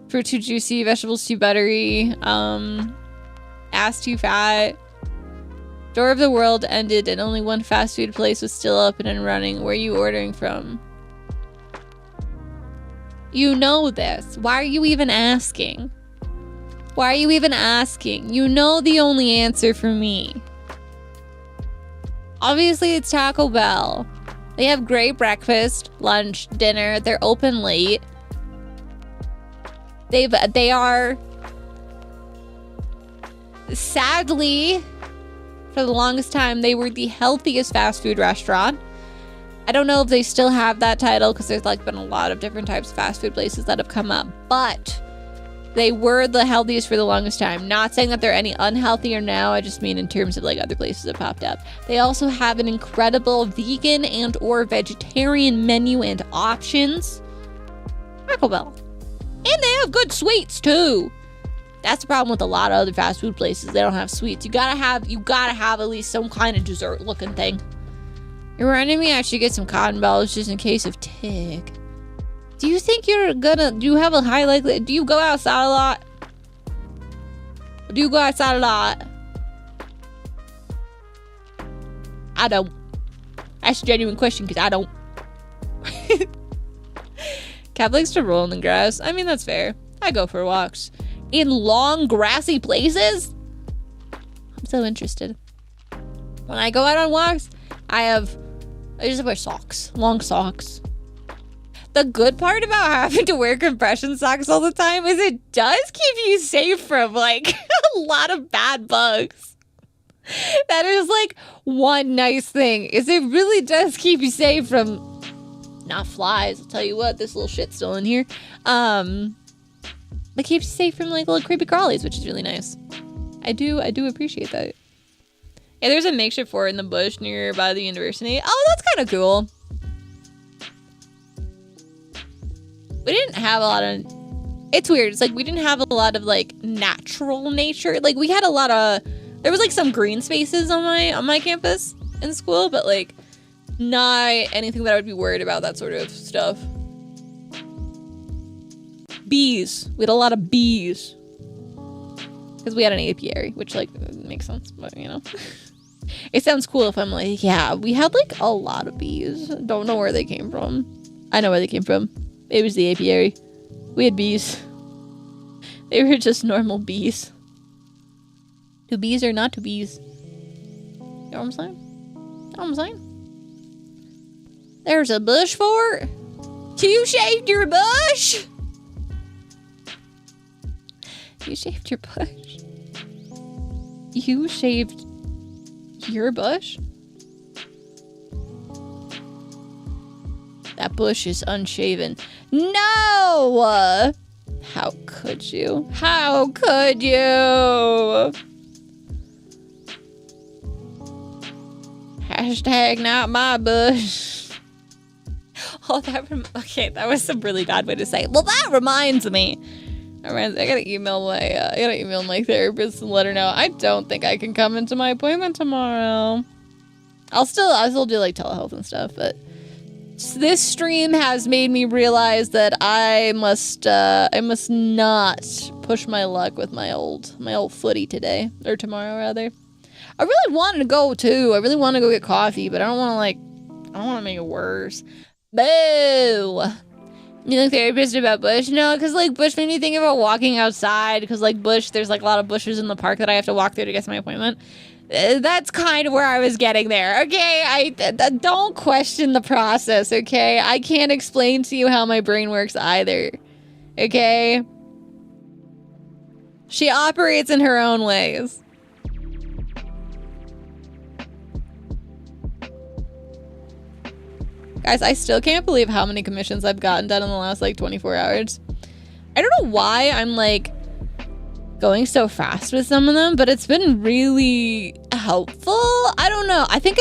Fruit too juicy, vegetables too buttery, ass too fat. Door of the world ended and only one fast food place was still open and running. Where are you ordering from? You know this. Why are you even asking? Why are you even asking? You know the only answer for me. Obviously, it's Taco Bell. They have great breakfast, lunch, dinner. They're open late. They are, sadly, for the longest time, they were the healthiest fast food restaurant. I don't know if they still have that title because there's like been a lot of different types of fast food places that have come up, but they were the healthiest for the longest time. Not saying that they're any unhealthier now. I just mean in terms of like other places that popped up. They also have an incredible vegan and or vegetarian menu and options. Taco Bell. And they have good sweets too. That's the problem with a lot of other fast food places. They don't have sweets. You gotta have at least some kind of dessert looking thing. You're reminding me I should get some cotton balls just in case of tick. Do you think do you have a high likelihood? Do you go outside a lot? Do you go outside a lot? I don't. That's a genuine question because I don't. Cat likes to roll in the grass. I mean, that's fair. I go for walks. In long, grassy places? I'm so interested. When I go out on walks, I just wear socks. Long socks. The good part about having to wear compression socks all the time is it does keep you safe from, like, a lot of bad bugs. That is, like, one nice thing, is it really does keep you safe from... Not flies. I'll tell you what, this little shit's still in here. But keeps you safe from like little creepy crawlies, which is really nice. I do appreciate that. Yeah, there's a makeshift fort in the bush nearby the university. Oh, that's kind of cool. We didn't have a lot of... It's weird. It's like we didn't have a lot of like natural nature. Like we had a lot of... There was like some green spaces on my campus in school, but like not anything that I would be worried about, that sort of stuff. Bees. We had a lot of bees. Because we had an apiary, which, like, makes sense, but, you know. It sounds cool if I'm like, yeah, we had, like, a lot of bees. Don't know where they came from. I know where they came from. It was the apiary. We had bees. They were just normal bees. To bees or not to bees. You know what I'm saying? You know what I'm saying? There's a bush fort. You shaved your bush? You shaved your bush? You shaved your bush? That bush is unshaven. No! How could you? How could you? Hashtag not my bush. Oh, okay, that was some really bad way to say it. Well, that reminds me. I gotta email my therapist and let her know. I don't think I can come into my appointment tomorrow. I'll still do like telehealth and stuff, but this stream has made me realize that I must not push my luck with my old footy today, or tomorrow rather. I really wanted to go too. I really want to go get coffee, but I don't want to make it worse. Boo! You look therapist about bush? No, because like bush made me think about walking outside, because like bush, there's like a lot of bushes in the park that I have to walk through to get to my appointment. That's kind of where I was getting there. Okay, don't question the process, okay? I can't explain to you how my brain works either. Okay? She operates in her own ways. Guys, I still can't believe how many commissions I've gotten done in the last, like, 24 hours. I don't know why I'm, like, going so fast with some of them, but it's been really helpful. I don't know. I feel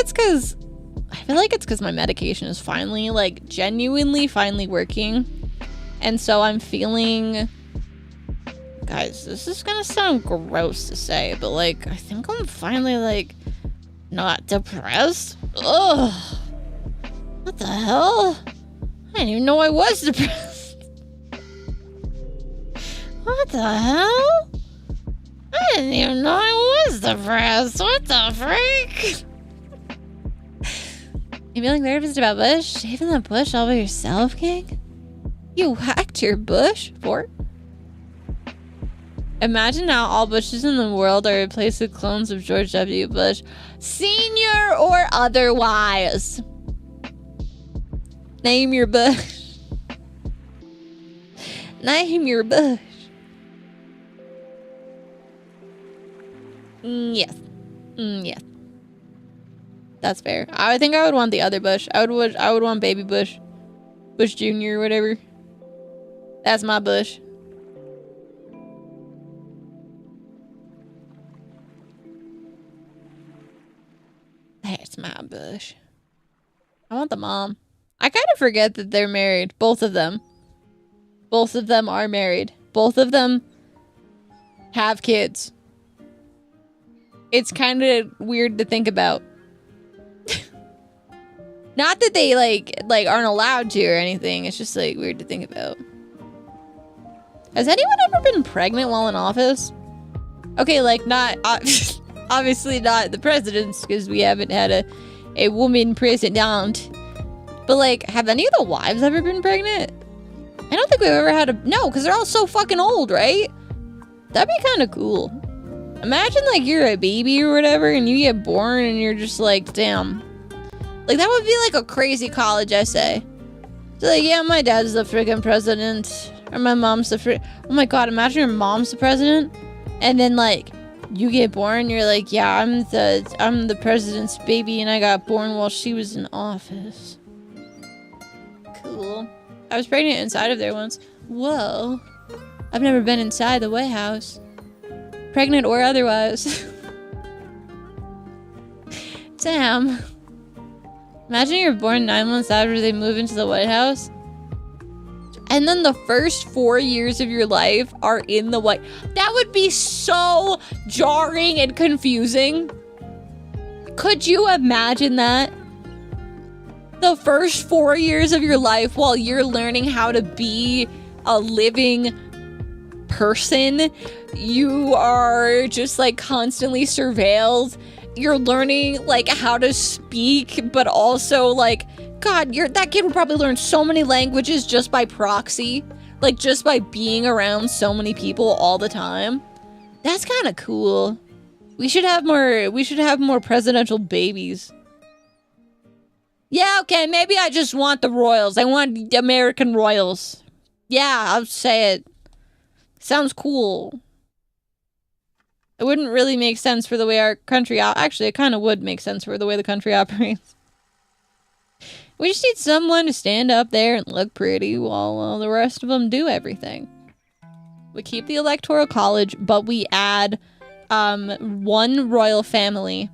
like it's because my medication is finally, like, genuinely finally working. And so I'm feeling... Guys, this is gonna sound gross to say, but, like, I think I'm finally, like, not depressed. Ugh. What the hell? didn't even know I was depressed. What the hell? I didn't even know I was depressed. What the freak? You feeling nervous about Bush? Shaving the bush all by yourself, King? You hacked your bush? Fort? Imagine now all bushes in the world are replaced with clones of George W. Bush, Sr. or otherwise. Name your bush. Name your bush. Yes. Yes. That's fair. I think I would want the other Bush. I would want baby Bush. Bush Jr. or whatever. That's my Bush. That's my Bush. I want the mom. I kind of forget that they're married. Both of them. Both of them are married. Both of them have kids. It's kind of weird to think about. Not that they like aren't allowed to or anything. It's just like weird to think about. Has anyone ever been pregnant while in office? Okay, like not obviously not the presidents because we haven't had a woman president. But like, have any of the wives ever been pregnant? I don't think we've ever had a no, because they're all so fucking old, right? That'd be kind of cool. Imagine like you're a baby or whatever and you get born and you're just like, damn. Like that would be like a crazy college essay. So like, yeah, my dad's the freaking president. Or my mom's the oh my god, imagine your mom's the president. And then like, you get born, you're like, yeah, I'm the president's baby and I got born while she was in office. Cool. I was pregnant inside of there once. Whoa. I've never been inside the White House. Pregnant or otherwise. Damn. Imagine you're born 9 months after they move into the White House. And then the first 4 years of your life are in the White... That would be so jarring and confusing. Could you imagine that? The first 4 years of your life while you're learning how to be a living person, you are just like constantly surveilled. You're learning like how to speak, but also like, God, that kid would probably learn so many languages just by proxy, like just by being around so many people all the time. That's kind of cool. We should have more presidential babies. Yeah, okay, maybe I just want the royals. I want the American royals. Yeah, I'll say it. Sounds cool. It wouldn't really make sense for the way our country... Actually, it kind of would make sense for the way the country operates. We just need someone to stand up there and look pretty while the rest of them do everything. We keep the Electoral College, but we add one royal family.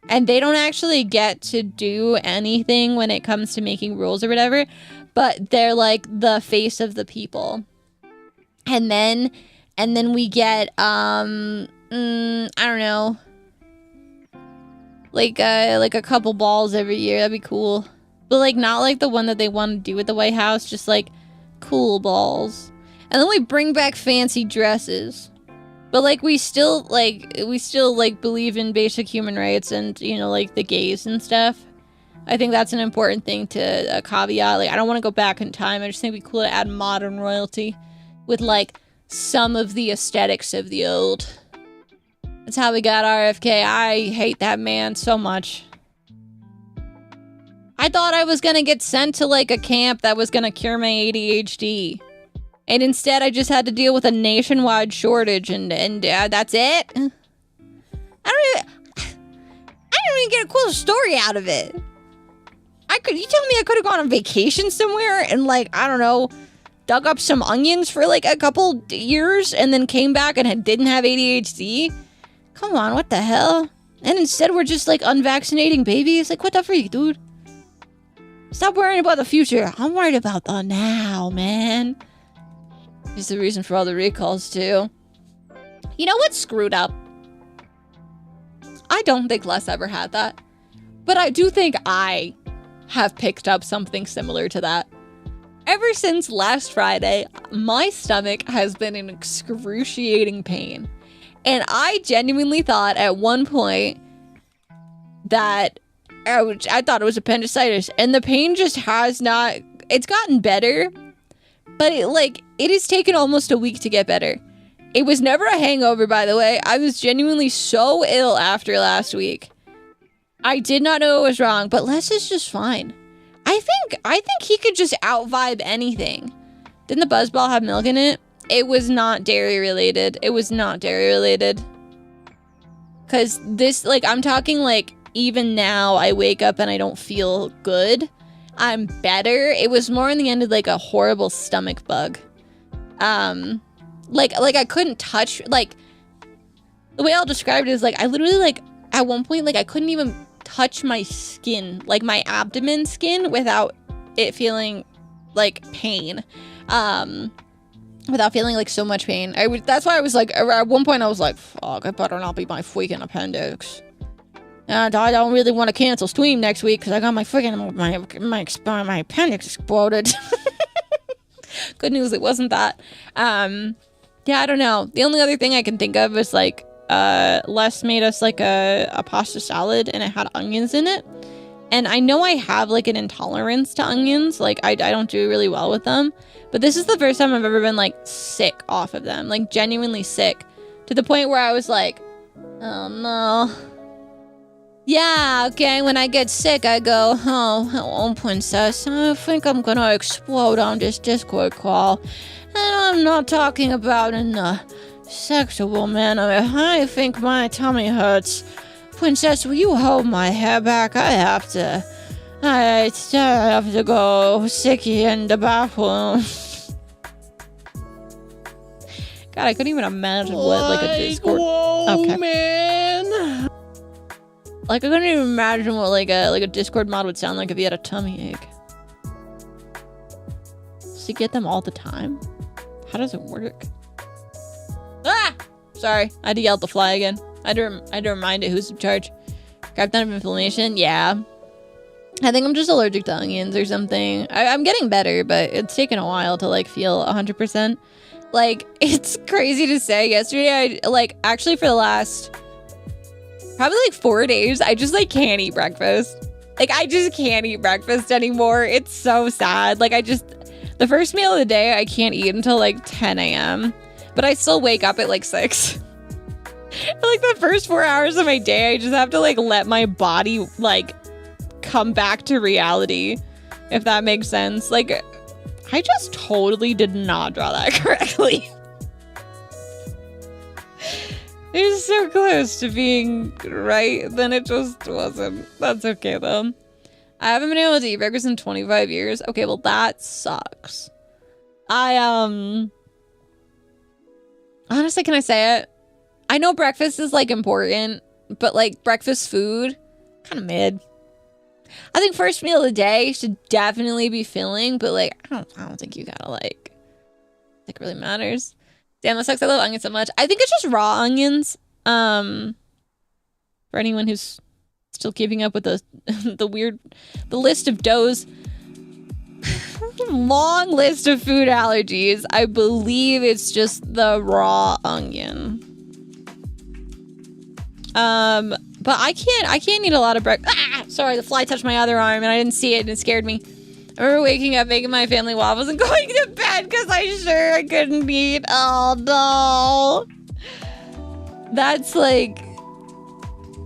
And they don't actually get to do anything when it comes to making rules or whatever, but they're like the face of the people. And then we get, I don't know, like a couple balls every year. That'd be cool. But like not like the one that they want to do at the White House, just like cool balls. And then we bring back fancy dresses. But like we still believe in basic human rights and, you know, like the gays and stuff. I think that's an important thing to caveat. Like I don't want to go back in time. I just think it'd be cool to add modern royalty with like some of the aesthetics of the old. That's how we got RFK. I hate that man so much. I thought I was gonna get sent to like a camp that was gonna cure my ADHD. And instead I just had to deal with a nationwide shortage and that's it. I don't even get a cool story out of it. You tell me I could have gone on vacation somewhere and like, I don't know, dug up some onions for like a couple years and then came back and didn't have ADHD? Come on, what the hell? And instead we're just like unvaccinating babies? Like, what the freak, dude? Stop worrying about the future. I'm worried about the now, man. It's the reason for all the recalls, too. You know what's screwed up? I don't think Les ever had that. But I do think I have picked up something similar to that. Ever since last Friday, my stomach has been in excruciating pain. And I genuinely thought at one point that I thought it was appendicitis, and the pain just has not, it's gotten better, but it has taken almost a week to get better. It was never a hangover, by the way. I was genuinely so ill after last week. I did not know what was wrong, but Les is just fine. I think he could just out-vibe anything. Didn't the Buzzball have milk in it? It was not dairy related. It was not dairy related. Cause this, I'm talking even now I wake up and I don't feel good. I'm better. It was more in the end of a horrible stomach bug. I couldn't touch, the way I'll describe it is I literally at one point I couldn't even touch my skin, my abdomen skin, without it feeling pain. Without feeling so much pain. That's why I was at one point I was fuck, it better not be my freaking appendix. And I don't really want to cancel stream next week because I got my freaking my appendix exploded. Good news, it wasn't that. Yeah, I don't know. The only other thing I can think of is Les made us a pasta salad and it had onions in it. And I know I have an intolerance to onions. I don't do really well with them. But this is the first time I've ever been sick off of them. Genuinely sick. To the point where I was oh no. Yeah, okay, when I get sick I go, oh princess, I think I'm gonna explode on this Discord call. And I'm not talking about in a sexual manner. I think my tummy hurts. Princess, will you hold my hair back? I have to go sicky in the bathroom. God, I couldn't even imagine what a Discord. Whoa, okay, man. I couldn't even imagine what a Discord mod would sound like if you had a tummy ache. Does he get them all the time? How does it work? Ah! Sorry, I had to yell at the fly again. I had to remind it who's in charge. Grab down of inflammation? Yeah. I think I'm just allergic to onions or something. I'm getting better, but it's taken a while to feel 100%. It's crazy to say. Yesterday, actually for the last probably 4 days, I just can't eat breakfast. I just can't eat breakfast anymore. It's so sad. The first meal of the day, I can't eat until 10 a.m. But I still wake up at 6. The first 4 hours of my day, I just have to let my body come back to reality, if that makes sense. I just totally did not draw that correctly. It was so close to being right, then it just wasn't. That's okay though. I haven't been able to eat breakfast in 25 years. Okay, well that sucks. Honestly, can I say it? I know breakfast is important, but breakfast food, kind of mid. I think first meal of the day should definitely be filling, but I don't think you gotta it really matters. Damn, that sucks. I love onions so much. I think it's just raw onions. For anyone who's still keeping up with the the list of Doe's long list of food allergies, I believe it's just the raw onion. But I can't eat a lot of breakfast. Ah! Sorry, the fly touched my other arm and I didn't see it and it scared me. I remember waking up, making my family waffles and going to bed because I couldn't eat. Oh no. That's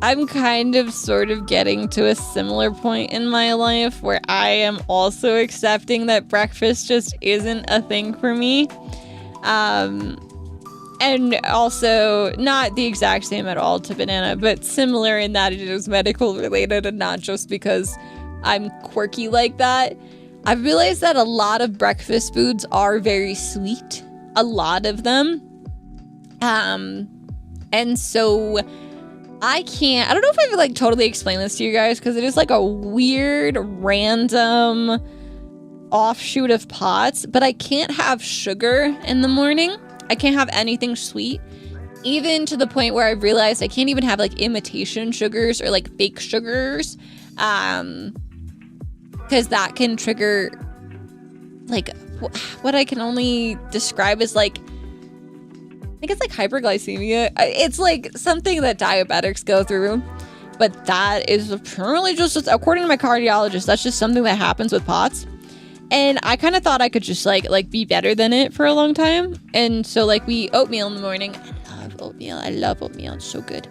I'm kind of sort of getting to a similar point in my life where I am also accepting that breakfast just isn't a thing for me. And also not the exact same at all to banana, but similar in that it is medical related and not just because I'm quirky like that. I've realized that a lot of breakfast foods are very sweet. A lot of them. And so I don't know if I've totally explained this to you guys because it is a weird random offshoot of POTS, but I can't have sugar in the morning. I can't have anything sweet, even to the point where I've realized I can't even have imitation sugars or fake sugars. because that can trigger like what I can only describe as like, I think it's like hyperglycemia. It's like something that diabetics go through, but that is apparently just, according to my cardiologist, that's just something that happens with POTS. And I kind of thought I could just like be better than it for a long time. And so like we oatmeal in the morning. I love oatmeal. I love oatmeal. It's so good.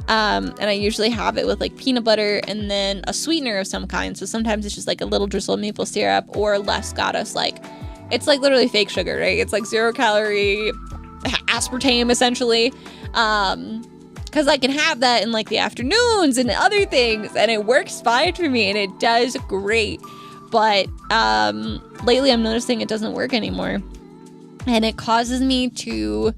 And I usually have it with like peanut butter and then a sweetener of some kind. So sometimes it's just like a little drizzle of maple syrup or less goddess. Like it's like literally fake sugar, right? It's like 0 calorie aspartame essentially. Because I can have that in like the afternoons and other things, and it works fine for me and it does great. But lately I'm noticing it doesn't work anymore. And it causes me to,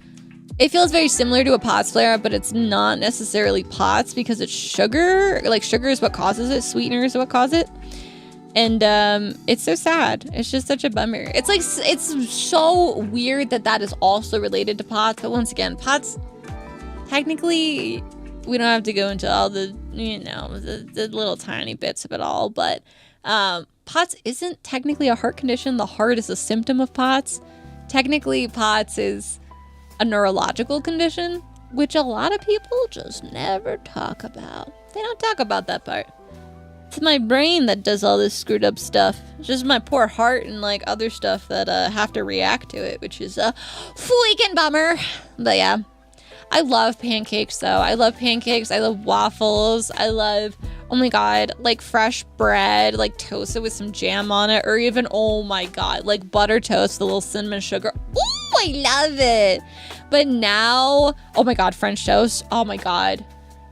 it feels very similar to a POTS flare, but it's not necessarily POTS because it's sugar. Like sugar is what causes it. Sweetener is what causes it. And it's so sad. It's just such a bummer. It's like, it's so weird that that is also related to POTS. But once again, POTS, technically, we don't have to go into all the, you know, the little tiny bits of it all. But POTS isn't technically a heart condition. The heart is a symptom of POTS. Technically, POTS is a neurological condition, which a lot of people just never talk about. They don't talk about that part. It's my brain that does all this screwed up stuff. It's just my poor heart and like other stuff that have to react to it, which is a freaking bummer. But yeah, I love pancakes though. I love pancakes. I love waffles. I love, oh my God, like fresh bread, like toasted with some jam on it, or even, oh my God, like butter toast, the little cinnamon sugar. Ooh, I love it. But now, oh my God, French toast. Oh my God.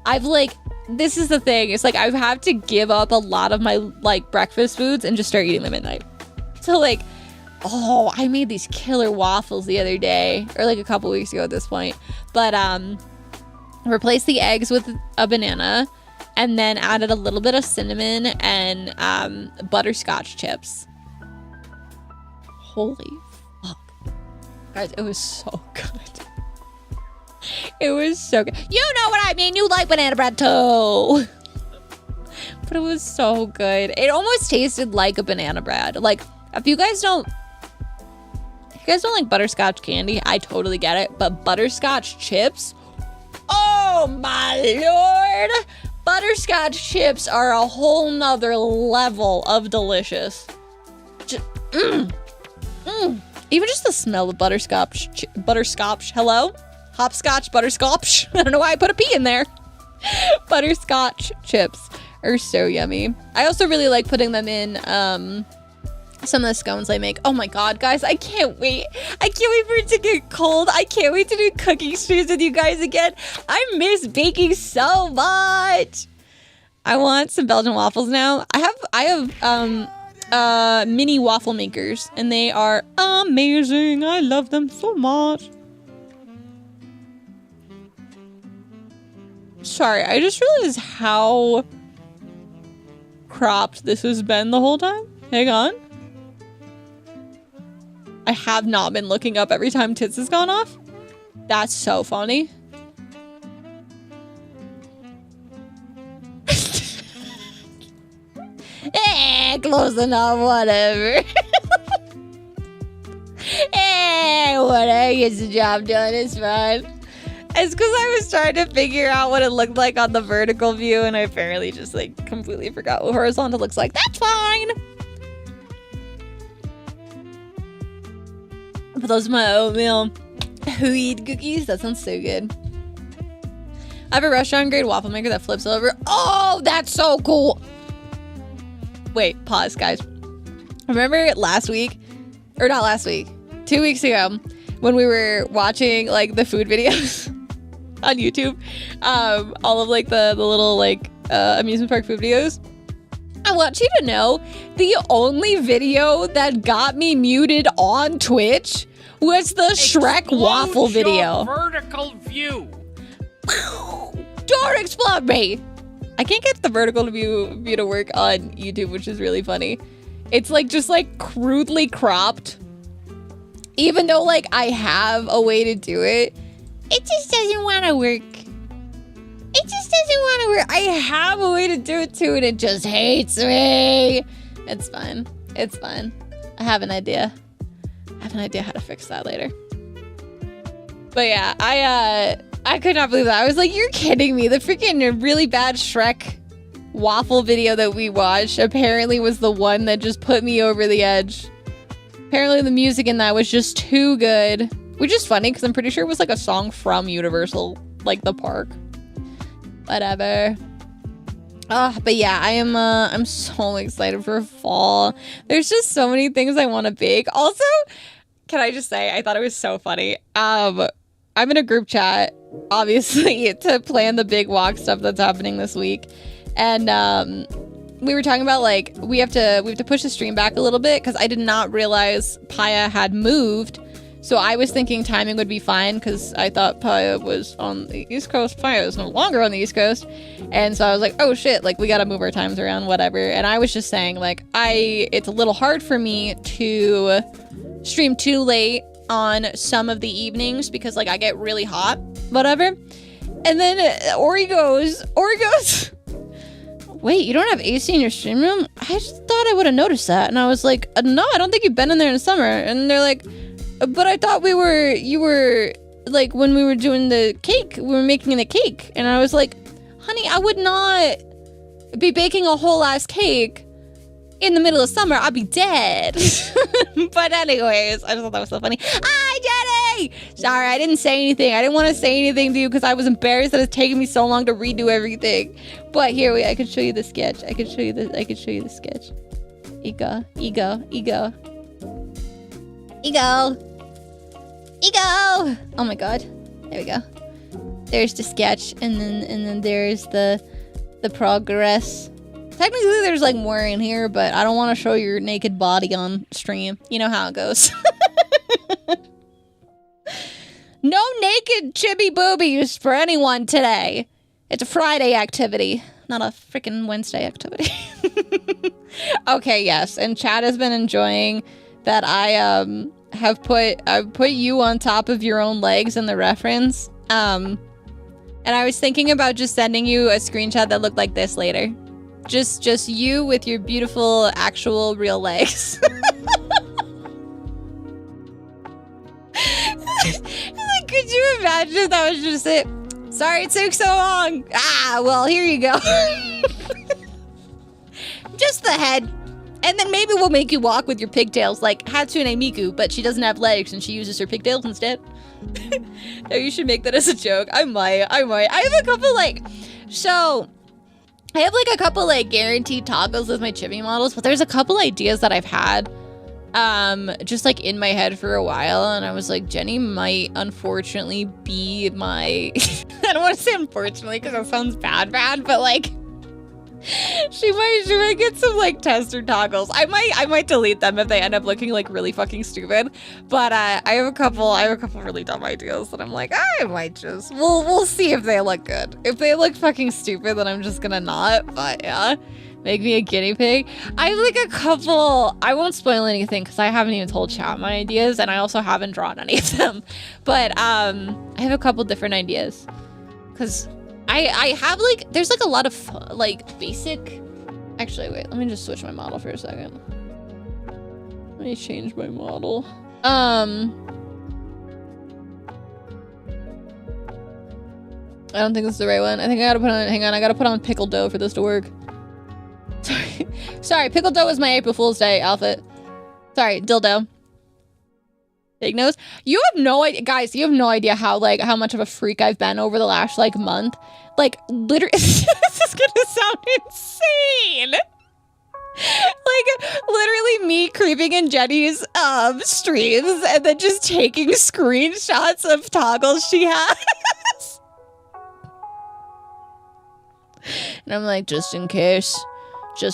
I've like, this is the thing. It's like I have to give up a lot of my like breakfast foods and just start eating them at night. So like, oh, I made these killer waffles the other day, or like a couple weeks ago at this point. But replaced the eggs with a banana and then added a little bit of cinnamon and butterscotch chips. Holy fuck. Guys, it was so good. It was so good. You know what I mean. You like banana bread too. But it was so good. It almost tasted like a banana bread. Like, if you guys don't like butterscotch candy, I totally get it. But butterscotch chips, oh my Lord. Butterscotch chips are a whole nother level of delicious. Even just the smell of butterscotch, hello? Hopscotch, butterscotch. I don't know why I put a P in there. Butterscotch chips are so yummy. I also really like putting them in some of the scones I make. Oh my God, guys, I can't wait. I can't wait for it to get cold. I can't wait to do cooking streams with you guys again. I miss baking so much. I want some Belgian waffles now. I have mini waffle makers and they are amazing. I love them so much. Sorry, I just realized how cropped this has been the whole time. Hang on. I have not been looking up every time tits has gone off. That's so funny. Close enough, whatever. Whatever, gets the job done, it's fine. It's because I was trying to figure out what it looked like on the vertical view, and I apparently just like completely forgot what horizontal looks like. That's fine. But those are my oatmeal wheat cookies. That sounds so good. I have a restaurant grade waffle maker that flips over. Oh, that's so cool. Wait, pause, guys. Remember last week, or not last week, 2 weeks ago, when we were watching like the food videos on YouTube, all of like the little like amusement park food videos. I want you to know the only video that got me muted on Twitch was the Shrek waffle video. Vertical view. Don't explode me. I can't get the vertical view to work on YouTube, which is really funny. It's like just like crudely cropped. Even though like I have a way to do it, it just doesn't want to work. It just doesn't want to work. I have a way to do it too, and it just hates me. It's fine. It's fine. I have an idea. I have an idea how to fix that later. But yeah, I could not believe that. I was like, you're kidding me. The freaking really bad Shrek waffle video that we watched apparently was the one that just put me over the edge. Apparently the music in that was just too good. Which is funny because I'm pretty sure it was like a song from Universal, like the park. Whatever. But yeah, I'm so excited for fall. There's just so many things I want to bake. Also, can I just say, I thought it was so funny. I'm in a group chat, obviously, to plan the big walk stuff that's happening this week. And we were talking about like we have to push the stream back a little bit because I did not realize Paya had moved. So I was thinking timing would be fine because I thought Paya was on the East Coast. Paya is no longer on the East Coast. And so I was like, oh shit, like we gotta move our times around, whatever. And I was just saying like it's a little hard for me to stream too late on some of the evenings because like I get really hot, whatever. And then Ori goes, wait, you don't have AC in your stream room? I just thought I would have noticed that. And I was like, no, I don't think you've been in there in the summer. And they're like, but I thought you were like when we were doing the cake, we were making the cake. And I was like, honey, I would not be baking a whole ass cake in the middle of summer. I'd be dead. But anyways, I just thought that was so funny. Hi, Jenny! Sorry, I didn't say anything. I didn't want to say anything to you because I was embarrassed that it's taking me so long to redo everything. But here I can show you the sketch. I can show you the sketch. Ego. Oh my god. There we go. There's the sketch, and then there's the progress. Technically, there's like more in here, but I don't want to show your naked body on stream. You know how it goes. No naked chibi boobies for anyone today. It's a Friday activity, not a freaking Wednesday activity. Okay, yes, and Chad has been enjoying that I've put you on top of your own legs in the reference. And I was thinking about just sending you a screenshot that looked like this later. Just you with your beautiful, actual, real legs. Like, could you imagine if that was just it? Sorry it took so long. Well, here you go. Just the head. And then maybe we'll make you walk with your pigtails like Hatsune Miku, but she doesn't have legs and she uses her pigtails instead. No, you should make that as a joke. I might. I have a couple a couple guaranteed toggles with my chibi models, but there's a couple ideas that I've had just like in my head for a while, and I was like, Jenny might unfortunately be my I don't want to say unfortunately because that sounds bad, but like she might get some like tester toggles. I might delete them if they end up looking like really fucking stupid. But I have a couple really dumb ideas that I'm like, I might just we'll see if they look good. If they look fucking stupid, then I'm just gonna not. But yeah, make me a guinea pig. I have like a couple. I won't spoil anything because I haven't even told chat my ideas, and I also haven't drawn any of them. But I have a couple different ideas because I have like, there's like a lot of like basic, actually wait, let me just switch my model for a second. Let me change my model. I don't think this is the right one. I think I gotta put on, hang on, I gotta put on pickle dough for this to work. Sorry, pickle dough is my April Fool's Day outfit. Sorry, dildo. Big nose. You have no idea, guys, you have no idea how much of a freak I've been over the last like month. Like literally, this is gonna sound insane. Like literally me creeping in Jenny's streams and then just taking screenshots of toggles she has. And I'm like, just in case,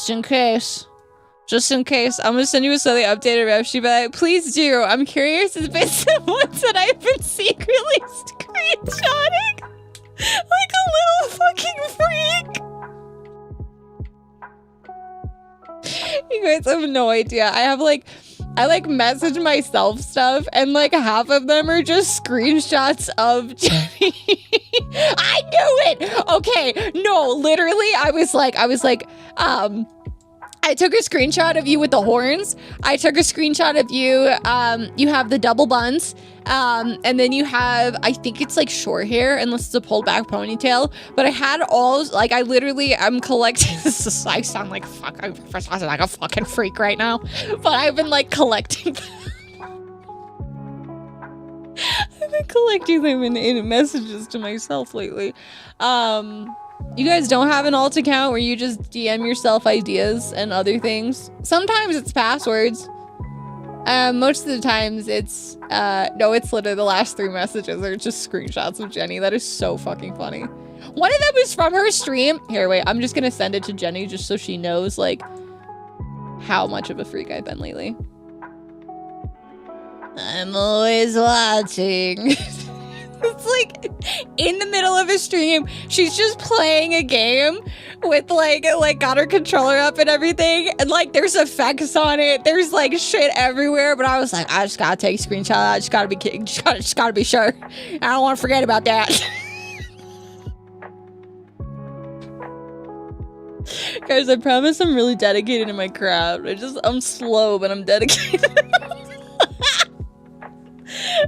I'm gonna send you a slightly updated rep sheet, but please do. I'm curious. It's been some ones that I've been secretly screenshotting. Like a little fucking freak. You guys have no idea. I message myself stuff and like half of them are just screenshots of Jenny. I knew it. Okay. No, literally I was like, I took a screenshot of you with the horns. I took a screenshot of you. You have the double buns. And then you have, I think it's like short hair, unless it's a pulled back ponytail. But I had all, like, I'm collecting. I sound like I sound like a fucking freak right now. But I've been like collecting. I've been collecting them in messages to myself lately. You guys don't have an alt account where you just DM yourself ideas and other things? Sometimes it's passwords. Most of the times it's, no, it's literally the last 3 messages are just screenshots of Jenny. That is so fucking funny. One of them is from her stream. Here, wait, I'm just gonna send it to Jenny just so she knows, like, how much of a freak I've been lately. I'm always watching. It's like in the middle of a stream, she's just playing a game with like got her controller up and everything, and like there's effects on it, there's like shit everywhere. But I was like, I just gotta take a screenshot. I just gotta be kidding. Just gotta be sure. I don't want to forget about that. Guys, I promise I'm really dedicated to my craft. I'm slow, but I'm dedicated.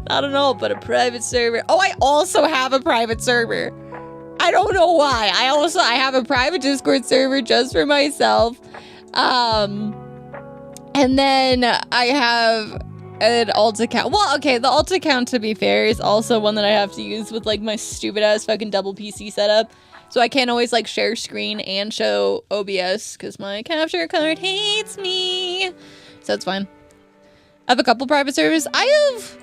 I don't know, but a private server. Oh, I also have a private server. I don't know why. I have a private Discord server just for myself. And then I have an alt account. Well, okay, the alt account, to be fair, is also one that I have to use with like my stupid ass fucking double PC setup. So I can't always like share screen and show OBS because my capture card hates me. So it's fine. I have a couple private servers. I have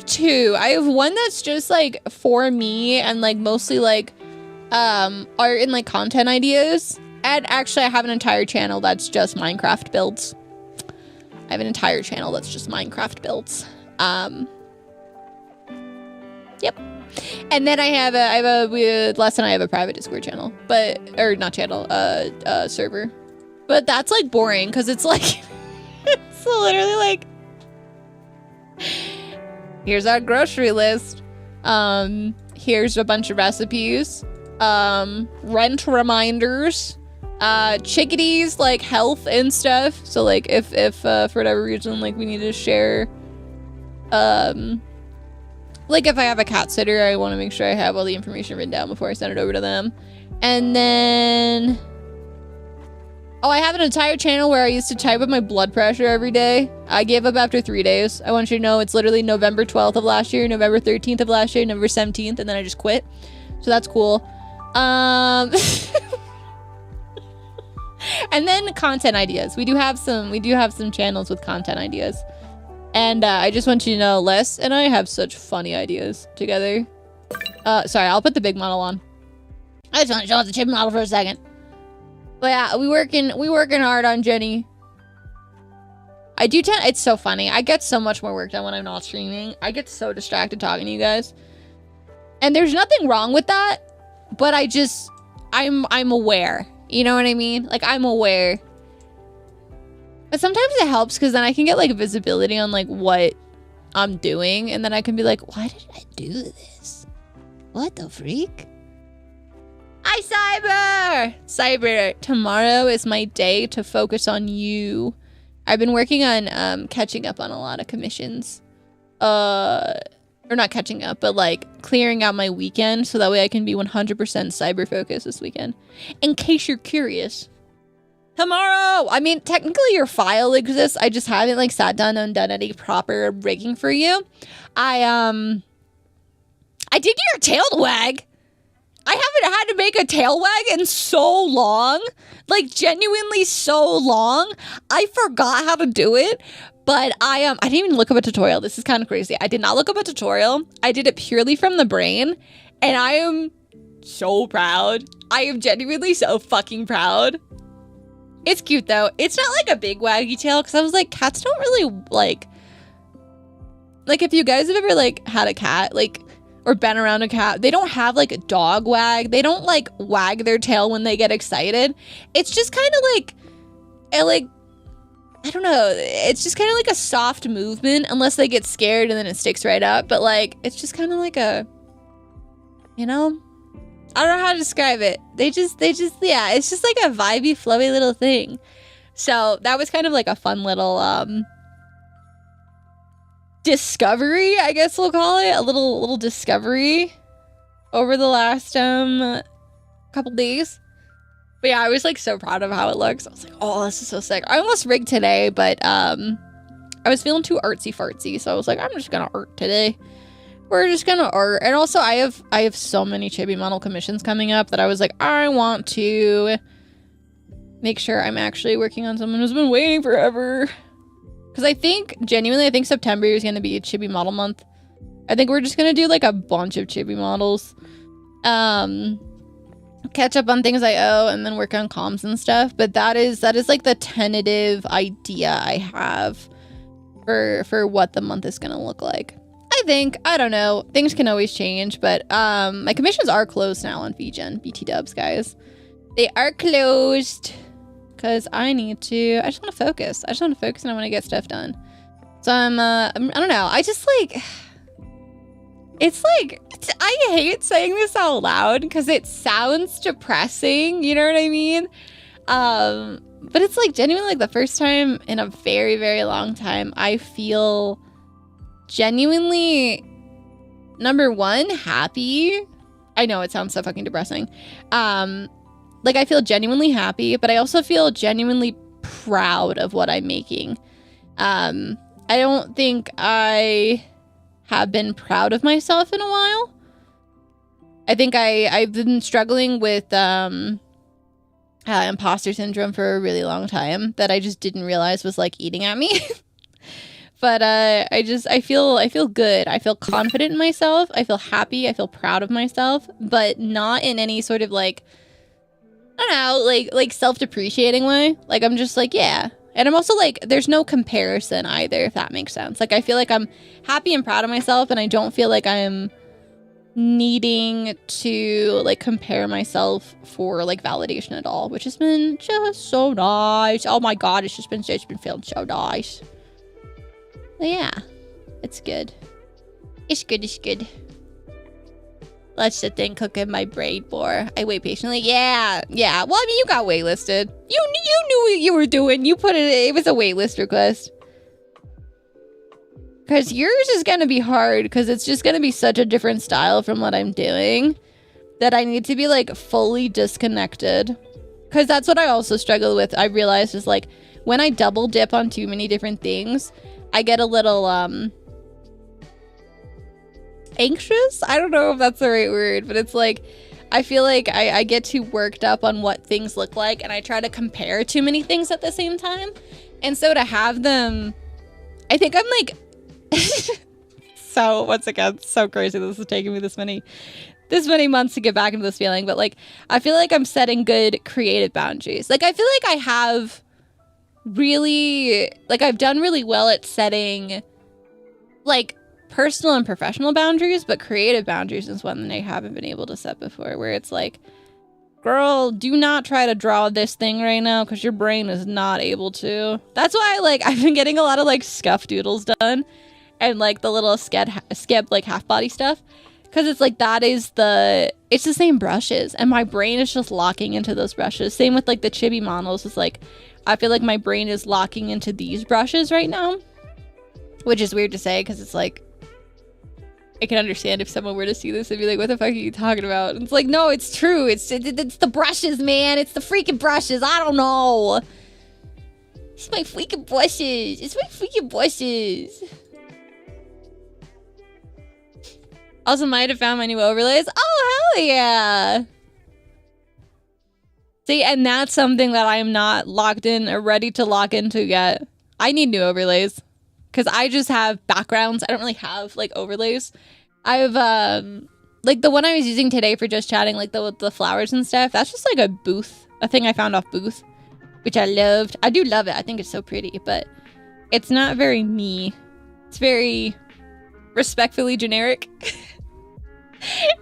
2. I have one that's just like for me and like mostly like art and like content ideas. And actually I have an entire channel that's just Minecraft builds. I have an entire channel that's just Minecraft builds. Yep. And then I have Les and I have a private Discord channel, or not channel, server. But that's like boring because it's like it's literally like, here's our grocery list. Here's a bunch of recipes. Rent reminders. Chickadees, like health and stuff. So like if for whatever reason like we need to share, like if I have a cat sitter, I want to make sure I have all the information written down before I send it over to them. And then, oh, I have an entire channel where I used to type up my blood pressure every day. I gave up after 3 days. I want you to know it's literally November 12th of last year, November 13th of last year, November 17th, and then I just quit. So that's cool. And then content ideas. We do have some channels with content ideas. And I just want you to know, Les and I have such funny ideas together. Sorry, I'll put the big model on. I just want to show off the Chibi model for a second. But yeah, we working hard on Jenny. It's so funny. I get so much more work done when I'm not streaming. I get so distracted talking to you guys. And there's nothing wrong with that, but I'm aware. You know what I mean? Like, I'm aware. But sometimes it helps because then I can get like visibility on like what I'm doing, and then I can be like, why did I do this? What the freak? Hi, Cyber! Tomorrow is my day to focus on you. I've been working on catching up on a lot of commissions. Or not catching up, but like clearing out my weekend so that way I can be 100% cyber focused this weekend. In case you're curious. Tomorrow! I mean, technically your file exists. I just haven't like sat down and done any proper rigging for you. I did get your tail to wag. I haven't had to make a tail wag in so long. Like, genuinely so long. I forgot how to do it. But I didn't even look up a tutorial. This is kind of crazy. I did not look up a tutorial. I did it purely from the brain. And I am so proud. I am genuinely so fucking proud. It's cute though. It's not like a big waggy tail because I was like, cats don't really like if you guys have ever like had a cat, like, or been around a cat, they don't have like a dog wag. They don't like wag their tail when they get excited. It's just kind of like, I don't know. It's just kind of like a soft movement unless they get scared and then it sticks right up. But like, it's just kind of like a, you know, I don't know how to describe it. They just, yeah, it's just like a vibey, flowy little thing. So that was kind of like a fun little discovery, I guess we'll call it. A little discovery over the last couple days. But yeah, I was like so proud of how it looks. I was like, oh, this is so sick. I almost rigged today, but I was feeling too artsy fartsy, so I was like, I'm just gonna art today. We're just gonna art. And also I have so many Chibi Model commissions coming up that I was like, I want to make sure I'm actually working on someone who's been waiting forever. Because I think, genuinely, I think September is gonna be a Chibi Model month. I think we're just gonna do like a bunch of Chibi Models. Catch up on things I owe and then work on comms and stuff. But that is like the tentative idea I have for what the month is gonna look like. I think, I don't know, things can always change, but my commissions are closed now on VGen, BT dubs, guys. They are closed because I just want to focus. I want to get stuff done. So I don't know. I just like, it's like, I hate saying this out loud because it sounds depressing, you know what I mean? But it's like genuinely like the first time in a very, very long time I feel genuinely, number one, happy. I know it sounds so fucking depressing. Like I feel genuinely happy, but I also feel genuinely proud of what I'm making. I don't think I have been proud of myself in a while. I think I've been struggling with imposter syndrome for a really long time that I just didn't realize was like eating at me. But I feel good. I feel confident in myself. I feel happy. I feel proud of myself, but not in any sort of like, I don't know, like self-depreciating way. Like I'm just like, yeah. And I'm also like, there's no comparison either, if that makes sense. Like I feel like I'm happy and proud of myself, and I don't feel like I'm needing to like compare myself for like validation at all, which has been just so nice. Oh my god, it's been feeling so nice. But yeah, it's good. It's good. Let's the thing cook in my brain more. I wait patiently. Yeah. Well, I mean, you got waitlisted. You knew what you were doing. You put it was a waitlist request. Because yours is going to be hard because it's just going to be such a different style from what I'm doing that I need to be like fully disconnected. Because that's what I also struggle with. I realized is like when I double dip on too many different things, I get a little anxious. I don't know if that's the right word, but it's like I feel like I get too worked up on what things look like, and I try to compare too many things at the same time. And so to have them, I think I'm like so once again, so crazy this is taking me this many months to get back into this feeling, but like I feel like I'm setting good creative boundaries. Like I feel like I have really, like I've done really well at setting like personal and professional boundaries, but creative boundaries is one that I haven't been able to set before, where it's like, girl, do not try to draw this thing right now because your brain is not able to. That's why like I've been getting a lot of like scuff doodles done and like the little skeb like half body stuff, because it's like it's the same brushes and my brain is just locking into those brushes. Same with like the Chibi models. It's like I feel like my brain is locking into these brushes right now, which is weird to say because it's like I can understand if someone were to see this and be like, what the fuck are you talking about? And it's like, no, it's true. It's the brushes, man. It's the freaking brushes. I don't know. It's my freaking brushes. It's my freaking brushes. Also, might have found my new overlays. Oh, hell yeah. See, and that's something that I am not locked in or ready to lock into yet. I need new overlays because I just have backgrounds. I don't really have like overlays. I have like the one I was using today for just chatting, like the flowers and stuff. That's just like a thing I found off Booth, which I loved. I do love it. I think it's so pretty, but it's not very me. It's very respectfully generic.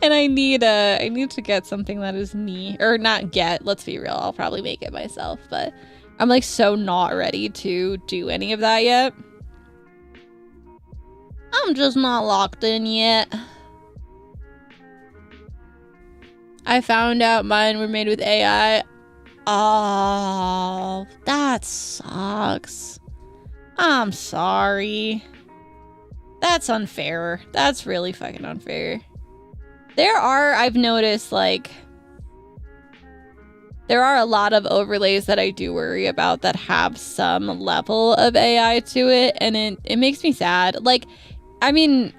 And I need to get something that is me, or not get, let's be real, I'll probably make it myself, but I'm like so not ready to do any of that yet. I'm just not locked in yet. I found out mine were made with AI. Oh, that sucks. I'm sorry. That's unfair. That's really fucking unfair. I've noticed, like, there are a lot of overlays that I do worry about that have some level of AI to it, and it makes me sad. Like, I mean,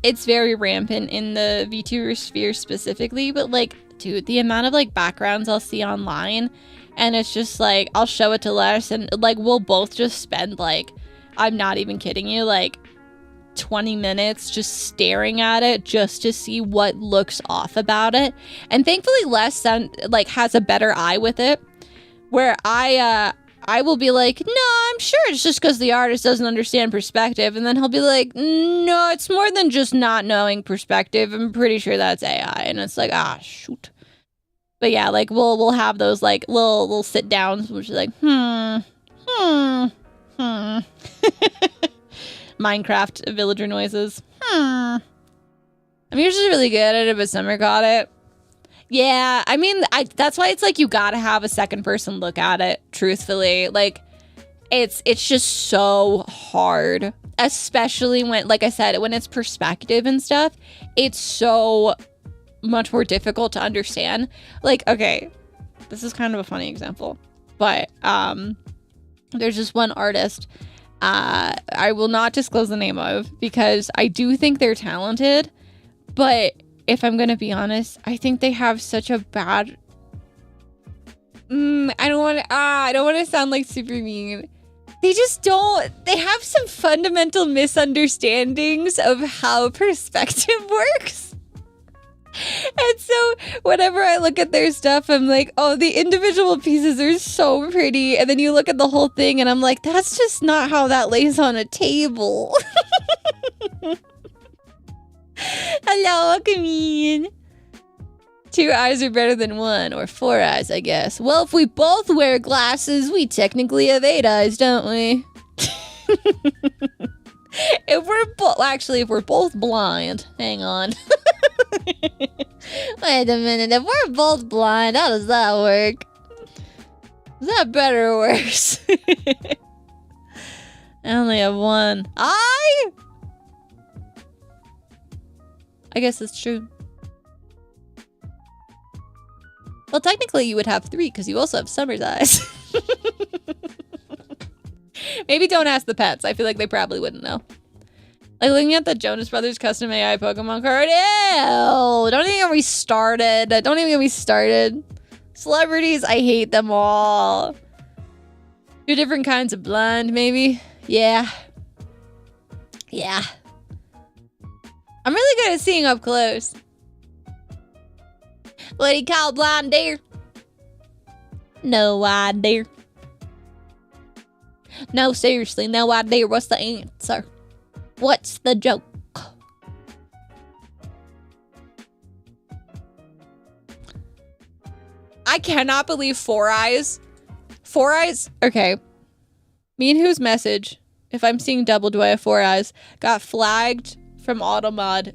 it's very rampant in the VTuber sphere specifically, but, like, dude, the amount of, like, backgrounds I'll see online, and it's just, like, I'll show it to Les, and, like, we'll both just spend, like, I'm not even kidding you, like, 20 minutes just staring at it just to see what looks off about it. And thankfully Les like has a better eye with it, where I will be like, no, I'm sure it's just because the artist doesn't understand perspective, and then he'll be like, no, it's more than just not knowing perspective, I'm pretty sure that's AI. And it's like, ah, shoot. But yeah, like we'll have those like little sit downs, which is like Minecraft villager noises. I'm usually really good at it, but Summer got it. Yeah, I mean, that's why it's like you gotta have a second person look at it, truthfully. Like, it's just so hard. Especially when, like I said, when it's perspective and stuff, it's so much more difficult to understand. Like, okay, this is kind of a funny example, but there's just one artist I will not disclose the name of, because I do think they're talented, but if I'm gonna be honest, I think they have such a bad I don't want to sound like super mean. They have some fundamental misunderstandings of how perspective works. And so whenever I look at their stuff, I'm like, oh, the individual pieces are so pretty. And then you look at the whole thing and I'm like, that's just not how that lays on a table. Hello, welcome in. 2 eyes are better than 1, or 4 eyes, I guess. Well, if we both wear glasses, we technically have 8 eyes, don't we? If we're both blind, hang on. Wait a minute, if we're both blind, how does that work? Is that better or worse? I only have 1 eye? I guess that's true. Well, technically you would have 3 because you also have Summer's eyes. Maybe don't ask the pets. I feel like they probably wouldn't know. Like looking at the Jonas Brothers custom AI Pokemon card. Ew! Don't even get me started. Don't even get me started. Celebrities, I hate them all. 2 different kinds of blind, maybe? Yeah. Yeah. I'm really good at seeing up close. What do you call blind deer? No idea. No, seriously, no idea. What's the answer? What's the joke? I cannot believe 4 eyes. 4 eyes? Okay. Me and whose message, if I'm seeing double, do I have 4 eyes, got flagged from Automod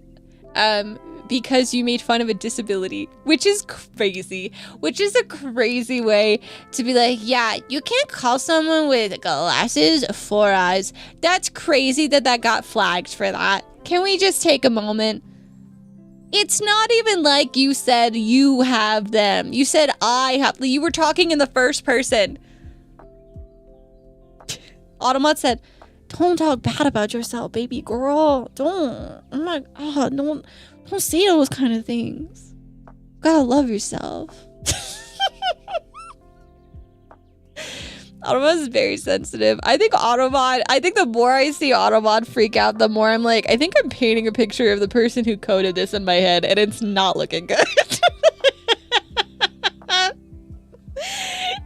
because you made fun of a disability, which is crazy. Which is a crazy way to be like, yeah, you can't call someone with glasses 4 eyes. That's crazy that got flagged for that. Can we just take a moment? It's not even like you said you have them. You said I have. You were talking in the first person. Automod said, don't talk bad about yourself, baby girl. Don't. Oh my God, don't say those kind of things. You gotta love yourself. Automod is very sensitive. I think the more I see Automod freak out, the more I'm like, I think I'm painting a picture of the person who coded this in my head, and it's not looking good.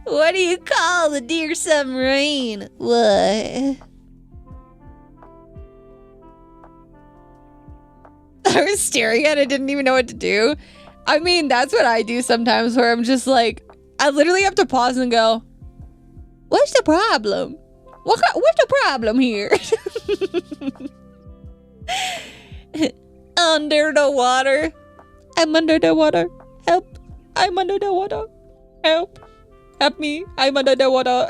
What do you call the deer submarine? What? I was staring at it, didn't even know what to do. I mean, that's what I do sometimes, where I'm just like, I literally have to pause and go, what's the problem? What's the problem here? Under the water. I'm under the water. Help. I'm under the water. Help. Help me. I'm under the water.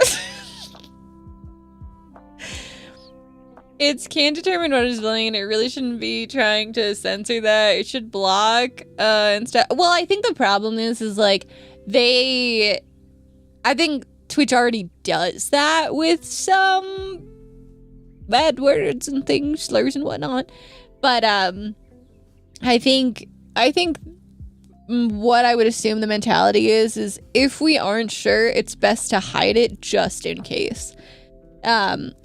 It's can't determine what is bullying, and it really shouldn't be trying to censor that. It should block and stuff. Well, I think the problem is like I think Twitch already does that with some bad words and things, slurs and whatnot. But I think what I would assume the mentality is if we aren't sure, it's best to hide it just in case.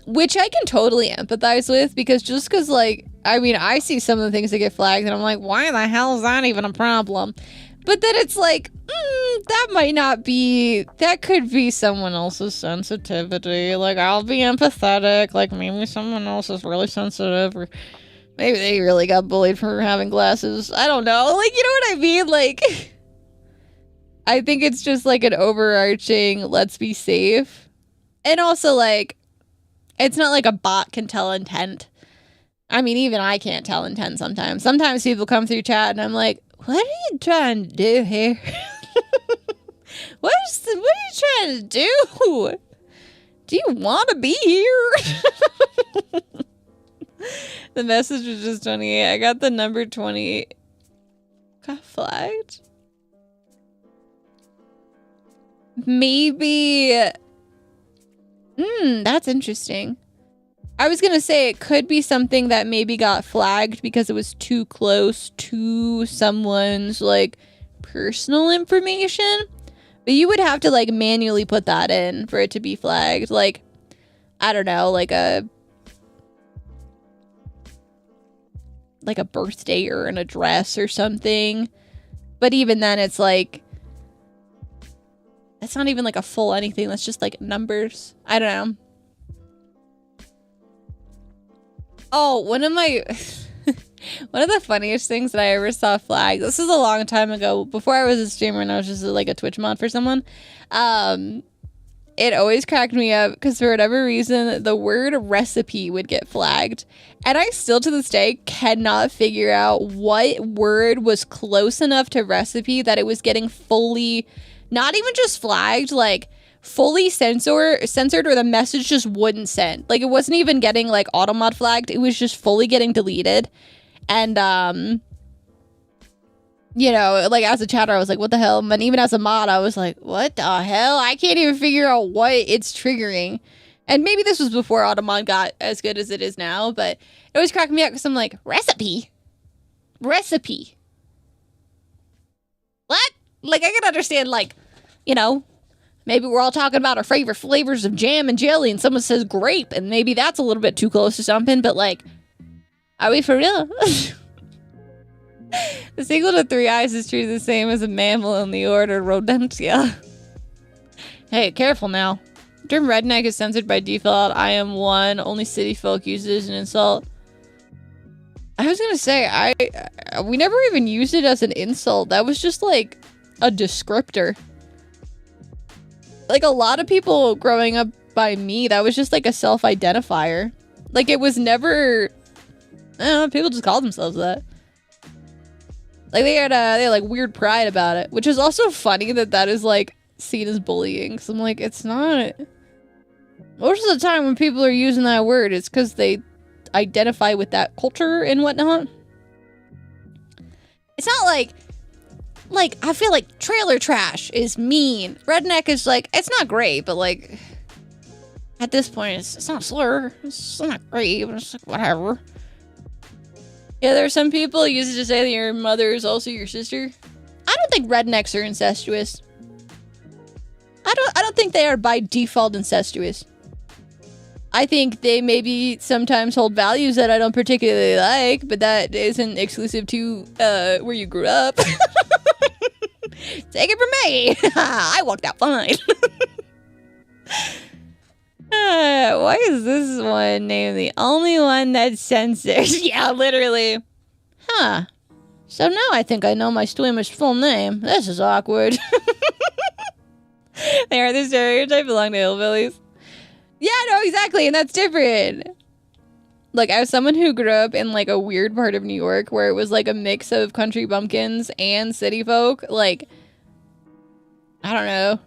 Which I can totally empathize with, because like, I mean, I see some of the things that get flagged and I'm like, why the hell is that even a problem? But then it's like, that might not be, that could be someone else's sensitivity. Like, I'll be empathetic, like maybe someone else is really sensitive, or maybe they really got bullied for having glasses. I don't know, like, you know what I mean? Like, I think it's just like an overarching, let's be safe. And also, like, it's not like a bot can tell intent. I mean, even I can't tell intent sometimes. Sometimes people come through chat and I'm like, what are you trying to do here? What are you trying to do? Do you want to be here? The message was just 28. I got the number 20. Got flagged? Maybe. That's interesting. I was gonna say it could be something that maybe got flagged because it was too close to someone's like personal information, but you would have to like manually put that in for it to be flagged. Like, I don't know, like a birthday or an address or something. But even then, it's like, that's not even like a full anything. That's just like numbers. I don't know. Oh, one of the funniest things that I ever saw flagged. This is a long time ago, before I was a streamer and I was just like a Twitch mod for someone. It always cracked me up because for whatever reason, the word recipe would get flagged. And I still to this day cannot figure out what word was close enough to recipe that it was getting fully, not even just flagged, like fully censored, or the message just wouldn't send. Like, it wasn't even getting like automod flagged. It was just fully getting deleted. And, you know, like as a chatter, I was like, what the hell? And even as a mod, I was like, what the hell? I can't even figure out what it's triggering. And maybe this was before automod got as good as it is now, but it always cracked me up because I'm like, recipe? Recipe? What? Like, I can understand, like, you know, maybe we're all talking about our favorite flavors of jam and jelly and someone says grape, and maybe that's a little bit too close to something, but like, are we for real? The sequel to Three Eyes is treated the same as a mammal in the order Rodentia. Hey, careful now. The term redneck is censored by default. I am one. Only city folk use it as an insult. I was gonna say, we never even used it as an insult. That was just like a descriptor. Like a lot of people growing up by me, that was just like a self-identifier. Like it was never, people just called themselves that. Like they had like weird pride about it, which is also funny that is like seen as bullying. So I'm like, it's not. Most of the time when people are using that word, it's because they identify with that culture and whatnot. It's not like I feel like trailer trash is mean. Redneck is like, it's not great, but like at this point it's not a slur. It's not great, but it's like whatever. Yeah, there are some people who use it to say that your mother is also your sister. I don't think rednecks are incestuous. I don't think they are by default incestuous. I think they maybe sometimes hold values that I don't particularly like, but that isn't exclusive to where you grew up. Take it from me. I walked out fine. Why is this one named the only one that's censored? Yeah, literally. Huh. So now I think I know my streamer's full name. This is awkward. They are the stereotype belong to hillbillies. Yeah, no, exactly, and that's different. Like, as someone who grew up in, like, a weird part of New York where it was, like, a mix of country bumpkins and city folk, like, I don't know.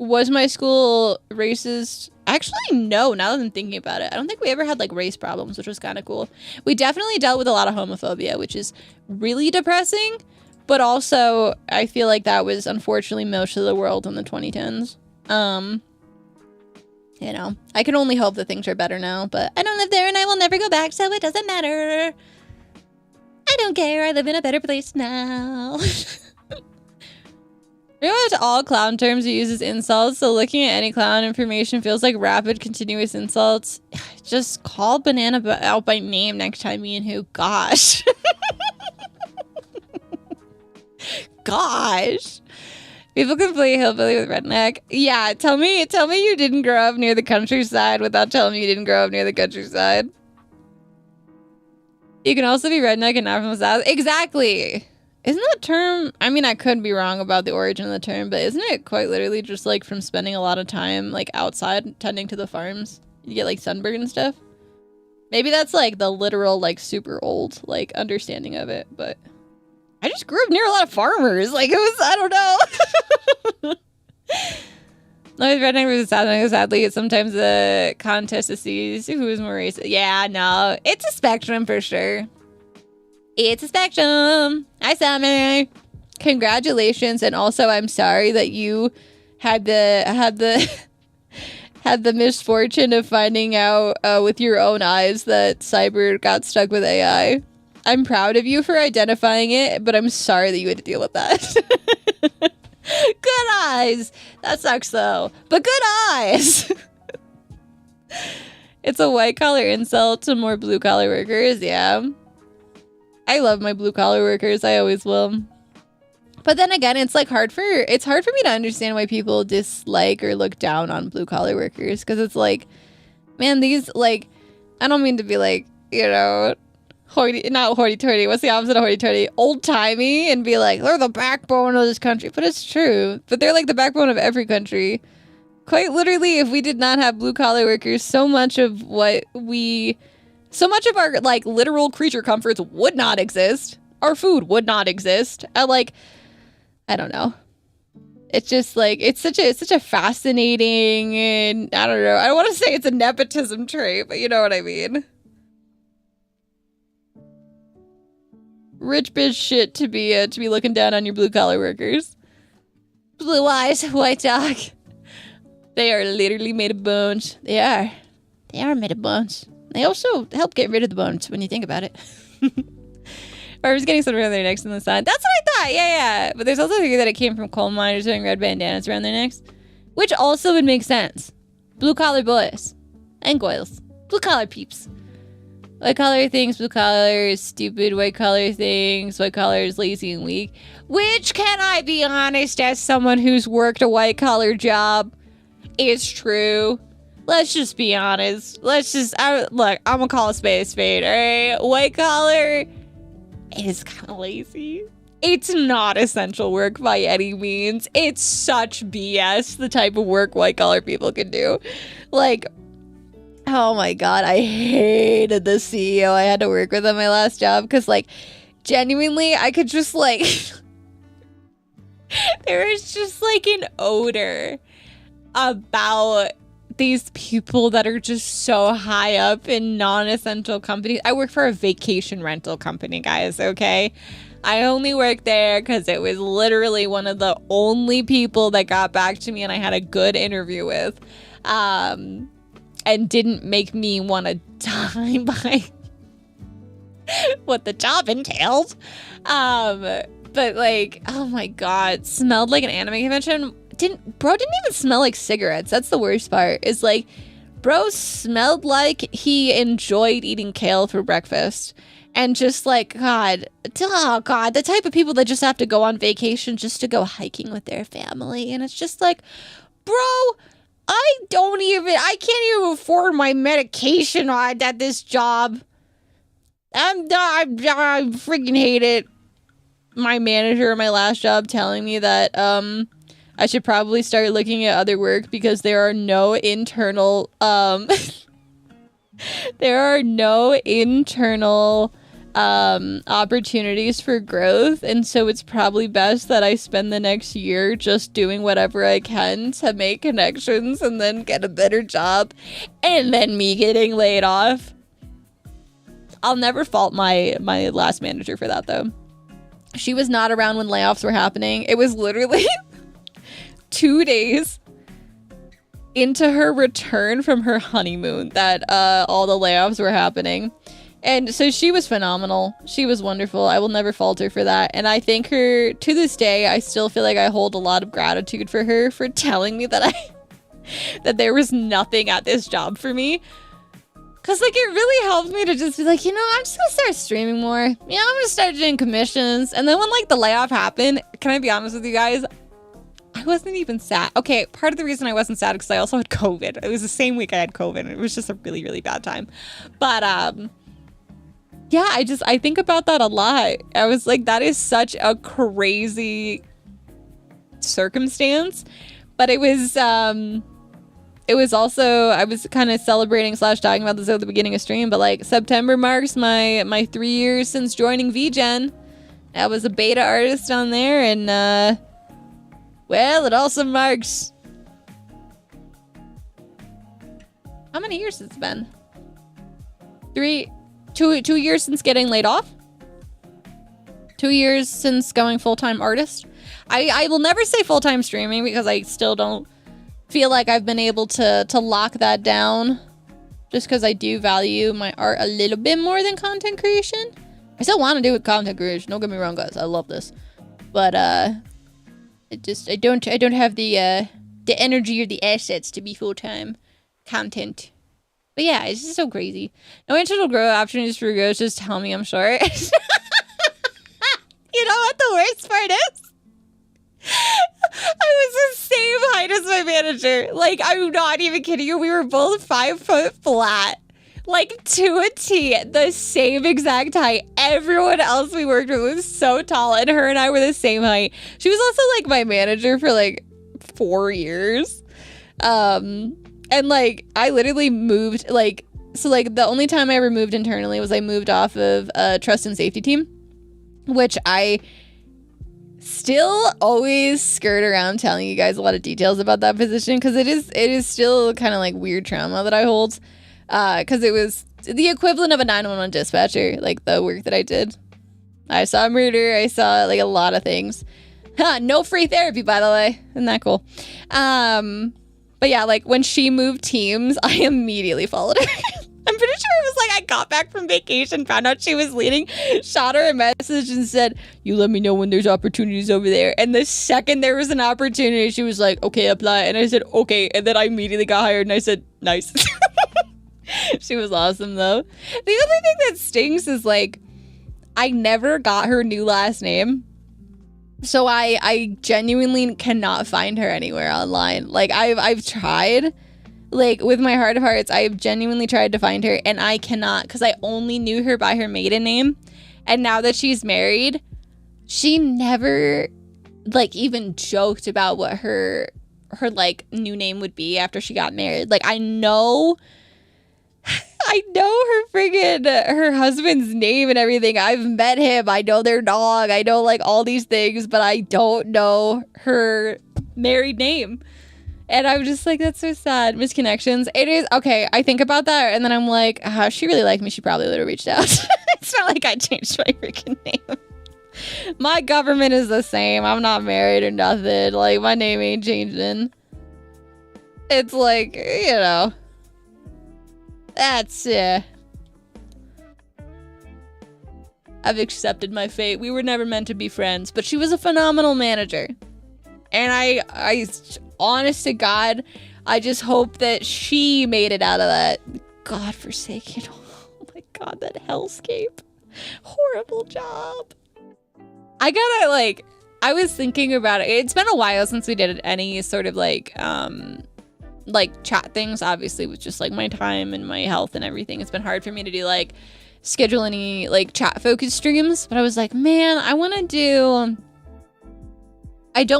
Was my school racist? Actually, no, now that I'm thinking about it. I don't think we ever had like race problems, which was kind of cool. We definitely dealt with a lot of homophobia, which is really depressing. But also, I feel like that was unfortunately most of the world in the 2010s. You know, I can only hope that things are better now, but I don't live there and I will never go back, so it doesn't matter. I don't care, I live in a better place now. Pretty much all clown terms are used as insults, so looking at any clown information feels like rapid, continuous insults. Just call Banana out by name next time, me and who. Gosh. Gosh. People can play hillbilly with redneck. Yeah, tell me you didn't grow up near the countryside without telling me you didn't grow up near the countryside. You can also be redneck and not from the South. Exactly. Isn't that term, I mean, I could be wrong about the origin of the term, but isn't it quite literally just like from spending a lot of time like outside tending to the farms? You get like sunburn and stuff. Maybe that's like the literal like super old like understanding of it, but I just grew up near a lot of farmers. Like it was, I don't know. No, redneck versus Southern. Sadly, it's sometimes a contest to see who is more racist. Yeah, no, it's a spectrum for sure. It's a spectrum. Hi, Sammy. Congratulations, and also I'm sorry that you had the misfortune of finding out with your own eyes that Cyber got stuck with AI. I'm proud of you for identifying it, but I'm sorry that you had to deal with that. Good eyes. That sucks though, but good eyes. It's a white collar insult to more blue collar workers. Yeah. I love my blue collar workers. I always will. But then again, it's like hard for me to understand why people dislike or look down on blue collar workers, because it's like, man, these like, I don't mean to be like, you know, not hoity-toity. What's the opposite of hoity-toity? Old-timey, and be like, they're the backbone of this country. But it's true. But they're like the backbone of every country. Quite literally, if we did not have blue collar workers, so much of our like literal creature comforts would not exist. Our food would not exist. I don't know. It's just like it's such a fascinating, and I don't know. I don't want to say it's a nepotism trait, but you know what I mean. Rich bitch shit to be looking down on your blue collar workers. Blue eyes, white dog. They are literally made of bones. They are made of bones. They also help get rid of the bones when you think about it. Or I was getting something around their necks in the sun. That's what I thought. Yeah. But there's also a theory that it came from coal miners wearing red bandanas around their necks, which also would make sense. Blue collar boys and girls. Blue collar peeps. White collar things, blue collar is stupid. White collar things, white collar is lazy and weak. Which, can I be honest, as someone who's worked a white collar job, is true. Let's just be honest. Look, I'm gonna call a spade, alright? White collar is kind of lazy. It's not essential work by any means. It's such BS, the type of work white collar people can do. Like, oh my god, I hated the CEO I had to work with at my last job, because like genuinely I could just like there was just like an odor about these people that are just so high up in non-essential companies. I work for a vacation rental company, guys, okay? I only worked there because it was literally one of the only people that got back to me and I had a good interview with. And didn't make me want to die by what the job entailed. But like, oh my god, smelled like an anime convention. Bro didn't even smell like cigarettes. That's the worst part. Is like, bro smelled like he enjoyed eating kale for breakfast. And just like, oh god, the type of people that just have to go on vacation just to go hiking with their family. And it's just like, bro, I can't even afford my medication at this job. I freaking hate it. My manager at my last job telling me that I should probably start looking at other work because there are no internal opportunities for growth, and so it's probably best that I spend the next year just doing whatever I can to make connections and then get a better job, and then me getting laid off. I'll never fault my last manager for that, though. She was not around when layoffs were happening. It was literally 2 days into her return from her honeymoon that all the layoffs were happening. And so she was phenomenal. She was wonderful. I will never fault her for that. And I thank her to this day. I still feel like I hold a lot of gratitude for her for telling me that that there was nothing at this job for me. Cause like it really helped me to just be like, you know, I'm just gonna start streaming more. You know, I'm gonna start doing commissions. And then when like the layoff happened, can I be honest with you guys? I wasn't even sad. Okay, part of the reason I wasn't sad because I also had COVID. It was the same week I had COVID. It was just a really, really bad time. But yeah, I think about that a lot. I was like, that is such a crazy circumstance. But it was also, I was kind of celebrating / talking about this at the beginning of stream, but like September marks my 3 years since joining VGen. I was a beta artist on there, and well, it also marks, how many years has it been? 2 years since getting laid off. 2 years since going full-time artist. I will never say full-time streaming because I still don't feel like I've been able to lock that down, just because I do value my art a little bit more than content creation. I still want to do it content creation, don't get me wrong, guys, I love this, but I don't have the energy or the assets to be full-time content. But yeah, it's just so crazy. No internal growth opportunities for growth, just tell me I'm short. You know what the worst part is? I was the same height as my manager. Like, I'm not even kidding you. We were both 5 foot flat. Like, to a T. The same exact height. Everyone else we worked with was so tall, and her and I were the same height. She was also, like, my manager for, like, 4 years. And, like, I literally moved, like, so, like, the only time I ever moved internally was I moved off of a trust and safety team, which I still always skirt around telling you guys a lot of details about that position, because it is still kind of like weird trauma that I hold, because it was the equivalent of a 911 dispatcher, like the work that I did. I saw murder, I saw like a lot of things. No free therapy, by the way. Isn't that cool? But yeah, like when she moved teams, I immediately followed her. I'm pretty sure it was like I got back from vacation, found out she was leading, shot her a message and said, "You let me know when there's opportunities over there." And the second there was an opportunity, she was like, "Okay, apply." And I said, "Okay." And then I immediately got hired and I said, "Nice." She was awesome though. The only thing that stinks is like, I never got her new last name. So I genuinely cannot find her anywhere online. Like I've tried. Like, with my heart of hearts, I have genuinely tried to find her, and I cannot, because I only knew her by her maiden name. And now that she's married, she never, like, even joked about what her like, new name would be after she got married. Like, I know her husband's name and everything. I've met him. I know their dog. I know, like, all these things, but I don't know her married name. And I'm just like, that's so sad. Misconnections. It is. Okay, I think about that, and then I'm like, she really liked me. She probably would have reached out. It's not like I changed my freaking name. My government is the same. I'm not married or nothing. Like, my name ain't changing. It's like, you know. That's, I've accepted my fate. We were never meant to be friends, but she was a phenomenal manager. And I honest to God, I just hope that she made it out of that godforsaken, oh my God, that hellscape. Horrible job. I gotta, like, I was thinking about it. It's been a while since we did any sort of like chat things, obviously, with just like my time and my health and everything. It's been hard for me to do like schedule any like chat focused streams, but I was like, man, I don't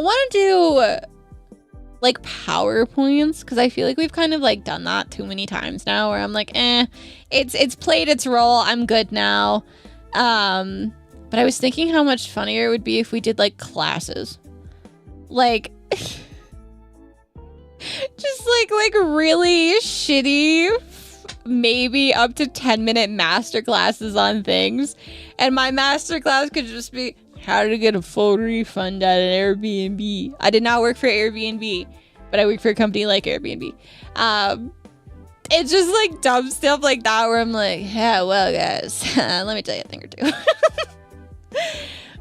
want to do like PowerPoints, because I feel like we've kind of like done that too many times now, where I'm like, it's played its role. I'm good now. But I was thinking how much funnier it would be if we did like classes. Like just like really shitty, maybe up to 10-minute master classes on things. And my master class could just be how to get a full refund at an Airbnb. I did not work for Airbnb, but I work for a company like Airbnb. It's just like dumb stuff like that where I'm like, yeah, well, guys, let me tell you a thing or two.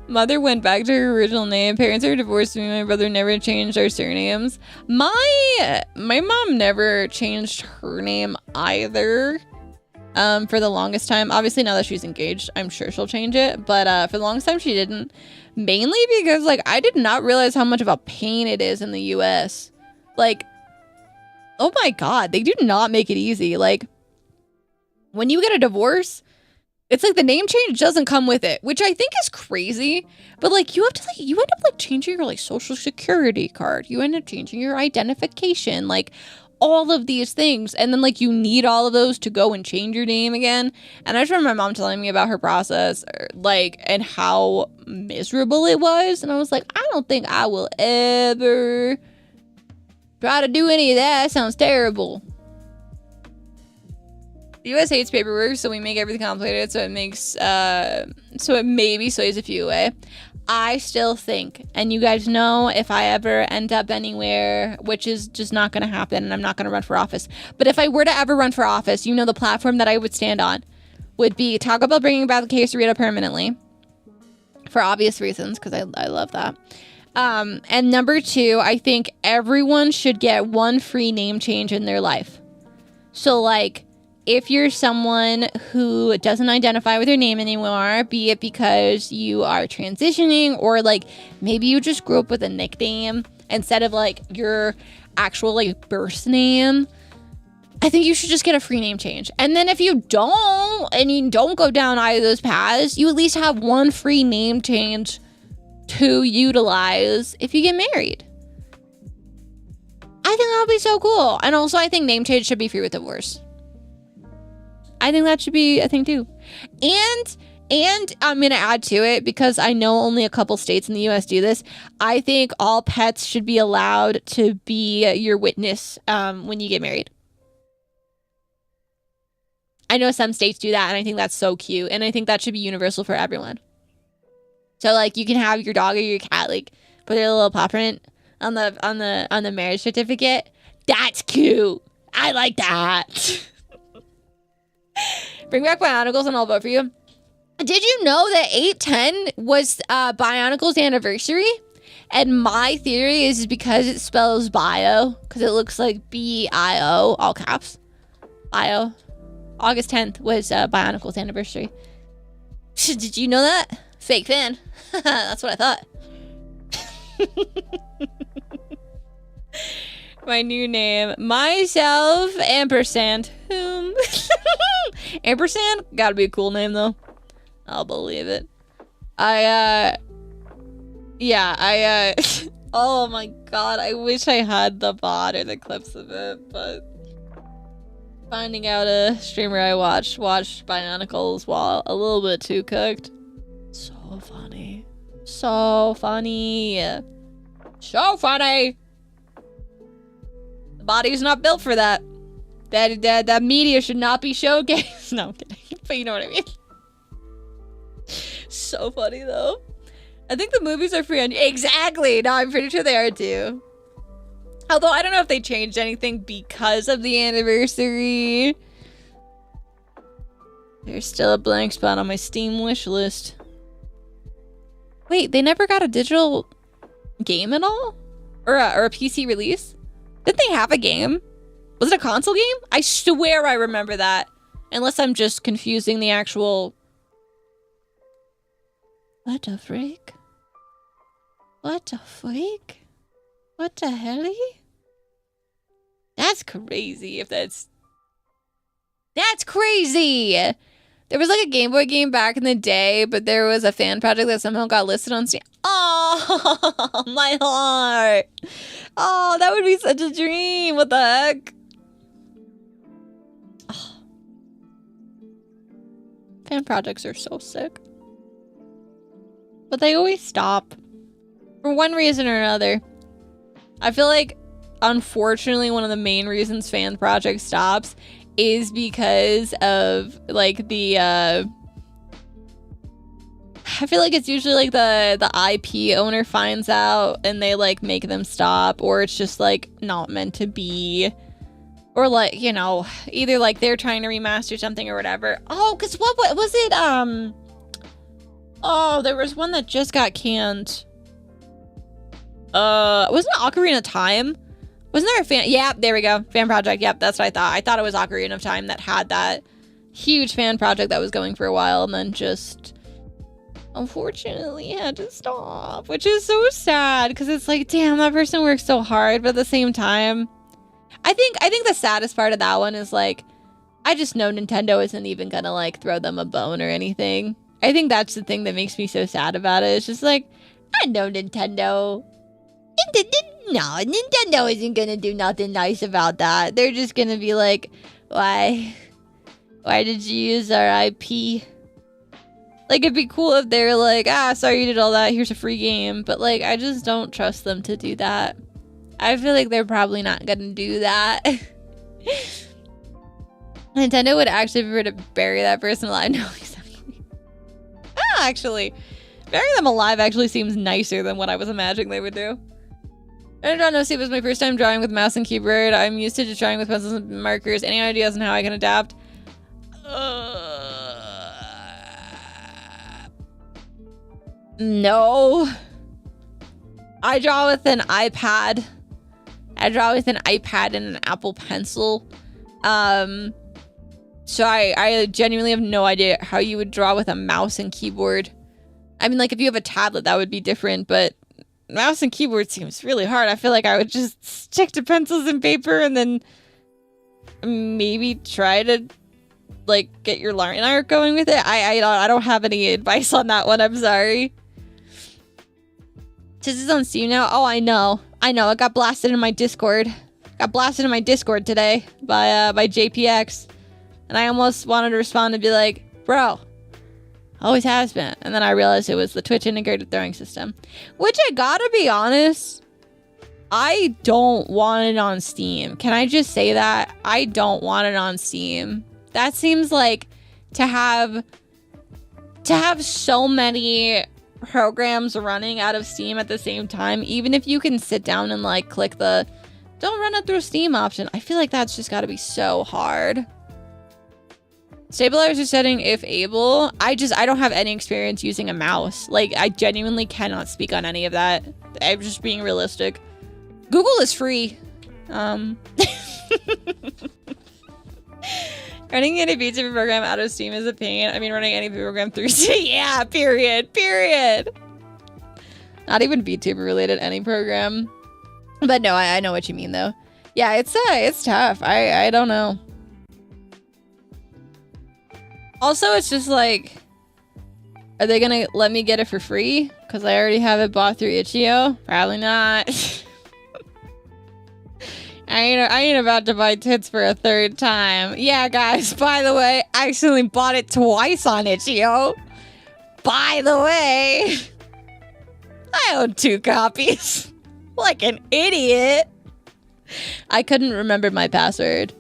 Mother went back to her original name. Parents are divorced. Me and my brother never changed our surnames. My mom never changed her name either. For the longest time. Obviously, now that she's engaged, I'm sure she'll change it. But for the longest time, she didn't. Mainly because, like, I did not realize how much of a pain it is in the U.S. Like, oh my God, they do not make it easy. Like, when you get a divorce, it's like the name change doesn't come with it, which I think is crazy. But like you have to you end up like changing your like social security card. You end up changing your identification, like all of these things. And then like you need all of those to go and change your name again. And I just remember my mom telling me about her process, like, and how miserable it was. And I was like, I don't think I will ever try to do any of that. That sounds terrible. The U.S. hates paperwork, so we make everything complicated, so it makes, so it maybe sways a few away. I still think, and you guys know if I ever end up anywhere, which is just not going to happen, and I'm not going to run for office, but if I were to ever run for office, you know the platform that I would stand on would be talk about bringing back the quesarito permanently, for obvious reasons, because I love that. And number 2, I think everyone should get one free name change in their life. So, like, if you're someone who doesn't identify with your name anymore, be it because you are transitioning or like maybe you just grew up with a nickname instead of like your actual like birth name, I think you should just get a free name change. And then if you don't, and you don't go down either of those paths, you at least have one free name change to utilize if you get married. I think that would be so cool. And also I think name change should be free with divorce. I think that should be a thing too. And I'm going to add to it because I know only a couple states in the US do this. I think all pets should be allowed to be your witness when you get married. I know some states do that and I think that's so cute. And I think that should be universal for everyone. So like you can have your dog or your cat like put their little paw print on the marriage certificate. That's cute. I like that. Bring back Bionicles and I'll vote for you. Did you know that 8/10 was Bionicles' anniversary? And my theory is because it spells bio, because it looks like B-I-O, all caps. Bio. August 10th was Bionicles' anniversary. Did you know that? Fake fan. That's what I thought. My new name, myself, ampersand. Whom? Ampersand? Gotta be a cool name, though. I'll believe it. Oh my god, I wish I had the VOD or the clips of it, but finding out a streamer I watched Bionicles while a little bit too cooked. So funny. So funny. So funny! The body's not built for that. That media should not be showcased. No, I'm kidding. But you know what I mean. So funny, though. I think the movies are free on... Exactly! No, I'm pretty sure they are, too. Although, I don't know if they changed anything because of the anniversary. There's still a blank spot on my Steam wish list. Wait, they never got a digital game at all? Or a PC release? Didn't they have a game? Was it a console game? I swear I remember that. Unless I'm just confusing the actual... What the freak? What the freak? What the helly? That's crazy if that's... That's crazy! There was like a Game Boy game back in the day, but there was a fan project that somehow got listed on Steam. Oh, my heart! Oh, that would be such a dream! What the heck? Oh. Fan projects are so sick. but they always stop for one reason or another. I feel like, unfortunately, one of the main reasons fan project stops is because of like the I feel like it's usually like the IP owner finds out and they like make them stop, or it's just like not meant to be, or like, you know, either like they're trying to remaster something or whatever. Oh, because what was it? Oh, there was one that just got canned. Wasn't it Ocarina of Time? Wasn't there a fan? Yeah, there we go. Fan project. Yep, that's what I thought. I thought it was Ocarina of Time that had that huge fan project that was going for a while and then just unfortunately had to stop, which is so sad because it's like, damn, that person worked so hard, but at the same time, I think the saddest part of that one is like, I just know Nintendo isn't even gonna like throw them a bone or anything. I think that's the thing that makes me so sad about it. It's just like, I know Nintendo. No, Nintendo isn't gonna do nothing nice about that. They're just gonna be like, why did you use our IP? Like, it'd be cool if they're like, sorry you did all that, here's a free game. But like, I just don't trust them to do that. I feel like they're probably not gonna do that. Nintendo would actually prefer to bury that person alive. No, exactly. Actually, burying them alive actually seems nicer than what I was imagining they would do. I don't know, it was my first time drawing with mouse and keyboard. I'm used to just drawing with pencils and markers. Any ideas on how I can adapt? No. I draw with an iPad. I draw with an iPad and an Apple Pencil. So I genuinely have no idea how you would draw with a mouse and keyboard. I mean, like, if you have a tablet, that would be different, but mouse and keyboard seems really hard. I feel like I would just stick to pencils and paper and then maybe try to like get your line art going with it. I don't have any advice on that one. I'm sorry. This is on Steam now. Oh, I know. It got blasted in my Discord. Today by JPX, and I almost wanted to respond and be like, bro, always has been. And then I realized it was the Twitch integrated throwing system, which I gotta be honest, I don't want it on Steam. Can I just say that? I don't want it on Steam. That seems like to have so many programs running out of Steam at the same time, even if you can sit down and like click the don't run it through Steam option. I feel like that's just gotta be so hard. Stabilizer setting if able. I don't have any experience using a mouse. Like, I genuinely cannot speak on any of that. I'm just being realistic. Google is free. Running any VTuber program out of Steam is a pain. I mean, running any program through Steam. Yeah, period. Not even VTuber related, any program. But no, I know what you mean though. Yeah, it's tough. I don't know. Also, it's just like, are they gonna let me get it for free? Because I already have it bought through itch.io? Probably not. I ain't about to buy tits for a third time. Yeah, guys, by the way, I accidentally bought it twice on itch.io. By the way, I own 2 copies. Like an idiot. I couldn't remember my password.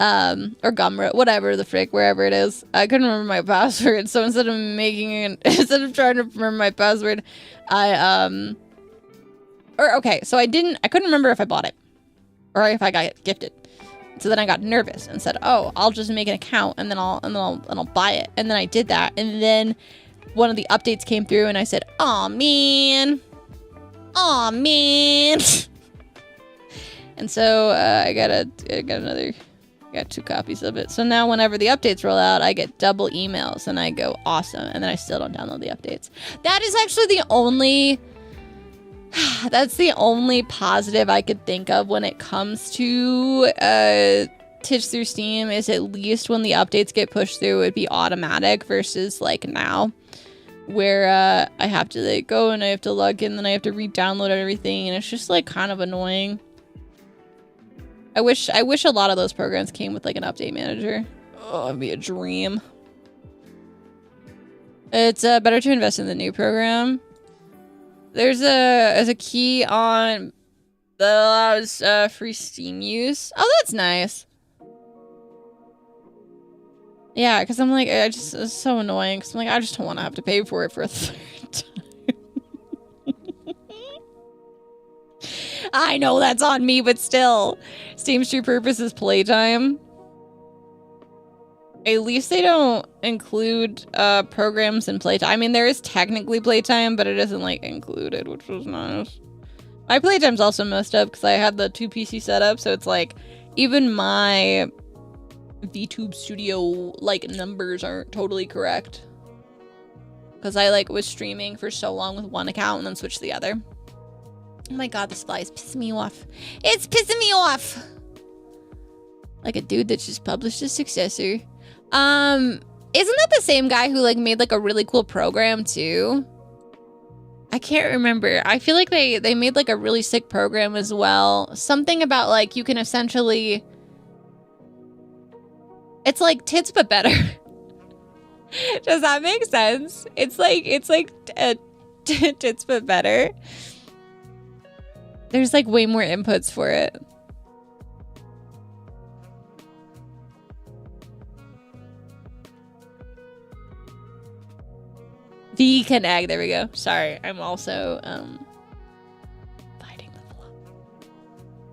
Or Gumroad, whatever the frick, wherever it is. I couldn't remember my password, so instead of trying to remember my password, I couldn't remember if I bought it or if I got gifted. So then I got nervous and said, "Oh, I'll just make an account and then I'll buy it." And then I did that, and then one of the updates came through, and I said, "Aw, man." And so I got 2 copies of it. So now whenever the updates roll out, I get double emails and I go, awesome. And then I still don't download the updates. That is actually that's the only positive I could think of when it comes to Titch through Steam, is at least when the updates get pushed through, it'd be automatic versus like now where I have to like go and I have to log in, then I have to re-download everything, and it's just like kind of annoying. I wish a lot of those programs came with like an update manager. Oh, it'd be a dream. It's better to invest in the new program. There's a key on that allows free Steam use. Oh, that's nice. Yeah, because I'm like, it's so annoying. Because I'm like, I just don't want to have to pay for it for a third time. I know that's on me, but still. Steam's true purpose is playtime. At least they don't include programs in playtime. I mean, there is technically playtime, but it isn't like included, which was nice. My playtime's also messed up because I had the 2 PC setup, so it's like even my VTube Studio like numbers aren't totally correct because I like was streaming for so long with one account and then switched to the other. Oh my god, this fly is pissing me off. It's pissing me off. Like a dude that just published his successor. Isn't that the same guy who like made like a really cool program too? I can't remember. I feel like they made like a really sick program as well. Something about like you can essentially, it's like tits but better. Does that make sense? It's like tits but better. There's like way more inputs for it. V-Connect, there we go. Sorry, I'm also fighting the flow.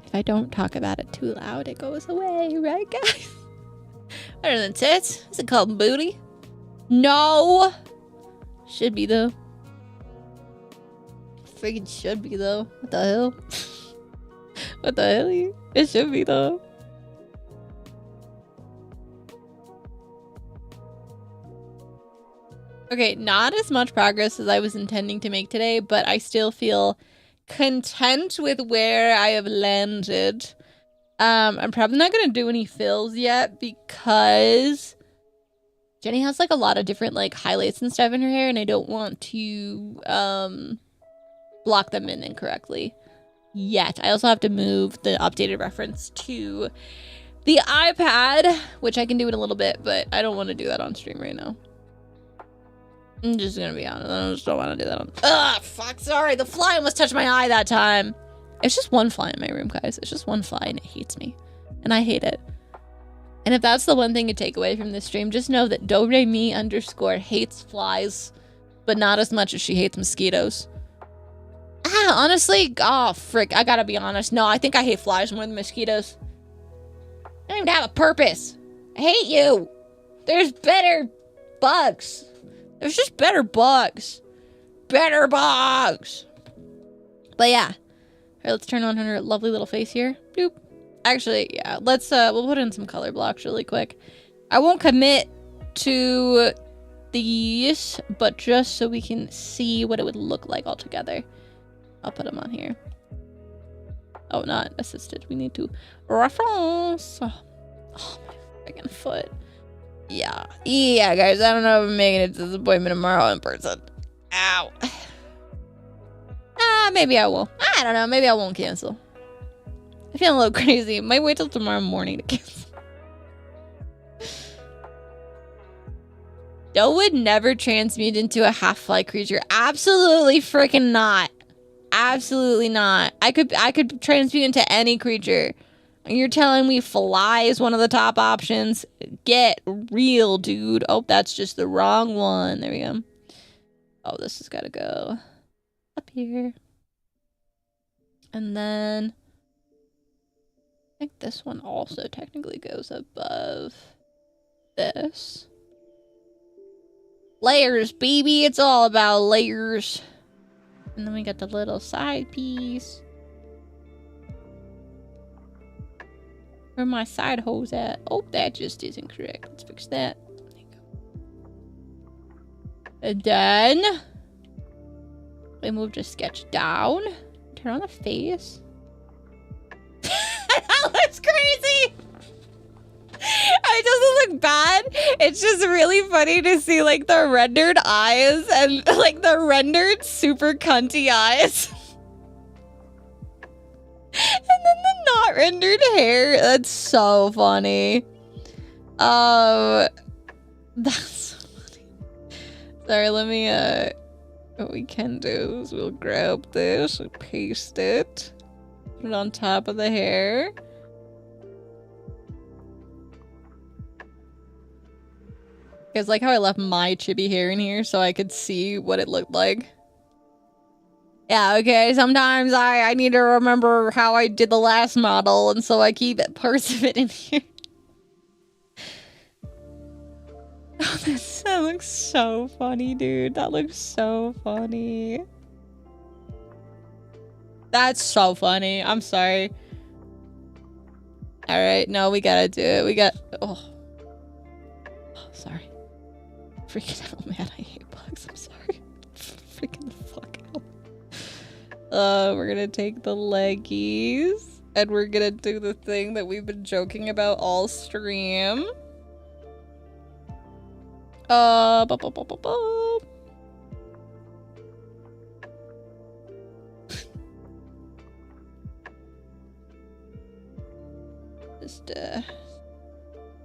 If I don't talk about it too loud, it goes away, right guys? Better than tits? Is it called booty? No! Should be though. Freaking should be though. What the hell? What the hell? It should be though. Okay, not as much progress as I was intending to make today, but I still feel content with where I have landed. I'm probably not going to do any fills yet because Jenny has like a lot of different like highlights and stuff in her hair and I don't want to block them in incorrectly yet. I also have to move the updated reference to the iPad, which I can do in a little bit, but I don't want to do that on stream right now. I'm just gonna be honest. I just don't want to do that on. Ugh, fuck. Sorry, the fly almost touched my eye that time. It's just one fly in my room, guys. It's just one fly, and it hates me, and I hate it. And if that's the one thing you take away from this stream, just know that DoeReMi _ hates flies, but not as much as she hates mosquitoes. Ah, honestly, oh frick, I gotta be honest. No, I think I hate flies more than mosquitoes. I don't even have a purpose. I hate you. There's better bugs. There's just better bugs. Better bugs. But yeah. Alright, let's turn on her lovely little face here. Boop. Actually, yeah, let's we'll put in some color blocks really quick. I won't commit to these, but just so we can see what it would look like all together. I'll put them on here. Oh, not assisted. We need to reference. Oh my freaking foot. Yeah. Yeah, guys, I don't know if I'm making it to this appointment tomorrow in person. Ow. Maybe I will. I don't know. Maybe I won't cancel. I feel a little crazy. Might wait till tomorrow morning to cancel. Doe would never transmute into a half-fly creature. Absolutely freaking not. Absolutely not. I could transmute into any creature. You're telling me fly is one of the top options? Get real, dude. Oh, that's just the wrong one. There we go. Oh, this has got to go up here. And then I think this one also technically goes above this. Layers, baby. It's all about layers. And then we got the little side piece. Where my side holes at? Oh, that just isn't correct. Let's fix that. There you go. And then we move the sketch down. Turn on the face. That looks crazy. It doesn't look bad. It's just really funny to see like the rendered eyes and like the rendered super cunty eyes. And then the not rendered hair. That's so funny. That's so funny. Sorry, let me what we can do is we'll grab this and paste it. Put it on top of the hair. You guys like how I left my chibi hair in here so I could see what it looked like? Yeah, okay, sometimes I need to remember how I did the last model, and so I keep parts of it in here. Oh, that looks so funny, dude. That looks so funny. That's so funny. I'm sorry. Alright, no, we gotta do it. Oh, sorry. Freaking out, man. I hate bugs. I'm sorry. Freaking the fuck out. We're gonna take the leggies, and we're gonna do the thing that we've been joking about all stream.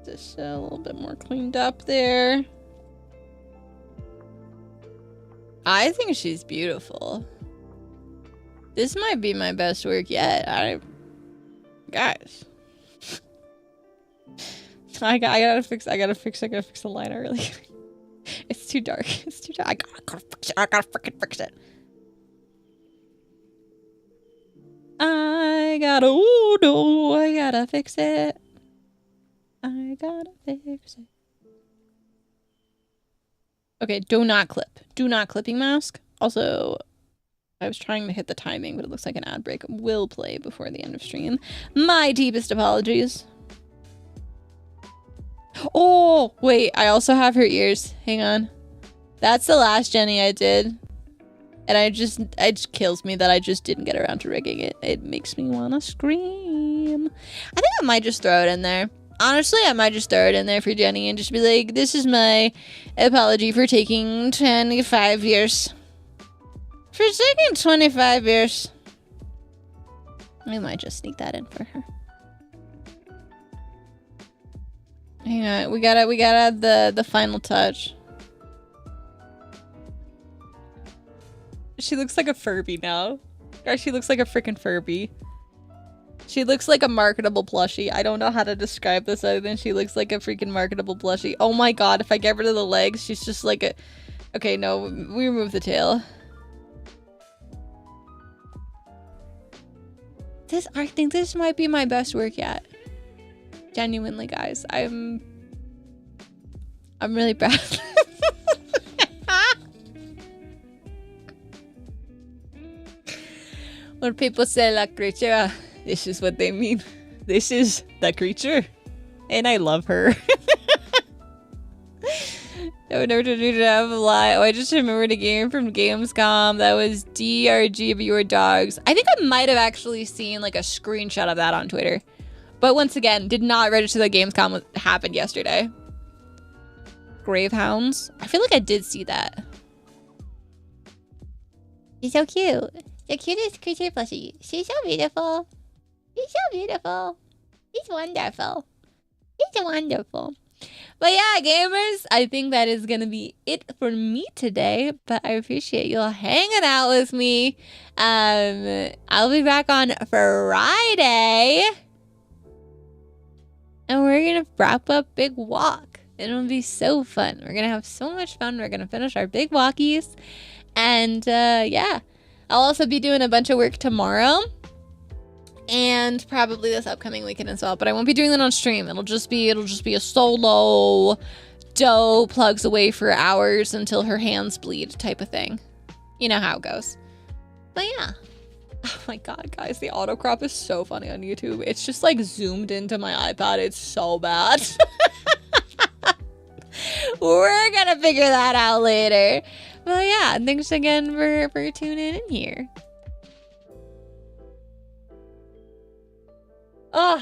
Just a little bit more cleaned up there. I think she's beautiful. This might be my best work yet. Guys. I gotta fix the liner really. It's too dark. It's too dark. I gotta fix it. I gotta freaking fix it. I gotta fix it. I gotta fix it. Okay, do not clip. Do not clipping mask. Also, I was trying to hit the timing, but it looks like an ad break will play before the end of stream. My deepest apologies. Oh, wait, I also have her ears. Hang on. That's the last Jenny I did. And it just kills me that I just didn't get around to rigging it. It makes me want to scream. I think I might just throw it in there. Honestly, I might just throw it in there for Jenny and just be like, this is my apology for taking 25 years. For taking 25 years. I might just sneak that in for her. Hang on, we gotta add the final touch. She looks like a Furby now. Or she looks like a freaking Furby. She looks like a marketable plushie. I don't know how to describe this other than she looks like a freaking marketable plushie. Oh my god, if I get rid of the legs, she's just like a... Okay, no, we remove the tail. I think this might be my best work yet. Genuinely, guys. I'm really proud. When people say la creature, this is what they mean. This is the creature. And I love her. I just remembered a game from Gamescom that was DoeReMi. I think I might have actually seen like a screenshot of that on Twitter. But once again, did not register that Gamescom happened yesterday. Gravehounds. I feel like I did see that. She's so cute. The cutest creature plushie. She's so beautiful. She's so beautiful. She's wonderful. She's wonderful. But yeah, gamers, I think that is going to be it for me today. But I appreciate you all hanging out with me. I'll be back on Friday. And we're going to wrap up Big Walk. It'll be so fun. We're going to have so much fun. We're going to finish our big walkies. And yeah, I'll also be doing a bunch of work tomorrow. And probably this upcoming weekend as well. But I won't be doing that on stream. It'll just be a solo Doe plugs away for hours until her hands bleed type of thing. You know how it goes. But yeah. Oh my god, guys, the auto crop is so funny on YouTube. It's just like zoomed into my iPad. It's so bad. We're gonna figure that out later. But yeah, thanks again for tuning in here. Oh,